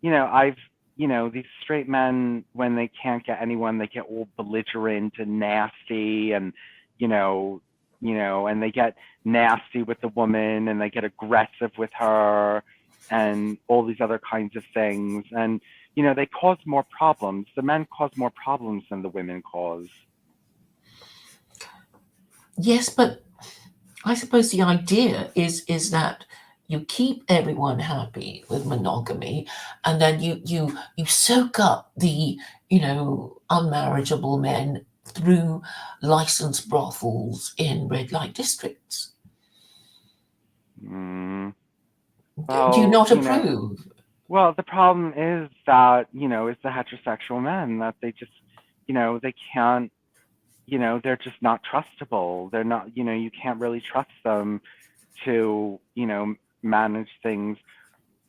these straight men, when they can't get anyone, they get all belligerent and nasty and, and they get nasty with the woman and they get aggressive with her and all these other kinds of things. And, they cause more problems. The men cause more problems than the women cause. Yes, but I suppose the idea is that you keep everyone happy with monogamy, and then you soak up the unmarriageable men through licensed brothels in red light districts. Mm. Do you Well, not you know, approve? well, the problem is that, it's the heterosexual men that they just, they can't, they're just not trustable. They're not, you can't really trust them to, manage things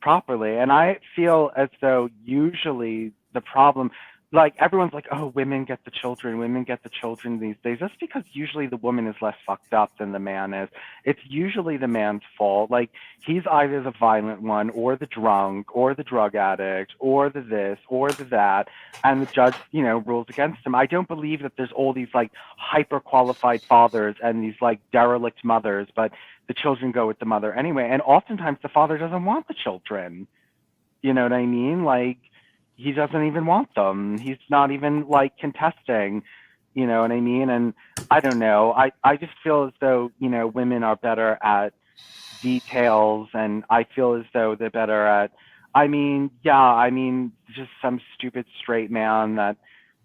properly. And I feel as though usually the problem, like everyone's like, oh, women get the children these days. That's because usually the woman is less fucked up than the man is. It's usually the man's fault. Like he's either the violent one or the drunk or the drug addict or the this or the that. And the judge, rules against him. I don't believe that there's all these like hyper qualified fathers and these like derelict mothers, but the children go with the mother anyway. And oftentimes the father doesn't want the children. You know what I mean? Like he doesn't even want them. He's not even like contesting. You know what I mean? And I don't know. I just feel as though, women are better at details, and I feel as though they're better at, just some stupid straight man that,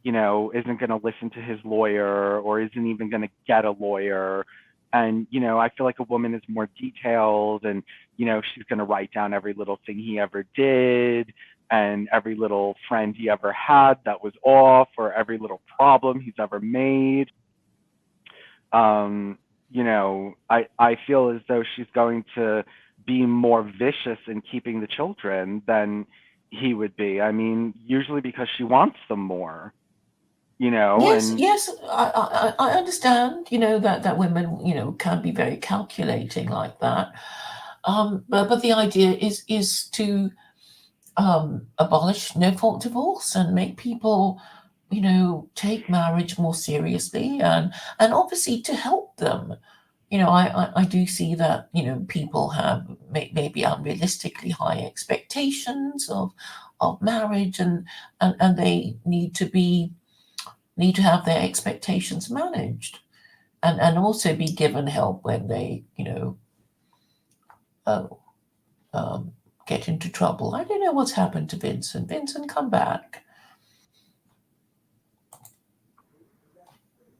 isn't going to listen to his lawyer or isn't even going to get a lawyer. And, I feel like a woman is more detailed and, she's going to write down every little thing he ever did and every little friend he ever had that was off or every little problem he's ever made. um, I feel as though she's going to be more vicious in keeping the children than he would be. I mean, usually because she wants them more, Yes, and yes, I understand, that women, can be very calculating like that. But the idea is to abolish no fault divorce and make people, take marriage more seriously and obviously to help them. I do see that, people have maybe unrealistically high expectations of marriage and they need to have their expectations managed and also be given help when they, oh, um, get into trouble. I don't know what's happened to Vincent. Vincent, come back.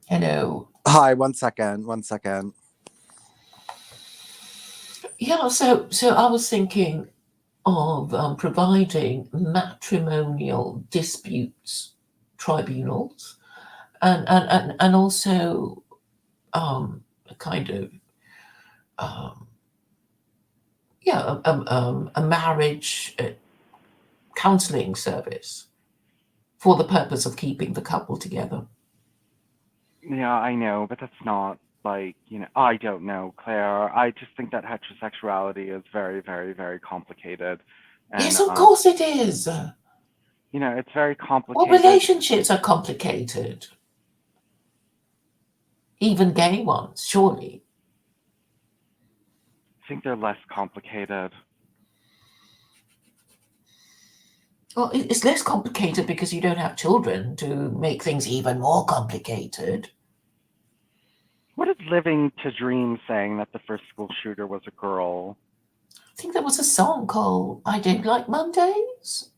Hello. Hi, one second, one second. Yeah, so I was thinking of providing matrimonial disputes tribunals and also a kind of um, yeah a marriage counseling service for the purpose of keeping the couple together. yeah, I know, but that's not like, I don't know, Claire. I just think that heterosexuality is very, very, very complicated, and Yes, of course it is. it's very Well, complicated. relationships are complicated, even gay ones, surely. I think they're less complicated. Well, it's less complicated because you don't have children to make things even more complicated. What is Living to Dream saying that the first school shooter was a girl? I think there was a song called I Don't Like Mondays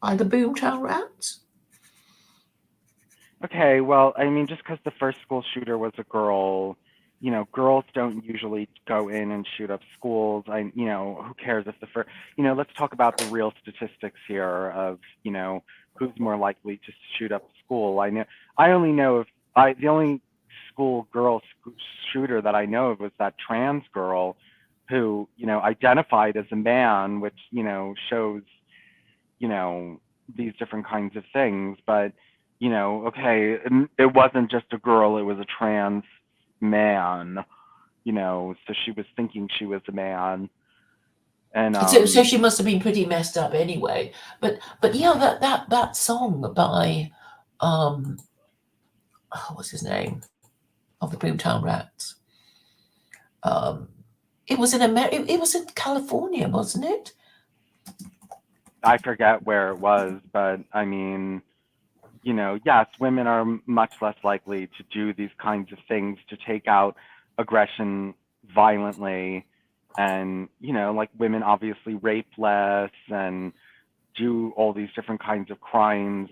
by the Boomtown Rats. Okay, well, I mean, just because the first school shooter was a girl, girls don't usually go in and shoot up schools. Who cares if the first, let's talk about the real statistics here of, who's more likely to shoot up a school. I only know if the only shooter that I know of was that trans girl who, identified as a man, which, shows, you know, these different kinds of things. But, okay, it wasn't just a girl, it was a trans man, so she was thinking she was a man. And So she must have been pretty messed up anyway. But yeah, that song by what's his name of the Boomtown Rats. Um, it was in It was in California, wasn't it? I forget where it was, but I mean, yes, women are much less likely to do these kinds of things, to take out aggression violently. And, like women obviously rape less and do all these different kinds of crimes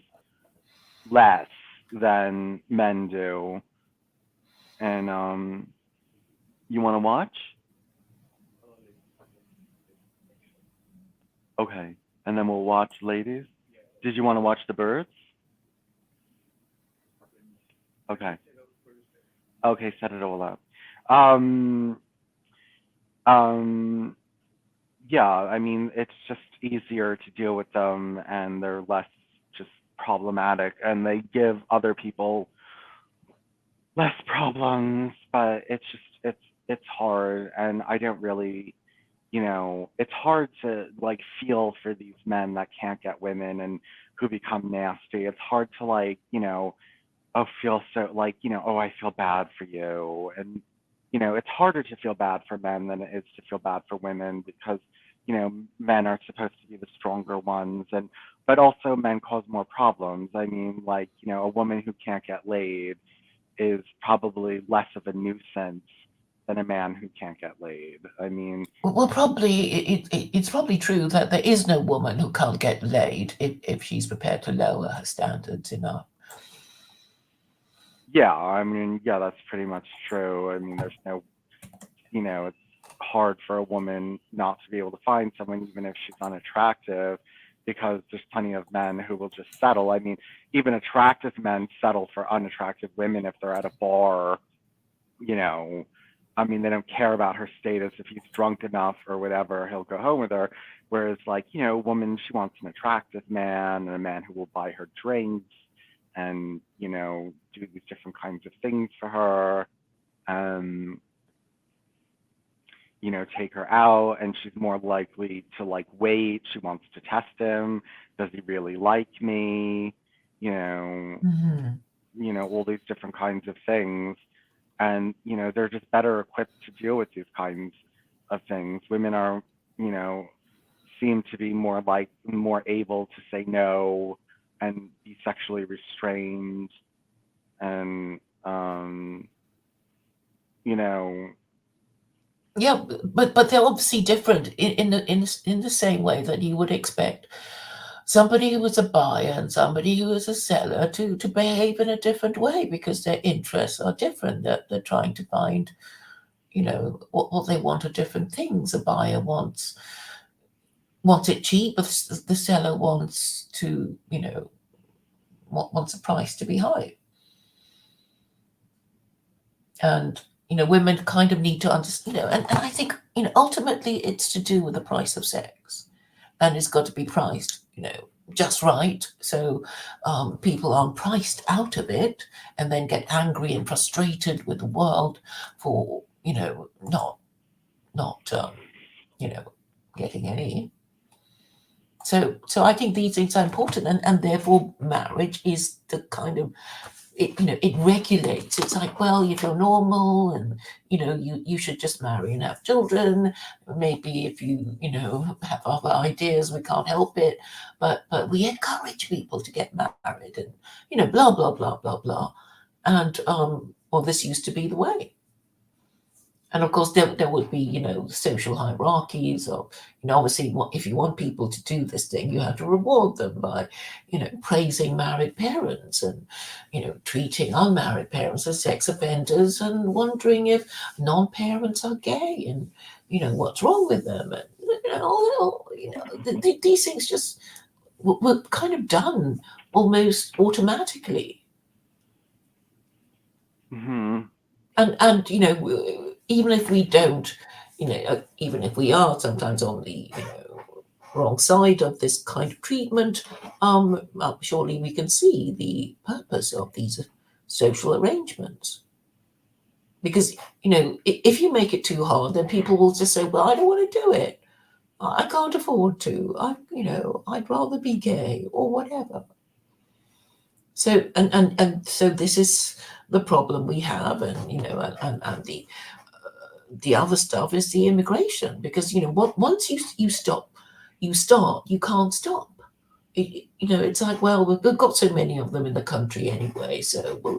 less than men do. And you want to watch? Okay. And then we'll watch Ladies. Did you want to watch The Birds? Okay. Okay, set it all up. Um, yeah, I mean, it's just easier to deal with them and they're less just problematic and they give other people less problems, but it's hard and I don't really, it's hard to like feel for these men that can't get women and who become nasty. It's hard to like, feel so like, oh, I feel bad for you. And, it's harder to feel bad for men than it is to feel bad for women because, men are supposed to be the stronger ones. But also men cause more problems. I mean, like, a woman who can't get laid is probably less of a nuisance than a man who can't get laid. I mean, Well, probably it's probably true that there is no woman who can't get laid if she's prepared to lower her standards enough. yeah, I mean, yeah, that's pretty much true. I mean, there's no, it's hard for a woman not to be able to find someone, even if she's unattractive, because there's plenty of men who will just settle. I mean, even attractive men settle for unattractive women if they're at a bar, I mean, they don't care about her status. If he's drunk enough or whatever, he'll go home with her. Whereas, like, a woman, she wants an attractive man and a man who will buy her drinks and, do these different kinds of things for her. Take her out, and she's more likely to like wait. She wants to test him. Does he really like me? All these different kinds of things. And, they're just better equipped to deal with these kinds of things. Women are, seem to be more able to say no and be sexually restrained and, Yeah, but they're obviously different in the same way that you would expect somebody who is a buyer and somebody who is a seller to behave in a different way because their interests are different. They're trying to find, what they want are different things. A buyer wants it cheap, the seller wants to, wants the price to be high. And women kind of need to understand, and I think, ultimately it's to do with the price of sex, and it's got to be priced, just right, so people aren't priced out of it and then get angry and frustrated with the world for, not getting any. So I think these things are important, and therefore marriage is the kind of it regulates. It's like, well, if you're normal and you should just marry and have children. Maybe if you have other ideas, we can't help it, but we encourage people to get married and blah blah blah blah blah. And well, this used to be the way. And of course, there would be, social hierarchies of, obviously, if you want people to do this thing, you have to reward them by, praising married parents and, treating unmarried parents as sex offenders and wondering if non-parents are gay and, what's wrong with them. And, these things just were kind of done almost automatically. mm-hmm. And even if we don't, even if we are sometimes on the wrong side of this kind of treatment, surely we can see the purpose of these social arrangements. Because if you make it too hard, then people will just say, "Well, I don't want to do it. I can't afford to. I'd rather be gay or whatever." So and so this is the problem we have, and and the other stuff is the immigration, because once you start, you can't stop. It's like, well, we've got so many of them in the country anyway, so we'll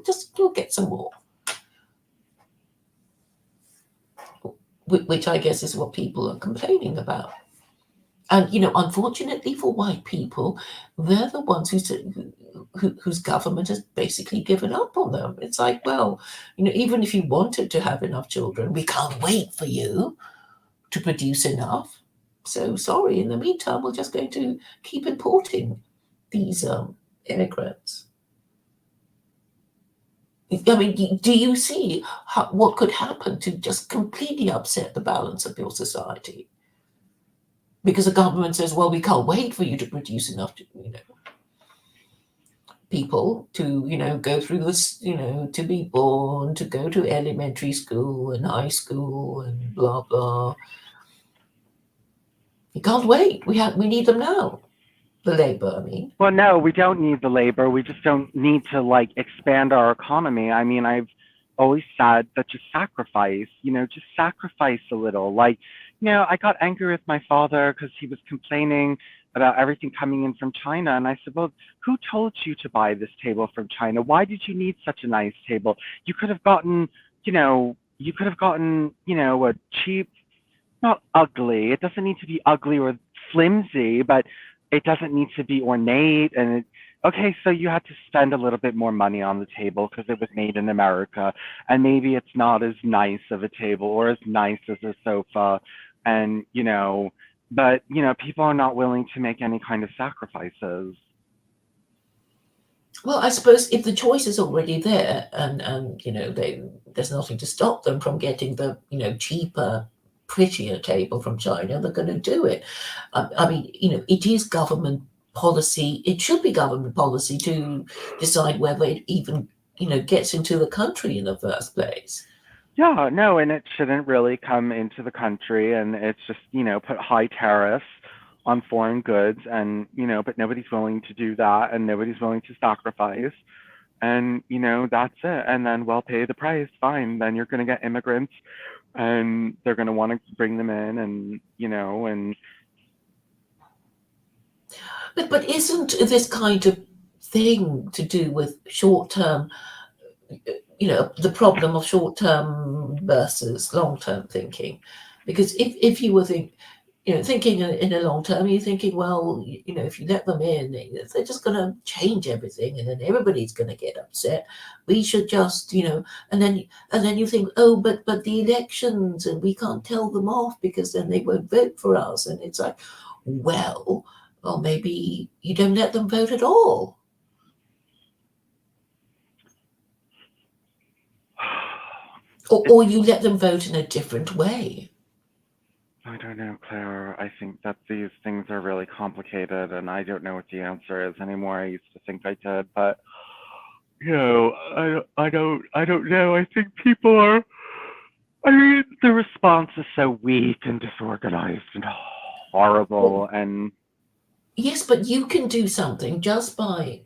get some more, which I guess is what people are complaining about. And unfortunately for white people, they're the ones whose government has basically given up on them. It's like, well, even if you wanted to have enough children, we can't wait for you to produce enough. So sorry. In the meantime, we're just going to keep importing these immigrants. I mean, do you see what could happen to just completely upset the balance of your society? Because the government says, well, we can't wait for you to produce enough, people to, go through this, to be born, to go to elementary school and high school and blah, blah. You can't wait. We need them now. The labor, I mean. Well, no, we don't need the labor. We just don't need to like expand our economy. I mean, I've always said that just sacrifice, just sacrifice a little. Like, I got angry with my father because he was complaining about everything coming in from China. And I said, well, who told you to buy this table from China? Why did you need such a nice table? You could have gotten, a cheap, not ugly. It doesn't need to be ugly or flimsy, but it doesn't need to be ornate. And okay, so you had to spend a little bit more money on the table because it was made in America, and maybe it's not as nice of a table or as nice as a sofa, and but people are not willing to make any kind of sacrifices. Well, I suppose if the choice is already there, and there's nothing to stop them from getting the cheaper, prettier table from China, they're going to do it. I mean, it is government policy. It should be government policy to decide whether it even gets into the country in the first place. Yeah, no, and it shouldn't really come into the country, and it's just put high tariffs on foreign goods, and but nobody's willing to do that, and nobody's willing to sacrifice, and that's it. And then, well, pay the price, fine, then you're going to get immigrants, and they're going to want to bring them in, and and but isn't this kind of thing to do with short-term, the problem of short-term versus long-term thinking? Because if you were thinking in a long term, you're thinking, well, if you let them in, they're just going to change everything, and then everybody's going to get upset. We should just, and then you think, oh, but the elections, and we can't tell them off because then they won't vote for us. And it's like, well, maybe you don't let them vote at all. Or you let them vote in a different way. I don't know, Claire. I think that these things are really complicated, and I don't know what the answer is anymore. I used to think I did, but I don't know. I think people are. I mean, the response is so weak and disorganized and horrible, and yes, but you can do something just by,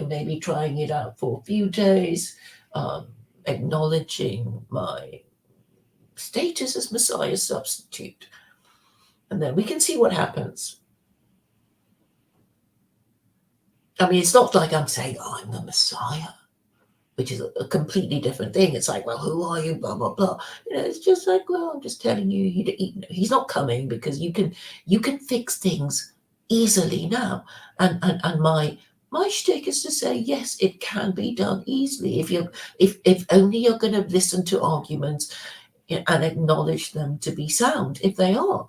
maybe trying it out for a few days, acknowledging my status as Messiah substitute, and then we can see what happens. I mean, it's not like I'm saying, I'm the Messiah, which is a completely different thing. It's like, well, who are you, blah blah blah. It's just like, well, I'm just telling you, he's not coming, because you can fix things easily now, and my shtick is to say, yes, it can be done easily if only you're going to listen to arguments and acknowledge them to be sound, if they are.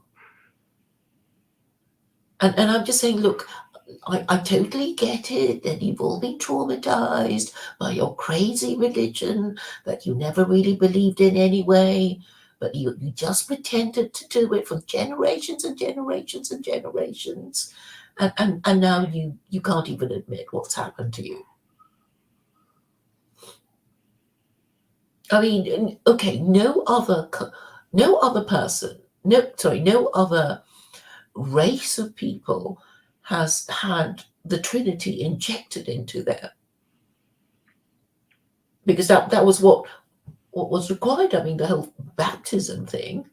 And I'm just saying, look, I totally get it that you've all been traumatized by your crazy religion that you never really believed in anyway, but you just pretended to do it for generations and generations and generations, and now you can't even admit what's happened to you. I mean, okay, no other person, no other race of people has had the Trinity injected into them, because that was what was required. I mean, the whole baptism thing,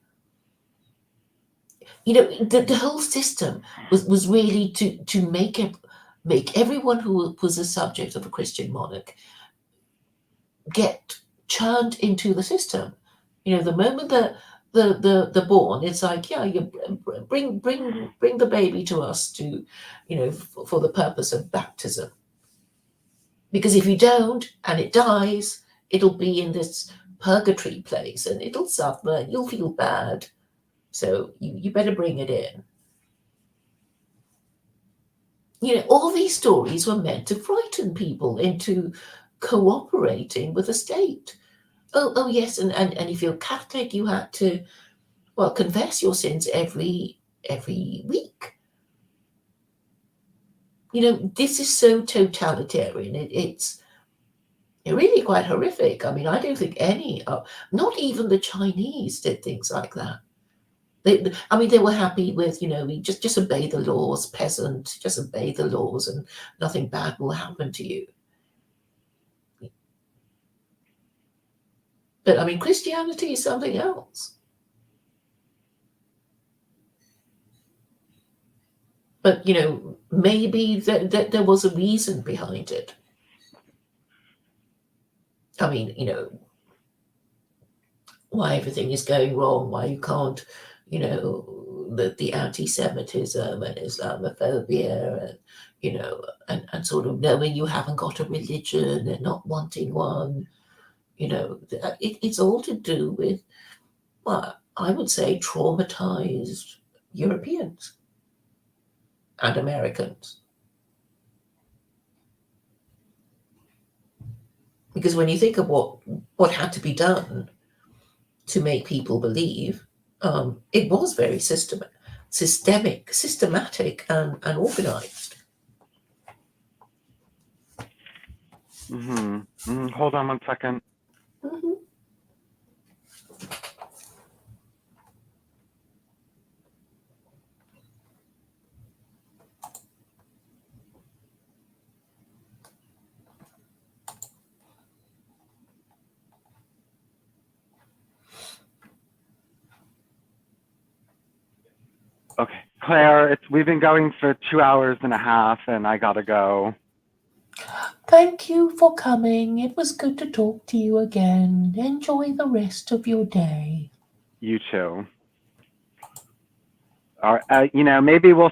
the whole system was really to make everyone who was a subject of a Christian monarch get churned into the system. The moment that the born, it's like, yeah, you bring the baby to us to, for the purpose of baptism. Because if you don't and it dies, it'll be in this purgatory place and it'll suffer and you'll feel bad. So you better bring it in. All these stories were meant to frighten people into cooperating with the state. Oh yes, and if you're Catholic, you had to, well, confess your sins every week. This is so totalitarian. It's really quite horrific. I mean, I don't think not even the Chinese did things like that. They were happy with, we just obey the laws, peasant, just obey the laws, and nothing bad will happen to you. But I mean, Christianity is something else. But maybe there was a reason behind it. I mean, why everything is going wrong, why you can't, the anti-Semitism and Islamophobia, and, and sort of knowing you haven't got a religion and not wanting one, it's all to do with, well, I would say traumatized Europeans and Americans. Because when you think of what had to be done to make people believe, it was very systematic, and organized. Hold on 1 second. Mm-hmm. Okay, Claire, we've been going for 2 hours and a half, and I gotta go. Thank you for coming. It was good to talk to you again. Enjoy the rest of your day. You too. All right, maybe we'll